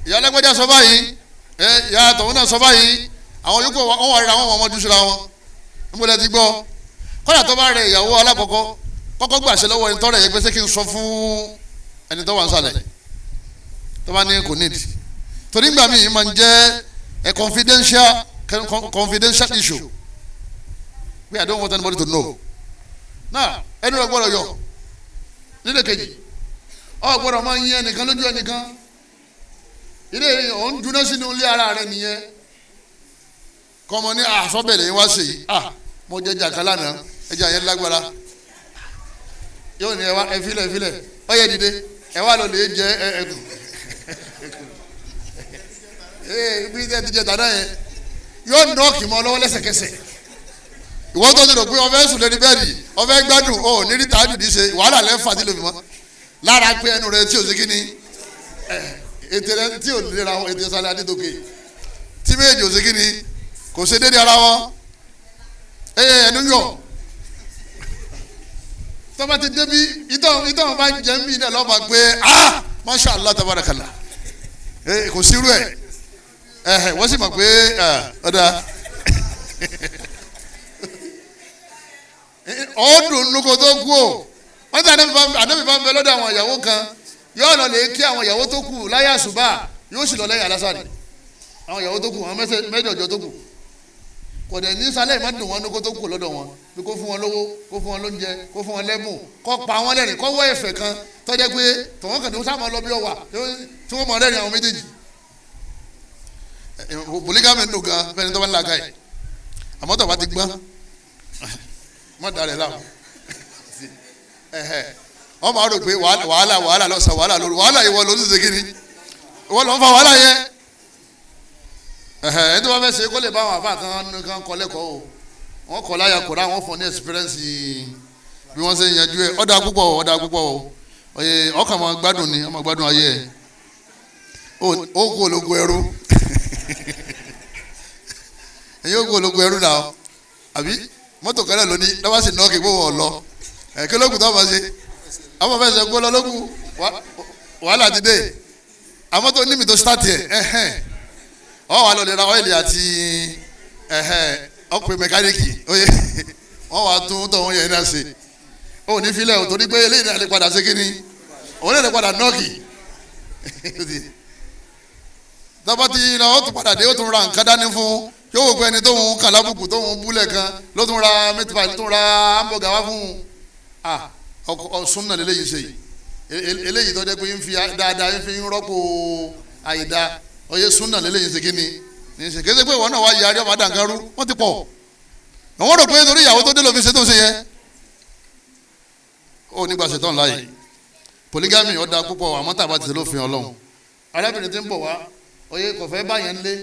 S2: ìyá alágbèjà sọ báyìí ìyá tọ̀hún náà sọ báyìí àwọn yòókù wọn wà rírà wọn wọn ọmọdé síra wọn níbo ti gbọ́ kọ́dà tó bá rẹ ìyàwó alákọ̀ọ́kọ́ kọ́kọ́ gbàṣẹ lọ́wọ́ ẹni tọ́rọ̀ yẹn pé ṣé kí n sọ fún ẹni tó wà ń sàlẹ̀ tó bá ní kò nídìí torí gbà mí máa ń jẹ́ a confidential issue pé I don't want anybody to know náà ẹni rẹ gbọ́dọ̀ yọ nílé kejì ọ gbọ́dọ̀ máa ń yín ẹnìkan lójú ẹnìkan ilé òun dúná sínú ilé ara rẹ nìyẹn kọ́mọ ní àsọ́bẹ̀lẹ̀ yín wá sí i mo jẹ jàkà lánàá ẹja yẹn lágbára yóò ní ẹ filẹ̀ ọ yẹ dìde ẹ wá lọ lè jẹ ẹkùn bí ẹ ti jẹ tàdá yẹn yóò nọ́ọ̀kì mọ́ lọ́wọ́ lẹ́sẹ̀kẹsẹ̀ ìwọ́n tó ti rò pé ọfẹ́ sùn lórí bẹ́ẹ̀dì ọfẹ́ gbádùn ó ní rí tààjù ní ṣe wàhálà lẹ́fà tí lómi mọ́ lára pé ẹnu rẹ tí ò sí kí ni ètè rẹ tí ò lera wọn ètè sálẹ̀ adédọ́kè tí méjì ò sí kí ni kò ṣe déédéé ara wọn ẹnu yọ tọ́ba ti débi ìtọ́ bá jẹ́ ń bí náà lọ́ba pé masha allah tabarakallah kò sírú ẹ̀ wọ́n sì mọ̀ pé ọ̀dà ọ̀ọ́dùn nukọ tó kú o wọ́n ti ànábì bá ń bẹ lọ́dọ̀ àwọn ìyàwó kan yóò lọ lè kí àwọn ìyàwó tó kù láyé àṣùbà yóò sì lọ lẹ́yìn alásàrì àwọn ìyàwó tó kù àwọn mẹ́jọ tó kù kò dẹ̀ ní sálẹ̀ má dùn wọn ní kó tó kù lọ́dọ̀ wọn bí kó fún wọn lówó kó fún wọn lóúnjẹ kó fún wọn lẹ́bùn kó pa wọn lẹ́rìn kó wọ́ ẹ̀fẹ̀ kan tó jẹ́ pé tọ̀wọ́n kàn ní sáà máa lọ bí ọwà tí wọ́n máa rẹ́rìn àwọn méjèèjì polygamy nù gan fẹ́ni tó bá ń la ká yìí àmọ́ tó bá ti gbọ́n má darẹ̀ la wọ́n máa rò pé wàhálà lọ́sàn wàhálà lóru wàhálà yìí wọ́n ló ń ṣe kí ni wọ́n lọ́ ń fa wàhálà yẹn ẹni tó bá fẹ́ ṣe kó lè bá àwọn àfa kan kọ́ lẹ́kọ̀ọ́ o wọ́n kọ́ láyà kóra wọ́n fọ́ ní experience bí wọ́n ṣe ń yanjú ẹ̀ ọ̀dà púpọ̀ o ọkàn máa gbádùn ni ọmọ gbádùn ayé ẹ̀ ó kó ológun ẹrú èyí ó kó ológun ẹrú náà àbí mọ́tò kẹrẹ́ lónìí lọ́wọ́ sì náà kí gbówó ọ lọ kí lóògùn tó máa ṣe àwọn fẹsẹ̀ gbó lọ lóògùn wàhálà ti dé àwọn tó ní mi tó start yẹ ọ wà lọ lè ra ọ́ìlì àti ọkùnrin mẹkáníìkì oye wọ́n wà tún tọ̀hún yẹn náà ṣe ó ní filẹ̀ ò torí pé eléyìí náà lè padà ṣe kí ni òun náà lè padà nọ́ọ̀kì tọ́pọ̀ tí ó tún padà dé ó tún ra nǹkan dání fún yóò wò pé ẹni tó ń kàn lábùkù tó ń búlẹ̀ kan ló tún ra mẹ́tìpá ló tún ra hamburger wá fún un súnà lélẹ́yìí ṣe eléyìí tó jẹ́ pé ń fi dáadáa ń fi ń rọ́pò àyídá oyè súnà lélẹ́yìí ṣe kí ni ní ṣe kéde pé ìwọ náà wá yarí ọmọ àdàǹkarú wọ́n ti pọ̀ àwọn rò pé torí ìyàwó tó dé lómi ṣe tó ṣe yẹn ó nígbà ṣetán láàyè polygamy ó dáa púpọ̀ àmọ́ tàbá ti ṣe lófin Ọlọ́run arábìnrin tí ń bọ̀ wá oyè kò fẹ́ báyẹn lé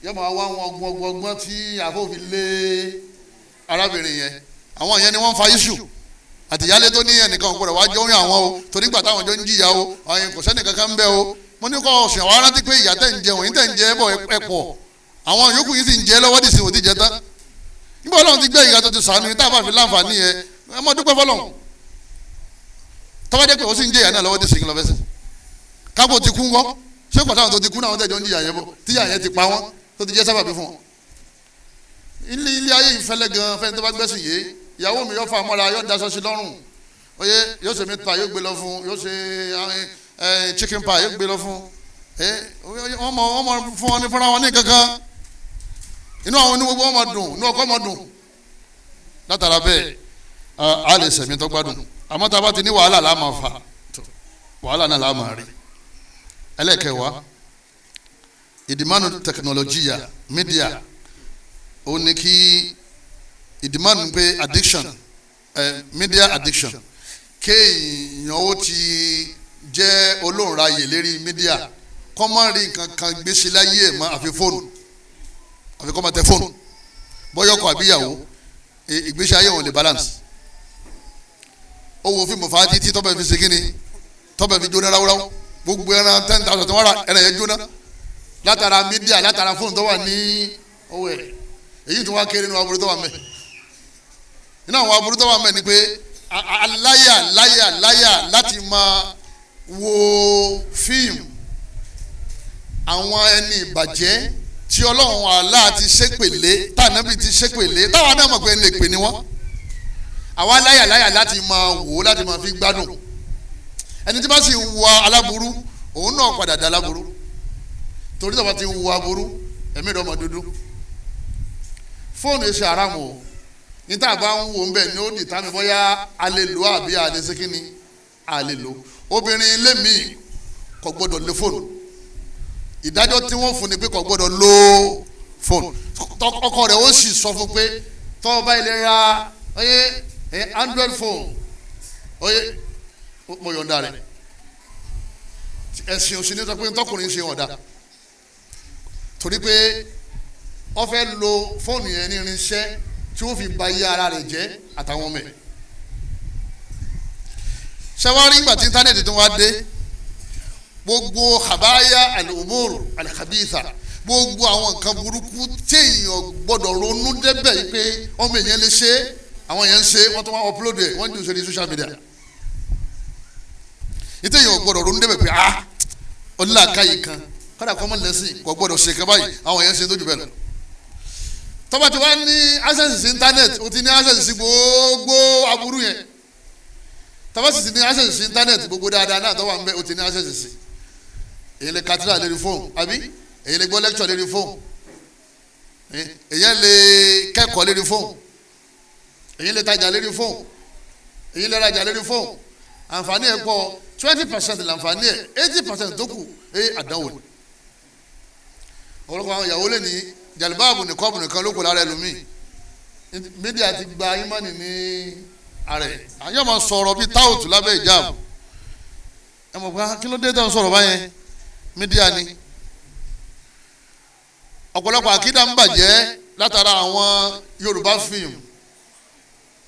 S2: yọmọ wá wọn gbọgbọgbọn tí àfọwọ́fin lé arábìnrin yẹn àwọn yẹn ni wọ́n ń fa iṣu àtìyálé tó ní ẹnìkan gbọ́dọ̀ wá jọ ń yàn wọ́n o torí gbà táwọn jọ ń jìyà o ọ̀yìn kò sẹ́ni kankan ń bẹ́ o mo ní kọ́ ọ̀sùn àwọn arántí pé ìyá tẹ̀ ń jẹ wọ̀nyí tẹ̀ ń jẹ bọ̀ ẹ pọ̀ àwọn yòókù yìí sì ń jẹ lọ́wọ́ dì sí òtí jẹ tán nígbà Ọlọ́run ti gbé ìyá tó ti sànú ní táwọn àfi láǹfààní yẹn ẹ mọ dúpẹ́ fọlọ́run tọ́wọ́ jẹ́ pé ó sì ń jẹ ìyá náà lọ́wọ́ dì sí lọ́fẹ́ sí kápò ti kú ńkọ́ ṣé kò táwọn tó ti kú náà wọ́n tẹ̀jọ́ ń jìyà yẹn bọ̀ tíyà yẹn ti pa wọ́n tó ti jẹ́ sábàbí fún wọn. ilé ayé ìfẹ́lẹ́ gan fẹ́ni tó bá gbẹ́sìn yé ìyàwó mi yọ fa mọ́ra yọ daṣọ sí lọ́rùn oye yóò ṣe meat pie yóò gbé lọ fún yóò ṣe chicken pie yóò gbé lọ fún wọ́n mọ̀ fún wọn ní fúnra wọn ní kankan inú àwọn onígbogbo wọn mọ̀ dùn inú ọkọ mọ̀ dùn látara bẹ́ẹ̀ a lè sẹ̀mí tó gbádùn àmọ́ tá a bá ti ní wàhálà la máa fà wàhálà náà la máa rí ẹlẹ́kẹ̀wá ìdìmánu tẹkinọlọ́jìyà mídíà ó ní kí ìdìmánu pé addiction media addiction kéèyàn ó ti jẹ́ olóńráyè lérí mídíà kọ́ máa rí nǹkan kan gbèsè láyé ẹ̀ mọ́ àfi fóònù àfi kọ́ máa tẹ fóònù bọ́yọ̀kọ̀ àbíyàwó ìgbésí ayé wọn lè balance ó wo fíìmù fàájì tí tọ́bẹ̀ fi ṣe kíni tọ́bẹ̀ fi jóná ráúráú gbogbo ẹran 10,000 tó wọ́n ra ẹran yẹn jóná látara mídíà látara fóònù tó wà ní owó ẹ̀ èyí tó wá kéré nínú aburú tó wà mẹ́ nínú àwọn aburú tó wà mẹ́ ni pé láyà láti máa wo fíìmù àwọn ẹni ìbàjẹ́ tí ọlọ́run Allah ti ṣépèlé tànàbí ti ṣépèlé táwọn náà mọ̀ pé lè pè ní wọ́n àwa láyà láti máa wò ó láti máa fi gbádùn ẹni tí bá sì ń wo aláburú òun náà padà dá aláburú torí tó bá ti ń wo aburú ẹ̀mí rẹ̀ ọmọ dúdú fóònù ṣe àràmù o níta bá ń wo ń bẹ̀ ní ó di tàmí bóyá a lè lò àbí a lè ṣe kí ni a lè lò obìnrin ilé mi kò gbọdọ̀ lé fóònù ìdájọ́ tí wọ́n fún ni pé kò gbọdọ̀ lo fóònù ọkọ rẹ̀ ó sì sọ fún pé tọ́ ọba ilé ra oye android phone oye mo yọ̀ǹda rẹ̀ ẹ̀sìn òsì ní sọ pé tọkùnrin ṣe ọ̀dà torí pé wọ́n fẹ́ lo fóònù yẹn ní irinṣẹ́ tí ó fi ba iye ara rẹ̀ jẹ́ àtàwọn ọmọ ẹ̀ ṣẹ́wárí ìgbà tí íńtánẹ́ẹ̀tì tó wá dé gbogbo habaya al-umur al-khabitha gbogbo àwọn nǹkan burúkú téèyàn gbọ́dọ̀ ronú débẹ̀ yìí pé ọmọ èèyàn lè ṣe àwọn èèyàn ń ṣe wọ́n tó wá upload ẹ̀ wọ́n jù sórí social media ìtéèyàn gbọ́dọ̀ ronú débẹ̀ pé onílàákàyè kan kọ́dà common lesson kò gbọ́dọ̀ ṣe kan báyìí àwọn èèyàn ṣe tó jù bẹ́ẹ̀ lọ tọ́ba tí wàá ní access sí internet o ti ní access sí gbogbo aburú yẹn tọ́ba sì ti ní access sí internet gbogbo dáadáa náà tọ́wọ́ àmbẹ́ o ti ní access sí èyí lè katira lérí fóònù àbí èyí lè gbọ́ lecture lérí fóònù èyí lè kẹ́kọ̀ọ́ lérí fóònù èyí lè tajà lérí fóònù èyí lè rajà lérí fóònù àǹfààní ẹ̀ pọ̀ 20% làǹfààní ẹ̀ 80% tó kù àdánwò ni ọ̀pọ̀lọpọ̀ àwọn ìyàwó lè ní jàlibáàbù nìkan ọ̀bùn nìkan ló kù lára ẹlòmíì mídíà ti gba ìmánì ní ààrẹ àyàn máa sọ̀rọ̀ bíi táwùtù lábẹ́ ìjáàbù ẹ mọ̀ pé kí ló dé tó ń sọ̀rọ̀ báyẹn mídíà ni ọ̀pọ̀lọpọ̀ àkídà ń bàjẹ́ látara àwọn Yorùbá fíìmù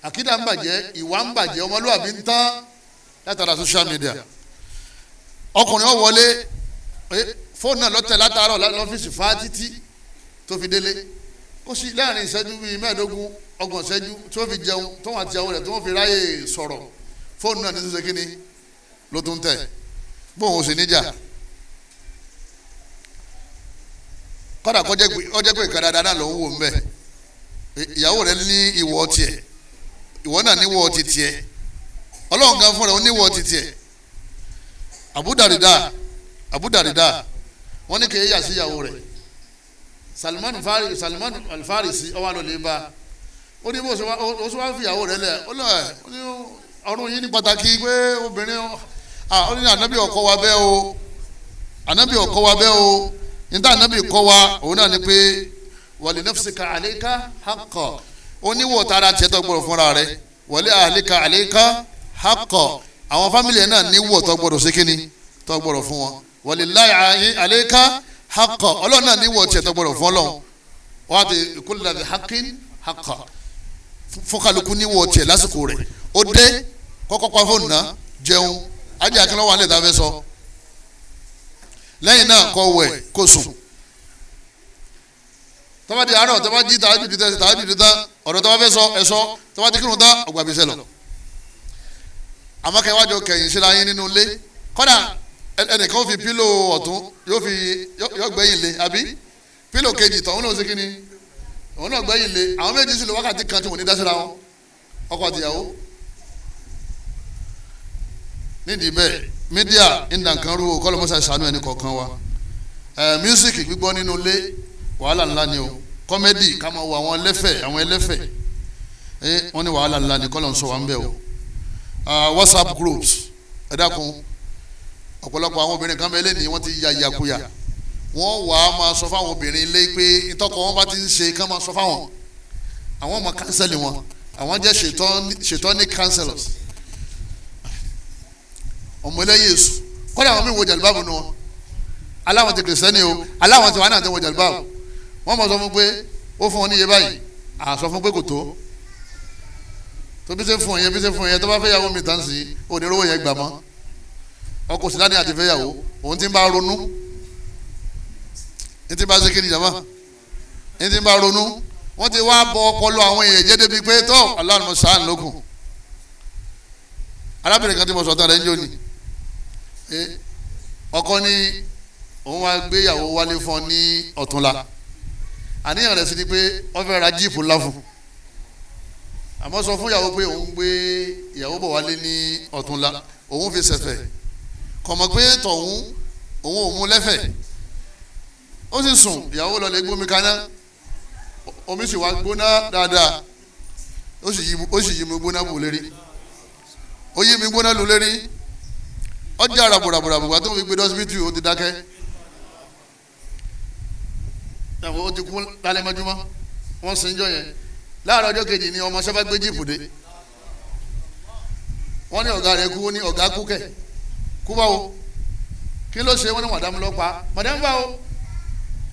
S2: àkídà ń bàjẹ́ ìwà ń bàjẹ́ ọmọlúwàbí ń tán látara social media ọkùnrin ó wọlé fóònù náà lọ́tẹ̀ látàárọ̀ lọ́fíìsì fáá títí tó fi délé ó sì láàrin ìṣẹ́jú bíi 15 ọgbọ̀n ìṣẹ́jú tí wọ́n fi jẹun tó wọ́n àti àwọn rẹ̀ tí wọ́n fi ráyè sọ̀rọ̀ fóònù náà ní tó ṣe kíni ló tún tẹ̀ bóun ò sì níjà kọ́dà kọjá pé ìka dáadáa náà ló ń wò ń bẹ̀ ìyàwó rẹ̀ ní ìwọ tiẹ̀ ìwọ náà níwọ ti tiẹ̀ ọlọ́run gan fún rẹ̀ ó níwọ ti tiẹ̀ Abu Darda wọ́n ní kéèyà sí ìyàwó rẹ̀ Salman Al-Farisi ọwọ́ àlọ́ lè ba ó ní bó ṣe wá fi ìyàwó rẹ̀ lẹ̀ ó ní ọ̀run yìí ní pàtàkì pé obìnrin ó ní ànábì ọkọ wa bẹ́ẹ̀ o ànábì ọkọ wa bẹ́ẹ̀ o níta ànábì kọ́ wa òun náà ni pé wali nafsika alayka haqqa ó ní wò tara tiẹ̀ tó gbọ́dọ̀ fúnra rẹ̀ wali ahlika alayka haqqa àwọn fámìlì ẹ̀ náà ní wò tó gbọ́dọ̀ ṣe kíni tó gbọ́dọ̀ fún wọn walillahi alayka haqqa ọlọ́run náà ní wò tiẹ̀ tó gbọ́dọ̀ fún ọlọ́run wọ́n á ti kullu dhi haqqin haqqa fọkàlùkù ní wò tiẹ̀ lásìkò rẹ̀ ó dé kọ́kọ́ pa fóònù náà jẹun ajé akínlọ́ wà lẹ́ta fẹ́ sọ lẹ́yìn náà kọ́ wẹ̀ kó sùn tọ́ba di àárọ̀ tọ́ba jí tàájú di tán ọ̀rọ̀ tọ́ba fẹ́ sọ ẹ̀sọ́ tọ́ba di kírun tán ọgbà bíṣẹ́ lọ. amákẹ́wájọ kẹ̀yìn síra yín nínú ilé kọ́dà ẹnìkan ó fi pílò ọ̀tún yóò gbẹ́yìn lé àbí pílò kejì tọ̀hún náà ó ṣe kí ni òun náà gbẹ́yìn lé àwọn méjì sì lọ wákàtí kan tí wọ́n ní dá síra wọn ọkọ àtìyàwó nídìí bẹ́ẹ̀ mídíà ìdànkanrú kọ́lọ́mọ́sá ìsànú ẹni kọ̀ọ̀kan wa mísíkì gbígbọ́ nínú ilé wàhálà ńlá ni o kọ́mẹ́dì ká máa wo àwọn ẹlẹ́fẹ̀ wọ́n ní wàhálà ńlá ni kọ́lọ́ ń sọ wá ń bẹ̀ o WhatsApp groups ẹ dákun ọ̀pọ̀lọpọ̀ àwọn obìnrin kan bẹ́ẹ̀ lé ní wọ́n ti ya ìyàkuyà wọ́n wà á máa sọ fáwọn obìnrin ilé pé ìtọ́kọ wọn bá ti ń ṣe ká máa sọ fáwọn àwọn ọmọ kánsẹ́lì wọn àwọn jẹ́ ṣètọ́ní counselors ọmọlẹ́yìn èṣù kọ́lá àwọn míì wo jàlúbáàbù nu wọn aláwọn ti kìrìsìtẹ́nì o aláwọn ti wà náà ti wo jàlúbáàbù wọ́n mọ̀ sọ fún pé ó fún ọ níye báyìí àsọ fún pé kò tó bí ṣe fún ọ yẹn tó bá fẹ́ yàwó mi tán sí onírówó yẹn gbà mọ́ ọkọ̀ sílá ní àti fẹ́ yàwó òun ti ń bá ronú ní ti bá ṣe kí ni jàmá ní ti bá ronú wọ́n ti wá bọ ọpọlọ àwọn èèyàn jẹ́ débi pé tó aláàánú sàn lókun arábìnrin kan tí mo sọ tán rẹ̀ ń jó ni ọkọ ní òun wá gbéyàwó wálé fún ọ ní ọ̀túnla àníyàn rẹ̀ sì ni pé wọ́n fẹ́ ra jíìpù ńlá fún àmọ́ sọ fún ìyàwó pé òun gbé ìyàwó bọ̀ wálé ní ọ̀túnla òun fi ṣẹ̀fẹ̀ kọ̀mọ̀ pé tọ̀hún òun ò mú lẹ́fẹ̀ ó sì sùn ìyàwó lọ lè gbómi kaná omi sì wá gbóná dáadáa ó sì yí mi gbóná bù lérí ó yí mi gbóná lù lérí ọjà ràbùràbùràbùrà tó fi gbé dọ́sibítù ó ti dákẹ́ ó ti kú lálẹ́ mọ́júmọ́ wọ́n sin jọ yẹn láàárọ̀ ọjọ́ kejì ni ọmọ sábà gbé jíìpù dé wọ́n ní ọ̀gá rẹ̀ kú ní ọ̀gá kú kẹ̀ kú báwo kí ló ṣe wọ́n ní màdámù lọ́pàá màdámù báwo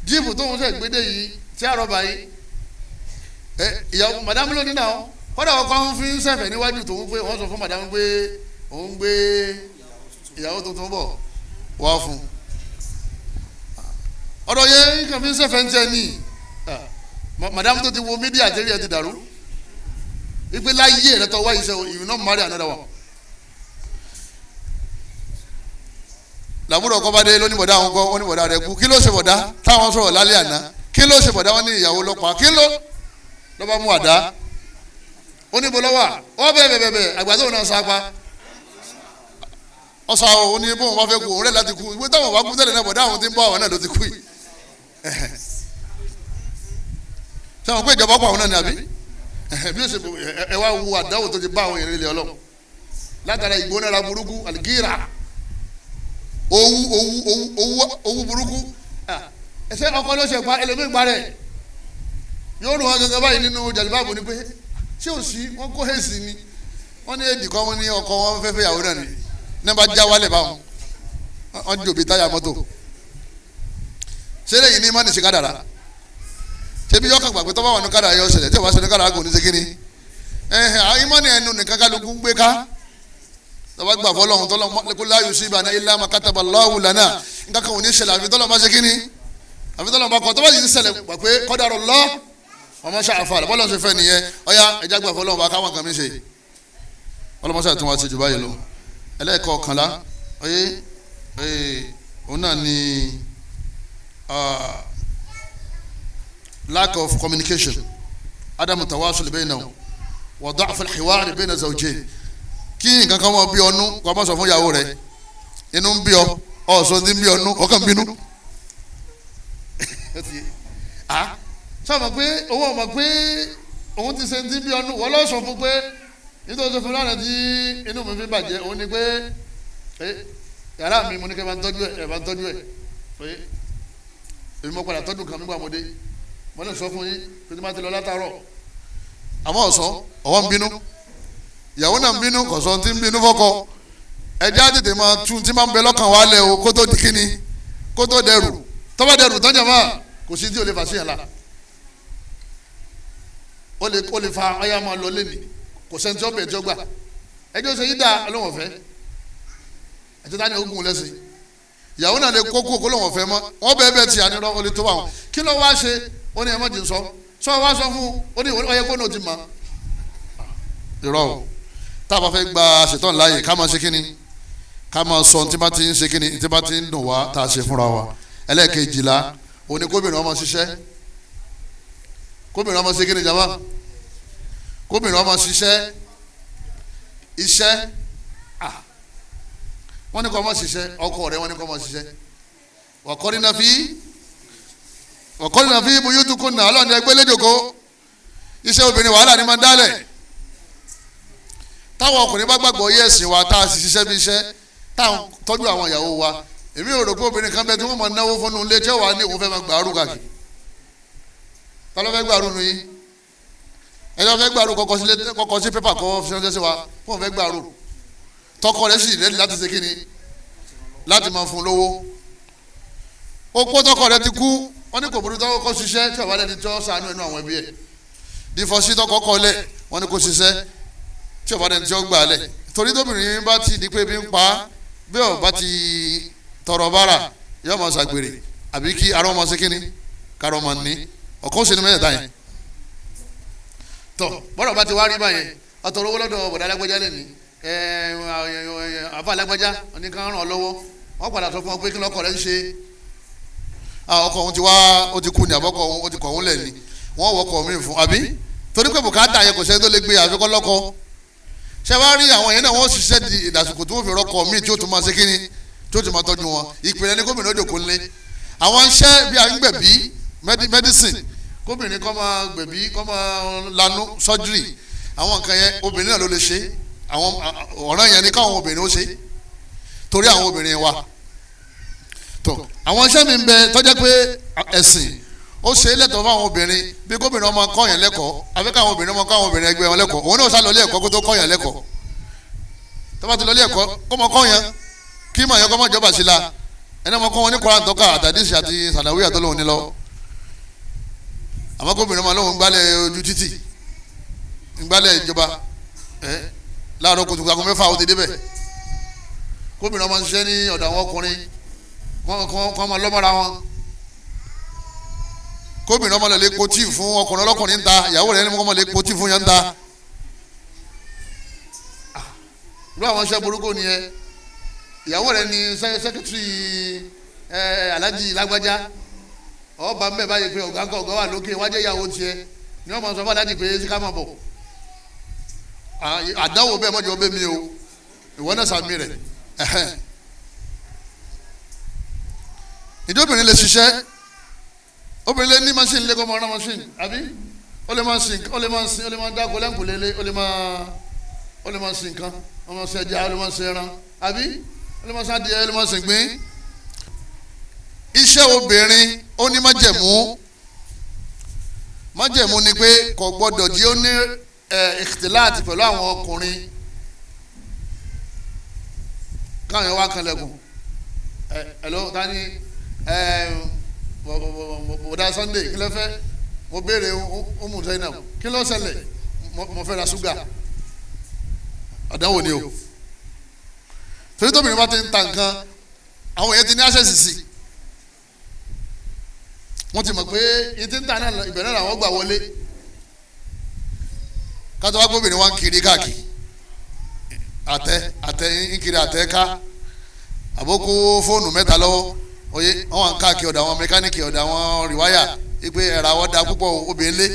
S2: jíìpù tóun ṣe gbédè yìí tí àrọ́bà yìí ìyàwó màdámù ló ní náà kọ́dà ọkọ̀ ń fi ń ṣẹ̀fẹ̀ níwájú tòun pé wọ́n sọ fún màdámù pé òun gbé ìyàwó tuntun bọ̀ wá fún ọ̀dọ̀ yẹn kàn fi ń ṣẹ̀fẹ̀ ń tẹ́ ní màdámù tó ti wo mídíà tẹ́lẹ̀ ẹ ti dàrú ìpè láyé rẹ tó wáyé sẹ you not marry another one. làbúrò ọkọ bá dé lóní bọ̀dá àwọn kọ́ wọ́n ní bọ̀dá rẹ kú kí ló ṣe bọ̀dá táwọn sọ̀rọ̀ lálẹ́ àná kí ló ṣe bọ̀dá wọn ní ìyàwó lọ́pàá kí ló lọ́ba mú àdá ó ní bolọ́wà ó bẹ́ẹ̀ àgbàdo náà sápá ọ̀sà ò ní bóun wá fẹ́ kú òun rẹ̀ láti kú ìwé táwọn bá kú tẹ́lẹ̀ náà bọ̀dá àwọn tí ń bọ́ àwọn náà ló ti kú yìí sẹ́wọ̀n pé ìjọba pa àwọn náà ni àbí bí ó ṣe ẹ wá wu àdáwò tó ti bá àwọn èèyàn ilé ọlọ́run látara ìgbónára burúkú àlìgíra owú burúkú ẹsẹ ọkọ ló ṣe pa ẹlòmíín parẹ yóò rún wọn gẹ́gẹ́ báyìí nínú jàlíbáàbù ni pé ṣé ò sí wọn kó hèsì ni wọn ní èdè kan wọn ní ọkọ wọn fẹ́fẹ́ yàwó náà ni ní bá já wálẹ̀ báwọn wọn jòbí táyà mọ́tò ṣé lẹ́yìn ní mọ́nì ṣe kádàrá ṣé bí yọkàn gbàgbé tó bá wà ní kádàrá yọ ṣẹlẹ̀ tí o bá ṣe ní kádàrá kò ní ṣe kíni ìmọ̀nì ẹnu nìkan kálukú gbé ká tọ́ba gbà fọlọ́hún tọ́lọ́ kó la yusibana illa ma kataba Allahu lana nǹkan kan ò ní ṣẹlẹ̀ àfi tọ́lọ́ bá ṣe kíni àfi tọ́lọ́ bá kọ́ tọ́ba yìí ṣẹlẹ̀ gbà pé qadarullah wa ma sha'a fa'ala bọ́lọ́ ṣe fẹ́ nìyẹn ọ̀ya ẹja gbà fọlọ́hún bá káwọn kan mi ṣe ọlọ́mọṣẹ́ àti wọn ti jù báyìí lọ ẹlẹ́ẹ̀kọ̀ọ̀kànlá òun náà ni lack of communication adamu tawasul bainahum wa da'f al-hiwar bayna zawjayn kí nǹkan kan mọ bí ọnú kó má sọ fún ìyàwó rẹ inú ń bí ọ ọ̀sán ti ń bí ọnú ọkàn bínú sọ ma pé owó ọmọ pé òun ti ṣe ti ń bí ọnú wọ́n lọ sọ fún pé nítorí sọ fún lánàá tí inú mi fi bàjẹ́ òun ni pé yàrá mi mo ní kẹ́ ẹ bá ń tọ́jú ẹ̀ pé èmi mọ̀ padà tọ́jú kan nígbà mo dé mo lè sọ fún yín pé tí ma ti lọ látàárọ̀ àmọ́ ọ̀sán ọwọ́ ń bínú ìyàwó náà ń bínú kọ̀sọ́ tí ń bínú fọ́kọ ẹjẹ́ á tètè máa tún tí máa ń bẹ lọ́kàn wá lẹ̀ o kó tó di kíni kó tó dẹrù tọ́ba dẹrù tọ́jà máa kò sí tí o lè fà sí yàn la o lè fa ayá máa lọ lẹ́nìí kò sẹ́ni tí ó bẹ̀ tí ó gbà ẹjọ́ sọ yín dá ọlọ́wọ̀n fẹ́ ẹjọ́ tani ogun lẹ́sìn ìyàwó náà lè kókó kó lọ́wọ́n fẹ́ mọ́ wọ́n bẹ́ẹ̀ bẹ́ẹ̀ tì ànírọ́ o lè tó wọn kí ló wá ṣe ó ní ẹ má jì ń sọ wá sọ fún ó ní ọyẹ kó náà ti mọ irọ́ o tá a bá fẹ́ gba ṣètọ́ láàyè ká máa ṣe kíni ká máa sọ tí bá ti ń ṣe kíni tí bá ti ń dùn wá tá a ṣe fúnra wa ẹlẹ́ẹ̀kejìlá òní kóbìnrin ọmọ ṣiṣẹ́ kóbìnrin ọmọ ṣe kíni jama kóbìnrin ọmọ ṣiṣẹ́ iṣẹ́ wọ́n ní kó má ṣiṣẹ́ ọkọ rẹ̀ wọ́n ní kó má ṣiṣẹ́ waqarna fi buyutikunna ọlọ́run ẹgbẹ́ lẹ́jọ̀kọ́ iṣẹ́ obìnrin wàhálà ni máa ń dálẹ̀ táwọn ọkùnrin bá gbàgbọ́ yẹ ẹ̀sìn wa tá a sì ṣiṣẹ́ bí iṣẹ́ táwọn tọ́jú àwọn ìyàwó wa èmi ò rò pé obìnrin kan bẹ́ẹ̀ tí wọ́n máa náwó fún un lé tí ó wà ní òun fẹ́ máa gbàrú kàkì ta ló fẹ́ gbàrú nu yín ẹjọ́ fẹ́ gbàrú kọ́kọ́ sí pépà kọ́ fi ṣe wa fún òun fẹ́ gbàrú tọkọ rẹ̀ sì rẹ́ẹ̀dì láti ṣe kíni láti máa fún lówó opó tọkọ rẹ̀ ti kú wọ́n ní kò burú tọkọ kọ́ ṣiṣẹ́ tí ọ̀bá lẹ́ni tí ó sànú ẹnu àwọn ẹbí ẹ̀ dífọ́sí tọkọ kọ́ lẹ̀ wọ́n ní kò ṣiṣẹ́ tí ọ̀bá lẹ́ni tí ó gbà lẹ̀ torí tóbìnrin bá ti di pé bí ń pa bí ọba ti tọrọ bára yóò máa ṣàgbèrè àbí kí arọ́ máa ṣe kíni kárọ́ máa ní ọ̀kan ṣe ni mẹ́tẹ̀ẹ̀ta yẹn tọ́ bọ́dọ̀ bá ti wá rí báyẹn ọ̀tọ̀rọ̀ owó lọ́dọ̀ bọ̀dá alágbájá lẹ́ni àbá alágbájá oníkan ràn ọ́ lọ́wọ́ wọ́n padà sọ fún ọ pé kí lọ́kọ̀ rẹ̀ ń ṣe ọkọ̀ òun ti wá ó ti kú ní àbọ̀kọ̀ òun ó ti kọ̀ òun lẹ̀ ni wọ́n wọkọ̀ míì fún àbí torí pé bùkátà yẹn kò sẹ́ni tó lè gbé àfikọ́ lọ́kọ̀ ṣé wàá rí àwọn yẹn náà wọ́n ṣiṣẹ́ di ìdàsùkò tó fi rọ́kọ̀ míì tí ó tún máa ṣe kíni tí ó tún máa tọ́jú wọn ìpìlẹ̀ ní gómìnà òjò kò lé àwọn iṣẹ́ bí agbẹ̀bí medicine gómìnà kọ́ máa gbẹ̀bí kọ́ máa lanú surgery àwọn nǹkan yẹn obìnrin náà ló lè ṣe àwọn ọ̀ràn yẹn ni káwọn obìnrin ó ṣe torí àwọn obìnrin wa tó àwọn iṣẹ́ mi ń bẹ tọ́jẹ́ pé ẹ̀sìn ó ṣe é lẹ́tọ̀ọ́ fún àwọn obìnrin bí gómìnà ọmọ kọ́ yẹn lẹ́kọ̀ọ́ àbí káwọn obìnrin ọmọ káwọn obìnrin ẹgbẹ́ wọn lẹ́kọ̀ọ́ òun náà sá lọ ilé ẹ̀kọ́ kó tó kọ́ yẹn lẹ́kọ̀ọ́ tó bá ti lọ ilé ẹ̀kọ́ kó mọ kọ́ yẹn kí màá yẹ kó má jọba sí la ẹni ọmọ kọ́ wọn ní Kùránì tọ́ka àtàdísì àti sànàwí àtọ́lóhùn ní lọ àmọ́ gómìnà ọmọ lóhùn gbálẹ̀ ojú títì gbálẹ̀ ìjọba láàárọ̀ kùtùkù aago 6 ó ti débẹ̀ gómìnà ọmọ ṣiṣẹ́ ní ọ̀dọ̀ àwọn ọkùnrin kọ́ máa lọ́mọ́ra wọn gómìnà ọmọ lè kotí fún ọkùnrin ọlọ́kùnrin ń ta ìyàwó rẹ̀ ní ọmọ lè kotí fún yẹn ń ta ló àwọn iṣẹ́ burúkú ni ẹ ìyàwó rẹ̀ ní sẹ́kítírì alájì lágbájá ọba mbẹ báyìí pé ọ̀gá wà lókè wájẹ́ ìyàwó tiẹ̀ ni wọ́n máa sọ fún alájì pé síkà máa bọ̀ àdáwò bẹ́ẹ̀ mọ́jọ́ bẹ́ẹ̀ mi o ìwọ náà sàmì rẹ̀ ìjọbìnrin lè ṣiṣẹ́ obìnrin lè ní machine lé kọ́ máa rán machine àbí ó lè máa sin ó lè máa dáko lẹ́kùnlélé ó lè máa sin nǹkan ó lè máa sin ẹja ó lè máa sin ẹran àbí ó lè máa sin adìyẹ ó lè máa sin gbìn. iṣẹ́ obìnrin ó ní májẹ̀mú ni pé kò gbọ́dọ̀ jí ó ní ìkìtìláàtì pẹ̀lú àwọn ọkùnrin káwọn yẹn wá kanlẹ̀kùn hello tani bọ̀dá Sunday kí ló fẹ́ mo béèrè ọmọ Zainab kí ló ṣẹlẹ̀ mo fẹ́ ra ṣúgà àdánwò ni o torí tóbi ní bá ti ń ta nǹkan àwọn èèyàn ti ní access sí wọ́n ti mọ̀ pé yìí ti ń ta náà ìbẹ̀rẹ̀ làwọn gbà wọlé kátó wá gbóbìnrin wá ń kiri káàkiri àtẹ ń kiri àtẹ ká àbókù fóònù mẹ́ta lọ́wọ́ oye wọn wà ń káàkiri ọ̀dọ̀ àwọn mẹkáníìkì ọ̀dọ̀ àwọn rìwáyà wípé ẹ̀rọ àwọn da púpọ̀ obìnrin lé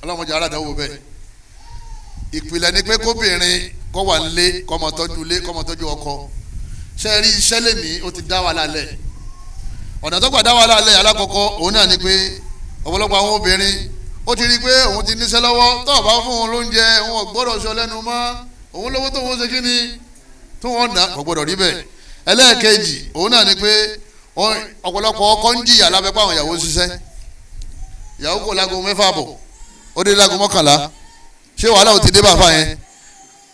S2: ọlọ́mọdé aládàáwò bẹ́ẹ̀ ìpìlẹ̀ ni pé kóbìnrin kọ́ wà nílé kọ́ mọ tọ́jú ilé kọ́ mọ tọ́jú ọkọ ṣe rí iṣẹ́ lẹ́ni ó ti dá wà lálẹ́ ọ̀nà tó gbà dá wà lálẹ́ alákọ̀ọ́kọ́ òun náà ni pé ọ̀pọ̀lọpọ̀ àwọn obìnrin ó ti rí i pé òun ti níṣẹ́ lọ́wọ́ tó bá fún òun lóúnjẹ òun ò gbọ́dọ̀ sọ lẹ́nu mọ́ òun lówó tó wọ́n ṣe kí ni tó wọ́n ná kò gbọ́dọ̀ rí bẹ́ẹ̀ ẹlẹ́ẹ̀kejì òun náà ni pé ọ̀pọ̀lọpọ̀ ọkọ ń jìyà lábẹ́ pàwọn ìyàwó ṣiṣẹ́ ìyàwó kò lágo 6 bọ̀ ó dé lágo 11 ṣé wàhálà ò ti dé bàbá yẹn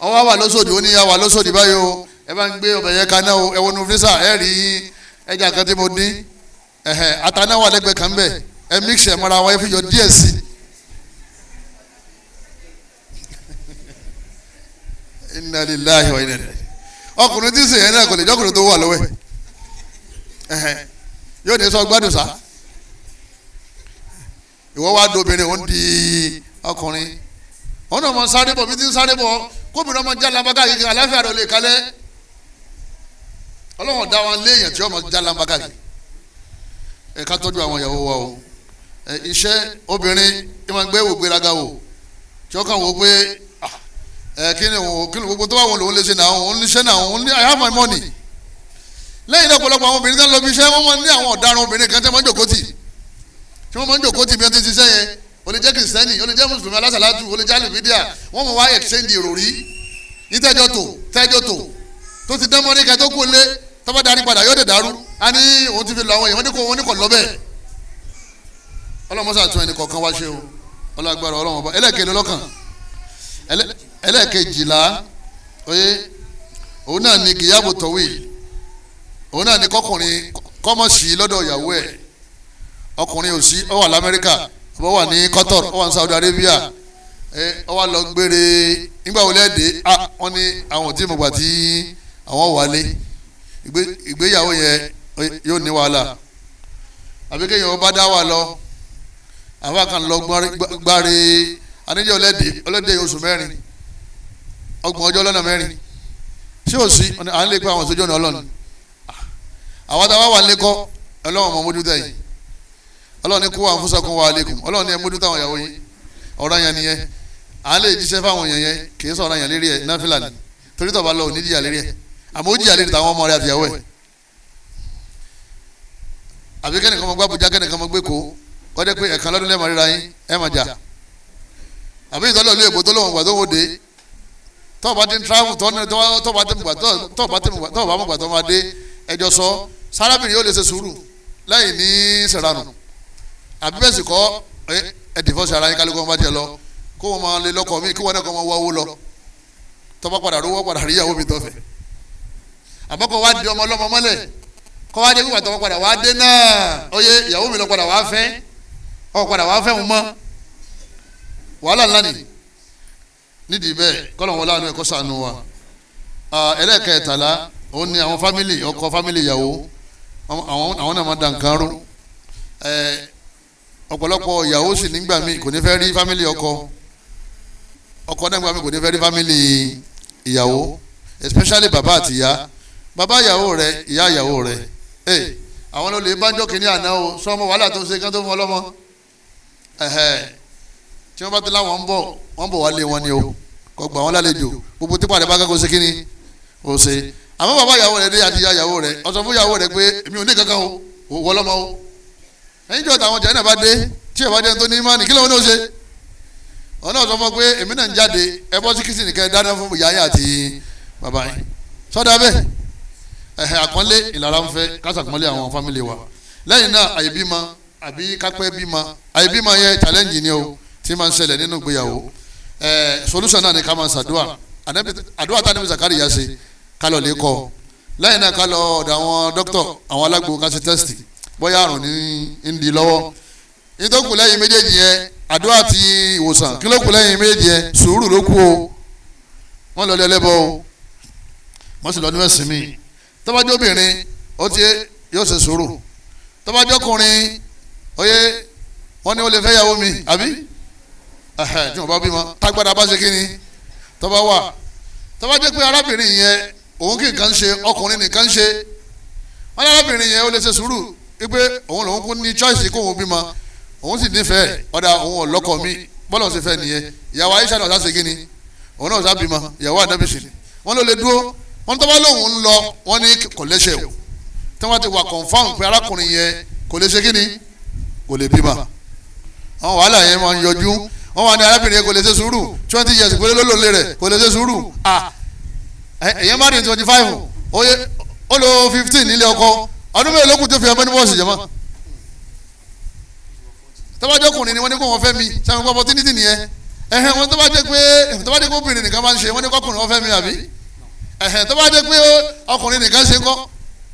S2: ọwọ́ wà lóṣòdì ó ní yà wà lóṣòdì báyìí o ẹ bá ń gbé ọbẹ̀ yẹn kaná o ẹ wọnú físà ẹ rí ẹja kan tí mo dín atanáwó alẹ́gbẹ̀ẹ́ kan bẹ̀ ẹ mix ẹ̀ mọ́ra wọn ẹ fi yọ díẹ̀ sí inna lillahi wa inna ilaihi ọkùnrin tí ń sèyẹn náà kò lè jọkùnrin tó wà lọ́wọ́ yóò ní sọ gbádùn sá ìwọ wá dobìnrin òun di ọkùnrin òun náà mọ sáré bọ̀ bí ti ń sáré bọ̀ kóbìnrin ọmọ já lambaka yìí aláfíà rẹ̀ ò lè kalẹ̀ ọlọ́wọ́n dá wọn léèyàn tí ọmọ já lambaka yìí ẹ ká tọ́jú àwọn ìyàwó wa o iṣẹ́ obìnrin ẹ máa gbé ìwò gbéraga wò tí ó kàn wò pé kí ni gbogbo tó bá wọn lòun lè ṣe náà òun ní ṣẹ́ náà òun ní I have my money. lẹ́yìn náà ọ̀pọ̀lọpọ̀ àwọn obìnrin tó ń lọ bí iṣẹ́ wọ́n máa ń ní àwọn ọ̀daràn obìnrin kan tí wọ́n máa ń jòkó tì bí wọ́n ti ṣiṣẹ́ yẹn ó lè jẹ́ kìrìsìtẹ́nì ó lè jẹ́ mùsùlùmí alásàlátù ó lè jẹ́ àlùfídíà wọ́n mọ̀ wá exchange ìròrí ní tẹ́jọ́ tó ti dán mọ́rí kẹ́ tó kú lé tọ́ba darí padà yóò dé dàrú a ní òun ti fi lọ àwọn èèyàn wọ́n ní kò lọ bẹ́ẹ̀ ọlọ́mọṣà tún ẹnì kọ̀ọ̀kan wá ṣe o ọlọ́gbàrá ọlọ́mọ bá ẹlẹ́ẹ̀kejì lọ́kàn ẹlẹ́ẹ̀kejìlá oye òun náà ní kìyàbò tọ̀wé òun náà ní kọkùnrin kọ́mọ̀sí lọ́dọ̀ ìyàwó ẹ̀ ọkùnrin ò sí ó wà l'Amẹ́ríkà ó wà ní Qatar ó wà ní Saudi Arabia ó wà lọ gbére nígbà wo lẹ́ẹ̀dẹ́ wọ́n ní àwọn tí mo gbà tí àwọn wálé ìgbéyàwó yẹn yóò ní wàhálà àbí kéèyàn ó bá dá wà lọ àwọn kan lọ gbáre aníjẹ́ ọlẹ́dẹ̀ oṣù mẹ́rin ọgbọ̀n ọjọ́ lọ́nà mẹ́rin ṣé ò sí à ń lè pé àwọn ìṣojú ọ̀nà ọlọ́run àwọn táwa wà lẹ́kọ́ ọlọ́run ọmọ mójútó yìí ọlọ́run ní kó wà fún sọ́kùn wa alẹ́kùn ọlọ́run ní ẹ mójútó àwọn ìyàwó yìí ọ̀rọ̀ yẹn nìyẹn à ń lè jíṣẹ́ fáwọn èèyàn yẹn kì í sọ̀rọ̀ yẹn lérí ẹ̀ náfìlà ni torí tọ́ba lọ òní jìyà lérí ẹ̀ àmọ́ ó jìyà lérí tàwọn ọmọ rẹ̀ àtìyàwó ẹ̀ àbí kẹ́nìkan mọ gbá Àbújá kẹ́nìkan mọ gbé kó kọ́dẹ́ pé ẹ̀kan lọ́dún lẹ́ẹ̀mọ́ ríra yín ẹ̀ máa jà àbí ìtọ́lọ́ ilé ìbò tó lóun gbà tó wò dé tọ́ọ̀bá ti ń travel tọ́ọ̀bá mọ̀ gbà tó máa dé ẹjọ́ sọ sárábìnrin yóò lè ṣe sùúrù láì ní sẹ̀ránù àbí bẹ́ẹ̀ sì kọ́ ẹ dìfọ́sì ara yín kálukú wọn bá tiẹ̀ lọ kó wọn máa lé lọ́kọ̀ mi kí wọn náà kọ́ máa wá owó lọ tọ́ba padà rówó padà rí ìyàwó mi tọ́fẹ̀ àmọ́ kọ́ wá di ọmọ ọlọ́mọ mọ́lẹ̀ kọ́ wá dé wíwà tọ́ba padà wá dé náà oyè ìyàwó mi lọ padà wá fẹ́ padà wá fẹ́ wọn mọ́ wàhálà ńlá nìyí nídìí bẹ́ẹ̀ kọ́lọ̀ wọn láàánú ẹ̀kọ́ sànù wa ẹlẹ́ẹ̀kẹtàlá òun ni àwọn fámìlì ọkọ fámìlì ìyàwó àwọn náà máa dàn kan rú ọ̀pọ̀lọpọ̀ ìyàwó sì nígbà míì kò ní fẹ́ rí fámìlì ọkọ náà nígbà míì kò ní fẹ́ rí fámìlì ìyàwó especially bàbá àti ìyá bàbá ìyàwó rẹ ìyá ìyàwó rẹ àwọn ló lè bájọ́ kìíní àná o sọmọ wàhálà tó ń ṣe kán tó fún ọlọ́mọ tí wọ́n bá ti láwọn ń bọ̀ wálé wọn ni o kò gbà wọ́n lálejò gbogbo tí pàdé bá kẹ́kọ̀ọ́ ṣe kíni o ṣe àmọ́ bàbá ìyàwó rẹ̀ dé àti ìyá ìyàwó rẹ̀ ọ̀sán fún ìyàwó rẹ̀ pé èmi ò ní kankan o wọ́ lọ́mọ o ẹ̀yin jọ táwọn jẹ́ náà bá dé tí ẹ̀ bá dé tó ní ìmánì kí lóun ní o ṣe ọ̀nà ọ̀sán fún pé èmi náà ń jáde ẹ bọ́ sí kìsì nìkan dáná fún ìyá yín àti bàbá yín sọ́dà bẹ́ẹ̀ àpọ́nlé ìlara ń fẹ́ kásàpọ́nlé àwọn fámìlì wa lẹ́yìn náà àyèbímọ àbí kápẹ́ bímọ àyèbímọ yẹn challenge ni o tí máa ń ṣẹlẹ̀ nínú ìgbéyàwó solution náà ni ká máa ṣàdúrà àdúrà tá a níbi Zakari yá ṣe ká lọ lè kọ́ lẹ́yìn náà ká lọ ọ̀dọ̀ àwọn dókítà àwọn alágbo ká ṣe test bóyá àrùn ní ń di lọ́wọ́ nítorí kù lẹ́yìn méjèèjì yẹn àdúrà ti ìwòsàn kí ló kù lẹ́yìn méjèèjì yẹn sùúrù ló kù o wọ́n lọ lé ẹlẹ́bọ o wọ́n sì lọ ní ẹ̀sìn mi tọ́bájú obìnrin ó ti yóò ṣe sùúrù tọ́bájú ọkùnrin oyè wọ́n ní ó lè fẹ́ yàwó mi àbí tí wọ́n bá bímọ tágbádá bá ṣe kíni tọ́ba wà tọ́ba jẹ́ pé arábìnrin yẹn òun kì í kan ṣe ọkùnrin nìkan ṣe wọ́n ní arábìnrin yẹn ó lè ṣe sùúrù wípé òun lòun kún ní choice kó òun bímọ òun sì nífẹ̀ẹ́ ọ̀dà òun ọ̀lọ́kọ mi bọ́lọ̀ ṣe fẹ́ nìyẹn ìyàwó Aisha náà ṣe kíni òun náà ṣá bímọ ìyàwó ànábìsì wọ́n ló lè dúró wọ́n tọ́ba lóun ń lọ wọ́n ní kò lẹ́sẹ̀ o tí wọ́n ti wà confam pé arákùnrin yẹn kò lè ṣe kíni kò lè bímọ àwọn wàhálà yẹn máa ń yọjú wọ́n wà ní arábìnrin kò lè ṣe sùúrù 20 years pé lólòlè rẹ̀ kò lè ṣe sùúrù èyàn má di 25 ó lo 15 nílé ọkọ ọdún mẹ́rin lókùn tó fi ọmọ ní bọ́ọ̀sì jẹ́mọ́ tọ́bajọ́ ọkùnrin ni wọ́n ní kó wọ́n fẹ́ mi sẹ́wọ̀n pọ̀ opportunity nìyẹn wọ́n tọ́bajẹ́ pé obìnrin nìkan máa ń ṣe wọ́n ní kọ́kùnrin wọ́n fẹ́ mi àbí tọ́bajẹ́ pé ọkùnrin nìkan ṣe kọ́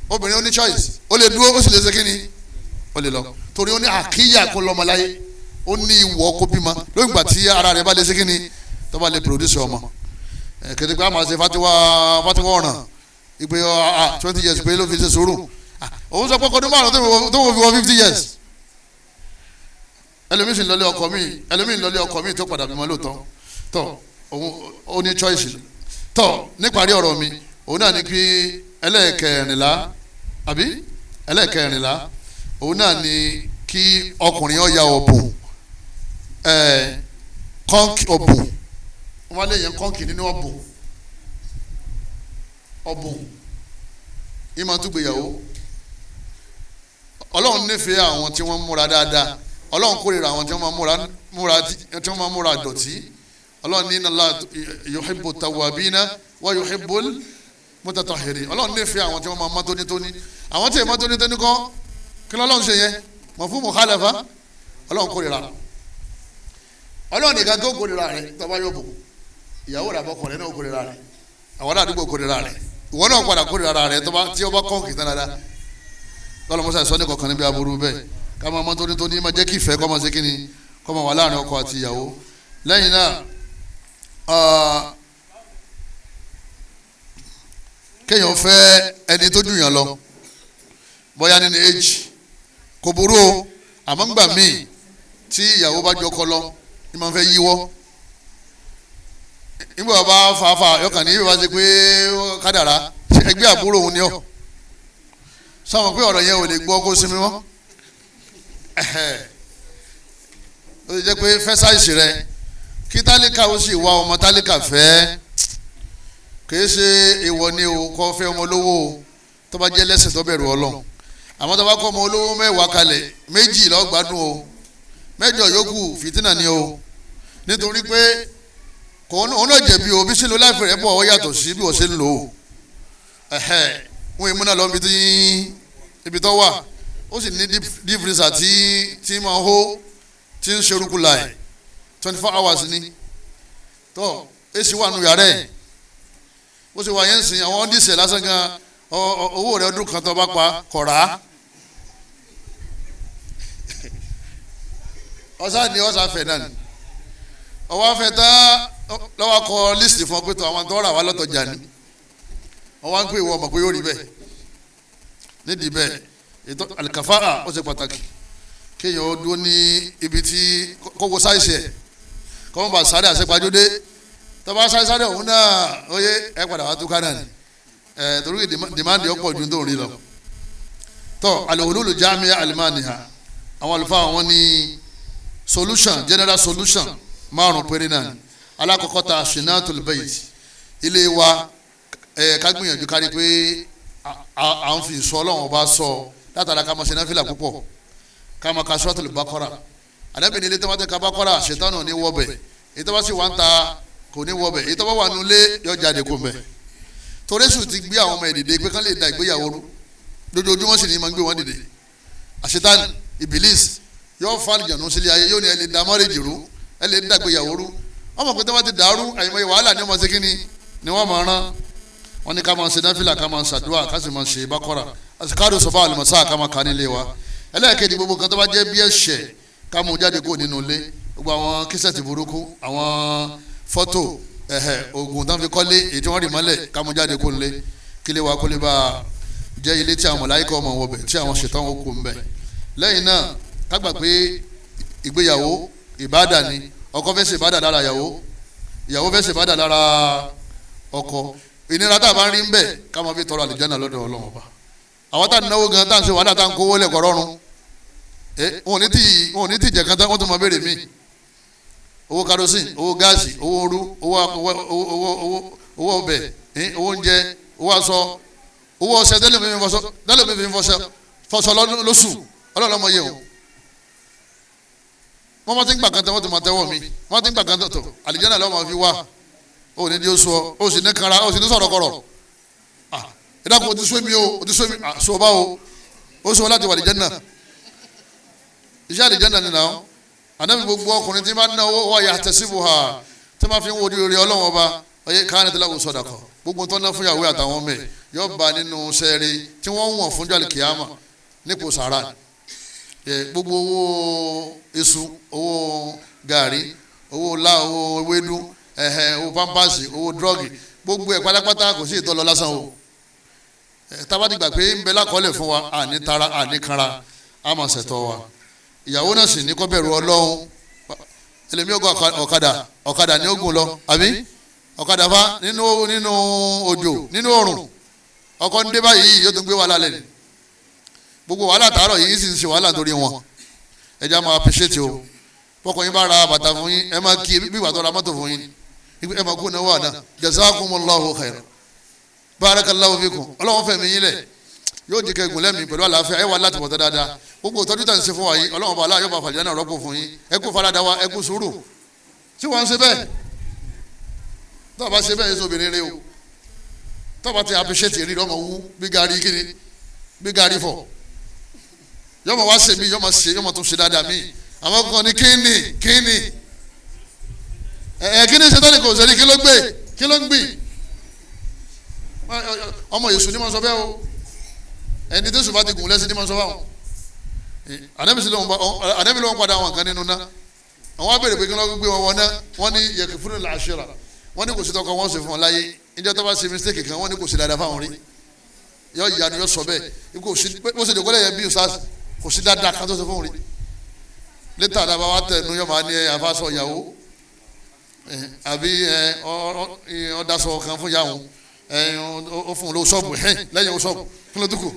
S2: obìnrin ó ní choice ó lè dúró ó sì lè ṣe kíni ó lè lọ torí ó ní àkíyà kó lọ́mọ láyé ó ní ìwọ kó bímọ lóyún ìgbà tí ara rẹ̀ bá lè ṣe kíni tó bá lè produce ọmọ kété pé a máa ṣe fatiwa ọ̀ràn ìpè 20 years pé ló fi ṣe sùúrù òun sọ pé ọdún márùn tó wọ́n fi wọ́n 50 years ẹlòmíì sì lọlé ọkọ mi tó padà bímọ lóòótọ́ tọ́ òun ó ní choice tọ́ níparí ọ̀rọ̀ mi òun náà ní pé ẹlẹ́ẹ̀kẹrìnlá òun náà ní kí ọkùnrin ó ya ọ̀bùn kọ́ńkì ọ̀bùn wọ́n lé yẹn kọ́ńkì nínú ọ̀bùn ìmọ̀ tó gbéyàwó. Ọlọ́run nífẹ̀ẹ́ àwọn tí wọ́n múra dáadáa, Ọlọ́run kórìíra àwọn tí wọ́n máa múra dọ̀tí. Ọlọ́run ní inna Allaha yuhibbu tawwabina wa yuhibbul mutatahhirin. Ọlọ́run nífẹ̀ẹ́ àwọn tí wọ́n máa mọ́ tónítóní. Àwọn tí èèmọ́ tónítóní kọ́ kí lọ́lọ́run ṣe yẹn mafhumu mukhalafa, Ọlọ́run kórìíra. Ọlọ́run nìkan tó kórìíra rẹ̀ tó bá yóò bò, ìyàwó rẹ̀ àbọ̀kọ̀ rẹ̀ náà kórìíra rẹ̀, àwọn àdúgbò kórìíra rẹ̀, ìwọ náà padà kórìíra rẹ̀ tí ó bá kọ́ kìtàn dáadáa. Lọ́lọ́ mọ́sá ìsọ́ni kọ̀ọ̀kan níbi aburú bẹ́ẹ̀ ká máa mọ́ tónítóní máa jẹ́ kí ìfẹ́ kó máa ṣe kíni kó máa wà láàrin ọkọ àti ìyàwó. Lẹ́yìn náà kéèyàn fẹ́ ẹni tó jù yàn lọ bóyá nínú age kò burú o, àmọ́ ńgbà míì tí ìyàwó bá jọ kọ lọ ní máa fẹ́ yíwọ́ nígbà bá fàáfà yọkàn ní ibi bá ṣe pé kádàrá ẹgbẹ́ àbúrò òun ni ọ́ sọ pé ọ̀rọ̀ yẹn ò lè gbọ́ kó sinmi mọ́ ó ti jẹ́ pé fẹ́ sáìsì rẹ kí tálíkà ó sì wá ọmọ tálíkà fẹ́ kìí ṣe èèwọ̀ ni o kọ́ fẹ́ ọmọ olówó o tó bá jẹ́ lẹ́sìn tó bẹ̀rù Ọlọ́run, àmọ́ tó bá kọ́ ọmọ olówó mẹ́wàá kalẹ̀ méjì ló gbádùn o, mẹ́jọ yòókù fìtínà ni o, nítorí pé òun náà jẹ̀bi o bí sílò láìpẹ́ rẹ̀ bọ̀ ọ yàtọ̀ sí bí wọ́n ṣe ń lò ó wọ́n èèmú náà lọ ibi tó wà ó sì ní deep freezer tí máa hó tí ń ṣerúkú láì 24 hours ni tó èsì wà nù yàrá ẹ̀ bó ṣe wà yẹn ń sìn àwọn díṣẹ̀ lásán gan owó rẹ̀ ọdún kan tó bá pa kọ̀rá ọ̀sán ni ọ̀sán fẹ̀ náà ni ọwọ́ afẹ́ tá lọ́wọ́ kọ lísìtì fún ọ pé tó àwọn tó rà wá lọ́tọ̀jà ni ọwọ́ ń pè wọ́n mọ̀ pé yóò rí bẹ́ẹ̀ nídìí bẹ́ẹ̀ ètò àlìkàfáà ó ṣe pàtàkì kéèyàn ó dúró ní ibi tí kókó sáìsì ẹ̀ kọ́mọ́ bá sáré àṣepajúdé tọ́ba sáré òun náà ó yé ẹ padà wá túká náà ni torí dìmáàndì ọ̀pọ̀ ju tó ń rí lọ. tọ́ al-hulul jami'a al-mani'a àwọn àlùfáà wọn ní solution general solution márùn péré náà ni alákọ̀ọ́kọ́ ta shinatul bayt ilé wa ká gbìyànjú kárí pé à ń fi ìsọ ọlọ́run ọba sọ látara ká máa ṣe náfìlà púpọ̀ ká máa ka suratul Baqara àdẹ́bìnrin ilé tó bá tẹ ká Baqara ṣètánù ní wọ́bẹ̀ èyí tó bá sì wá ń ta kò ní wọ́bẹ̀ èyí tó bá wà nulẹ̀ yọ jáde kó mbẹ̀ torí sùn ti gbé àwọn ọmọ ìdìde pé kán lè da ìgbéyàwó rú lójoojúmọ́ sì ni máa ń gbé wọn dìde àṣetánì Ìbílísì yóò fa àlùjànnú sílé ayé yóò ní ẹ lè da mọ́rẹ́jì rú ẹ lè da ìgbéyàwó rú wọ́n mọ̀ pé tó bá ti dàrú àyìnbó wàhálà ni wọ́n máa ṣe kíni ni wọ́n máa rán wọ́n ní ká máa ṣe náfìlà ká máa ṣàdúrà ká sì máa ṣe Baqara àsìkáàdù sọ́fà àlùmọ́sá ká máa kà nílé wa ẹlẹ́ẹ̀kejì gbogbo kan tó bá jẹ́ bí ẹ̀ṣẹ̀ ká mú jáde kó nínú ilé gbogbo àwọn kíṣẹ́ẹ̀tì burúkú àwọn fọ́tò oògùn tán fi kọ́lé èyí tí wọ́n rì mọ́lẹ̀ ká mú jáde kó nílé kílé wa kó lè bá jẹ́ ilé tí àwọn màláíkà ọmọ wọbẹ̀ tí àwọn ṣètán ó kó ń bẹ̀. lẹ́yìn náà ká gbà pé ìgbéyàwó ìbádà ni ọkọ fẹ́ ṣe ìbádà lára ìyàwó fẹ́ ṣe ìbádà lára ọkọ ìnira tá a bá ń rí ń bẹ̀ ká máa fi tọrọ àlìjánnà lọ́dọ̀ Ọlọ́run ọba àwọn tá a náwó gan tá a ń ṣe wàhálà tá a ń kówó lẹ̀kọ́ rọrùn wọn ò ní tí jẹ kan tán wọn tún máa béèrè míì owó kerosene owó gáàsì owó ooru owó ọbẹ̀ owó oúnjẹ owó aṣọ owó ọṣẹ tẹ́lẹ̀ mi fi fọṣọ lóṣù Ọlọ́run ọmọ yẹ o wọ́n máa ti ń gbà kan tán wọ́n tún máa tẹ́wọ́ mi wọ́n ti ń gbà kan tán tó àlìjánnà lọ́wọ́ máa fi wá ó ní di oṣù ó sì ní kanra ó sì ní sọ̀rọ̀ kọ̀rọ̀ ìdáàbò o ti sọ mi sọ bá o ó sọ láti wà àlìjánnà iṣẹ́ àlìjánnà nìyà ó ànábi gbogbo ọkùnrin tí bá ná owó wáyà tẹ̀síbù ha tí wọ́n fi ń wo orí orí Ọlọ́run ọba ọyẹ káyọ̀ tí láwùjọ sọ̀dà kọ gbogbo tó ná fún yàwó àtàwọn ọmọ ẹ̀ yóò bá nínú sẹ́ẹ̀rì tí wọ́n wọ̀n fún jọ́lì kìámà nípò sàrà gbogbo owó iṣu owó gàrí owó lá owó ewédú owó pampasi owó dírọ́gì gbogbo ẹ̀ pátápátá kò sí ìtọ́lọ lásán o tábàdì gbà pé ń bẹ lákọọ́lẹ̀ fún wa àní tara àní kanra á máa ṣètò wa ìyàwó náà sì ní kó bẹ̀rù Ọlọ́run ẹlẹ́mi ogun ọ̀kadà ní ogun lọ àbí ọ̀kadà fa nínú òjò nínú òrùn ọkọ̀ ń dé báyìí yóò tún gbé wàhálà lẹ́nu gbogbo wàhálà tààrọ̀ yìí sì ń ṣe wàhálà torí wọn ẹja máa appreciate o fọkàn yín bá ra bàtà fún yín ẹ máa kí bí ìgbà tó ra mọ́tò fún yín ẹ máa kó náwó àná jazakumullahu khairan barakallahu fikum ọlọ́run fẹ̀mí yín lẹ̀ yóò di kẹ́gùn lẹ́mìí pẹ̀lú àlàáfíà ẹ wà láti bọ̀ tẹ́ dáadáa gbogbo ìtọ́jú tà ń ṣe fún wa yìí ọlọ́run bá aláyọ̀ bá fàlẹ́ náà rọ́pò fún yín ẹ kú farada wa ẹ kú sùúrù tí wọ́n ń ṣe bẹ́ẹ̀ tó bá ṣe bẹ́ẹ̀ yẹn sóbìnrin rẹ o tó bá ti appreciate rí ọmọ wú bí gari kíni bí gari fọ yọmọ wá ṣe mí yọmọ tún ṣe dáadáa mí àwọn kan ní kíni kíni kíni ṣe tọ́ni kò ṣe ní kí ló gbé kí ló ń gbìn ọmọ Èṣù ni mo sọ bẹ́ẹ̀ o ẹni tó sùn bá ti gùn lẹ́sìn ni mo sọ báwọn ànábì ló ń padà àwọn kan nínú ná àwọn abèrè pé kí wọ́n gbé wọn wọn ná wọ́n ní yẹkùfúnù làṣírà wọ́n ní kò sí tọkọ wọn sì fún wọn láyé níjọ́ tó bá ṣe mistake kan wọ́n ní kò sí dáadáa fáwọn rí yọ ìyanu yọ sọ bẹ́ẹ̀ kò sí bó ṣe dòkọ́lẹ̀ yẹn bí ọ̀sán kò sí dáadáa kan tó ṣe fún wọn rí létà àdàbà wa tẹnu yọ máa ní àfàsọ ìyàwó àbí ọ̀dàsọ kan fún yàwó ó fún un lówó ṣọ́ọ̀bù lẹ́yìn ṣọ́ọ̀bù fún ló dúkù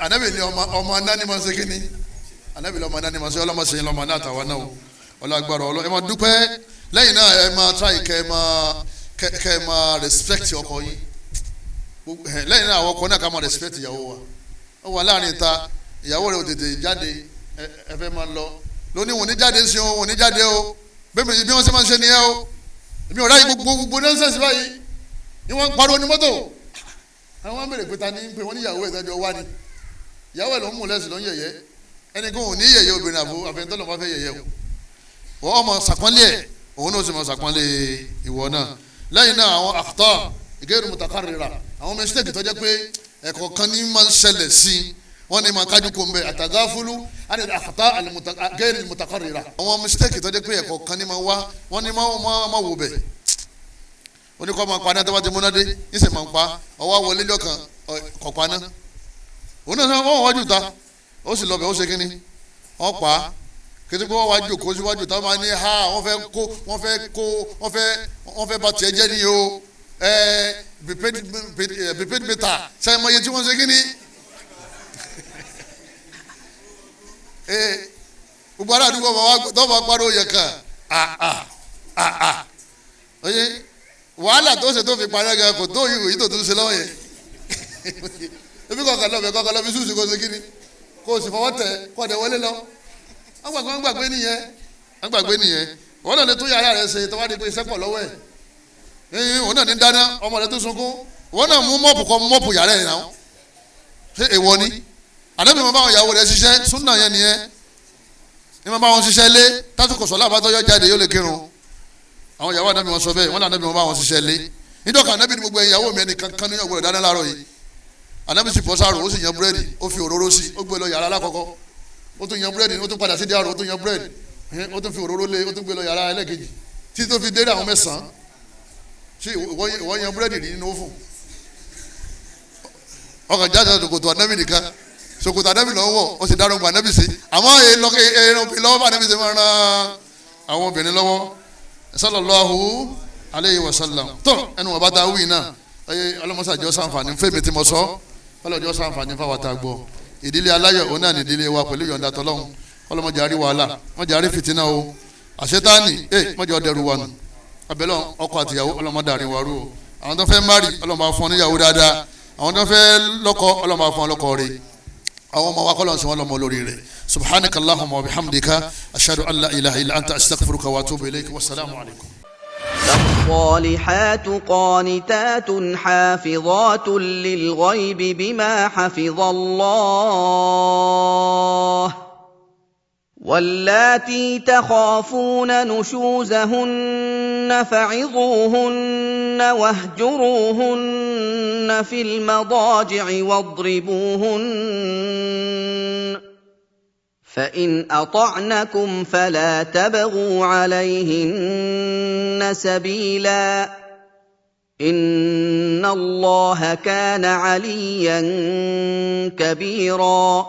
S2: anabi ni ọmọ nani ma ṣe kini anabi ni ọmọ nani ma ṣe ọlọmọ ṣe yín lọmọ náà tàwa náà o ọlọgbàrọ ọlọ ẹ máa dúpẹ́ lẹ́yìn náà ẹ máa try kẹ ẹ máa respect ọkọ yín lẹ́yìn náà àwọn ọkọ náà ká máa respect ìyàwó wa ó wà láàrin ta ìyàwó rẹ ò tètè jáde ẹ fẹ́ máa lọ lónìí wọn ní jáde sí o wọn ní jáde o bẹ́ẹ̀ bí wọ́n ṣe máa ń ṣe nìyẹn o èmi ò ráyè gbogbo nọ́ọ̀sẹ̀sì báyìí ni wọ́n ń pariwo ní mọ́tò àwọn amẹ́rẹ̀ pé ta ni pé wọ́n ní ìyàwó ìdájọ́ wá ni ìyàwó ẹ̀ ló ń mú lẹ́sìn ló ń yẹ̀yẹ́ ẹni kò ní yẹ̀yẹ́ obìnrin àbò àfẹnitọ́ ló máa fẹ́ yẹ̀yẹ́ o wọ́n mọ̀ sàpọ́nlé ẹ̀ òun náà sì mọ̀ sàpọ́nlé ìwọ náà lẹ́yìn náà àwọn àkútọ́ ìgẹ́rù mutakarrira àwọn mistake tó jẹ́ pé ẹ̀kọ́ kan ní máa ń ṣẹlẹ̀ sí wọ́n ní máa kájú kó ń bẹ àtàgáfúlú àti àkútọ́ ìgẹ́rù mutakarrira àwọn mistake tó jẹ́ pé ẹ̀kọ́ kan ní máa wá wọ́n ní máa wò bẹ̀ oníkọ́ máa paná tó bá ti múná dé ìṣe máa ń pa ọwọ́ wọlé lọ́kàn kọ̀ paná òun náà wọ́n wájú ta ó sì lọ bẹ̀ ó ṣe kínní wọ́n pa á kété pé wọ́n wájú kó síwájú táwọn máa ní ha wọ́n fẹ́ bá tiẹ̀ jẹ́ ní o prepaid meter sẹ́yìn mọ́ iye tí wọ́n ṣe kínní gbogbo ará àdúgbò tó bá parọ́ yẹ kàn oye wàhálà tó ṣe tó fi parí ẹgbẹ́ kò tó yìí tó tún ṣe lọ́wọ́ yẹn ebi kọ̀ọ̀kan lọ́bẹ̀ fi ṣùṣù kó ṣe kíni kó o sì fọwọ́ tẹ̀ kó o dẹ̀ wọlé lọ wọ́n gbàgbé nìyẹn wọ́n náà lè tún yàrá rẹ̀ ṣe tó wá di pé iṣẹ́ pọ̀ lọ́wọ́ ẹ̀ òun náà ní dáná ọmọ rẹ̀ tó sunkún wọ́n náà mú mọ́ọ̀pù kọ́ mọ́ọ̀pù yàrá ẹ̀ náà ṣé èèwọ̀ ni àdébí mo bá wọn ìyàwó rẹ̀ ṣiṣẹ́ súnà yẹn nìyẹn ni mo bá wọn ṣiṣẹ́ lé tásìkò sọ̀lá àbátọ́jọ́ jáde yóò lè kírun àwọn ìyàwó ànábì wọn sọ bẹ́ẹ̀ wọn lànàbì wọn bá wọn ṣiṣẹ́ lé nídọ̀ka ànábì ni gbogbo ìyàwó mi ẹni kankan ní ọgbọ̀n ìdáná láàárọ̀ yìí ànábì sì bọ́ sáàrò ó sì yan búrẹ́dì ó fi òróró sí ó gbé lọ yàrá alákọ̀ọ́kọ́ ó tún yan búrẹ́dì ó tún padà sí díàrò ó tún yan búrẹ́dì ó tún fi òróró lé ó tún gbé lọ yàrá ẹlẹ́kejì títí tó fi dé àwọn mẹ́sàn-án sí ìwọ yan búrẹ́dì nínú òfun ọkàn jáde ṣòkòtò ànábì nìkan ṣòkòtò ànábì lọ́wọ́ ó sì dárò gba ànábì sí àmọ́ lọ́wọ́ bá ànábì ṣe máa ran àwọn obìnrin lọ́wọ́ sallallahu alayhi wa sallam tó ẹnu wọn bá ta wí náà ọlọmọsàjọ sànfàní fẹmi tí mo sọ ọlọjọ sànfàní fáwọn tá a gbọ́ ìdílé aláyọ̀ òun náà ní ìdílé wa pẹ̀lú yọ̀ǹda tọlọ́hun ọlọmọdé àrí wàhálà mọdé àrí fìtínà o àṣetáàní mọdé ọdẹrù wa nù abẹlẹ ọkọ àtìyàwó ọlọmọdé àrí wa rú o àwọn tó fẹ́ mari ọlọmọ afọ níyàwó dáadáa àwọn tó fẹ́ lọ́kọ ọlọmọ afọ lọ́kọ rẹ̀ àwọn ọmọ wa kọlọ̀ sí wọn lọ́mọ lórí rẹ̀ subhanaka allahumma wa bihamdika ashhadu an la ilaha illa anta astaghfiruka wa atubu ilayk wassalamu alaykum.
S1: فالصالحات قانتات حافظات للغيب بما حفظ الله واللاتي تخافون نشوزهن فعظوهن واهجروهن في المضاجع واضربوهن فإن أطعنكم فلا تبغوا عليهن سبيلا إن الله كان عليا كبيرا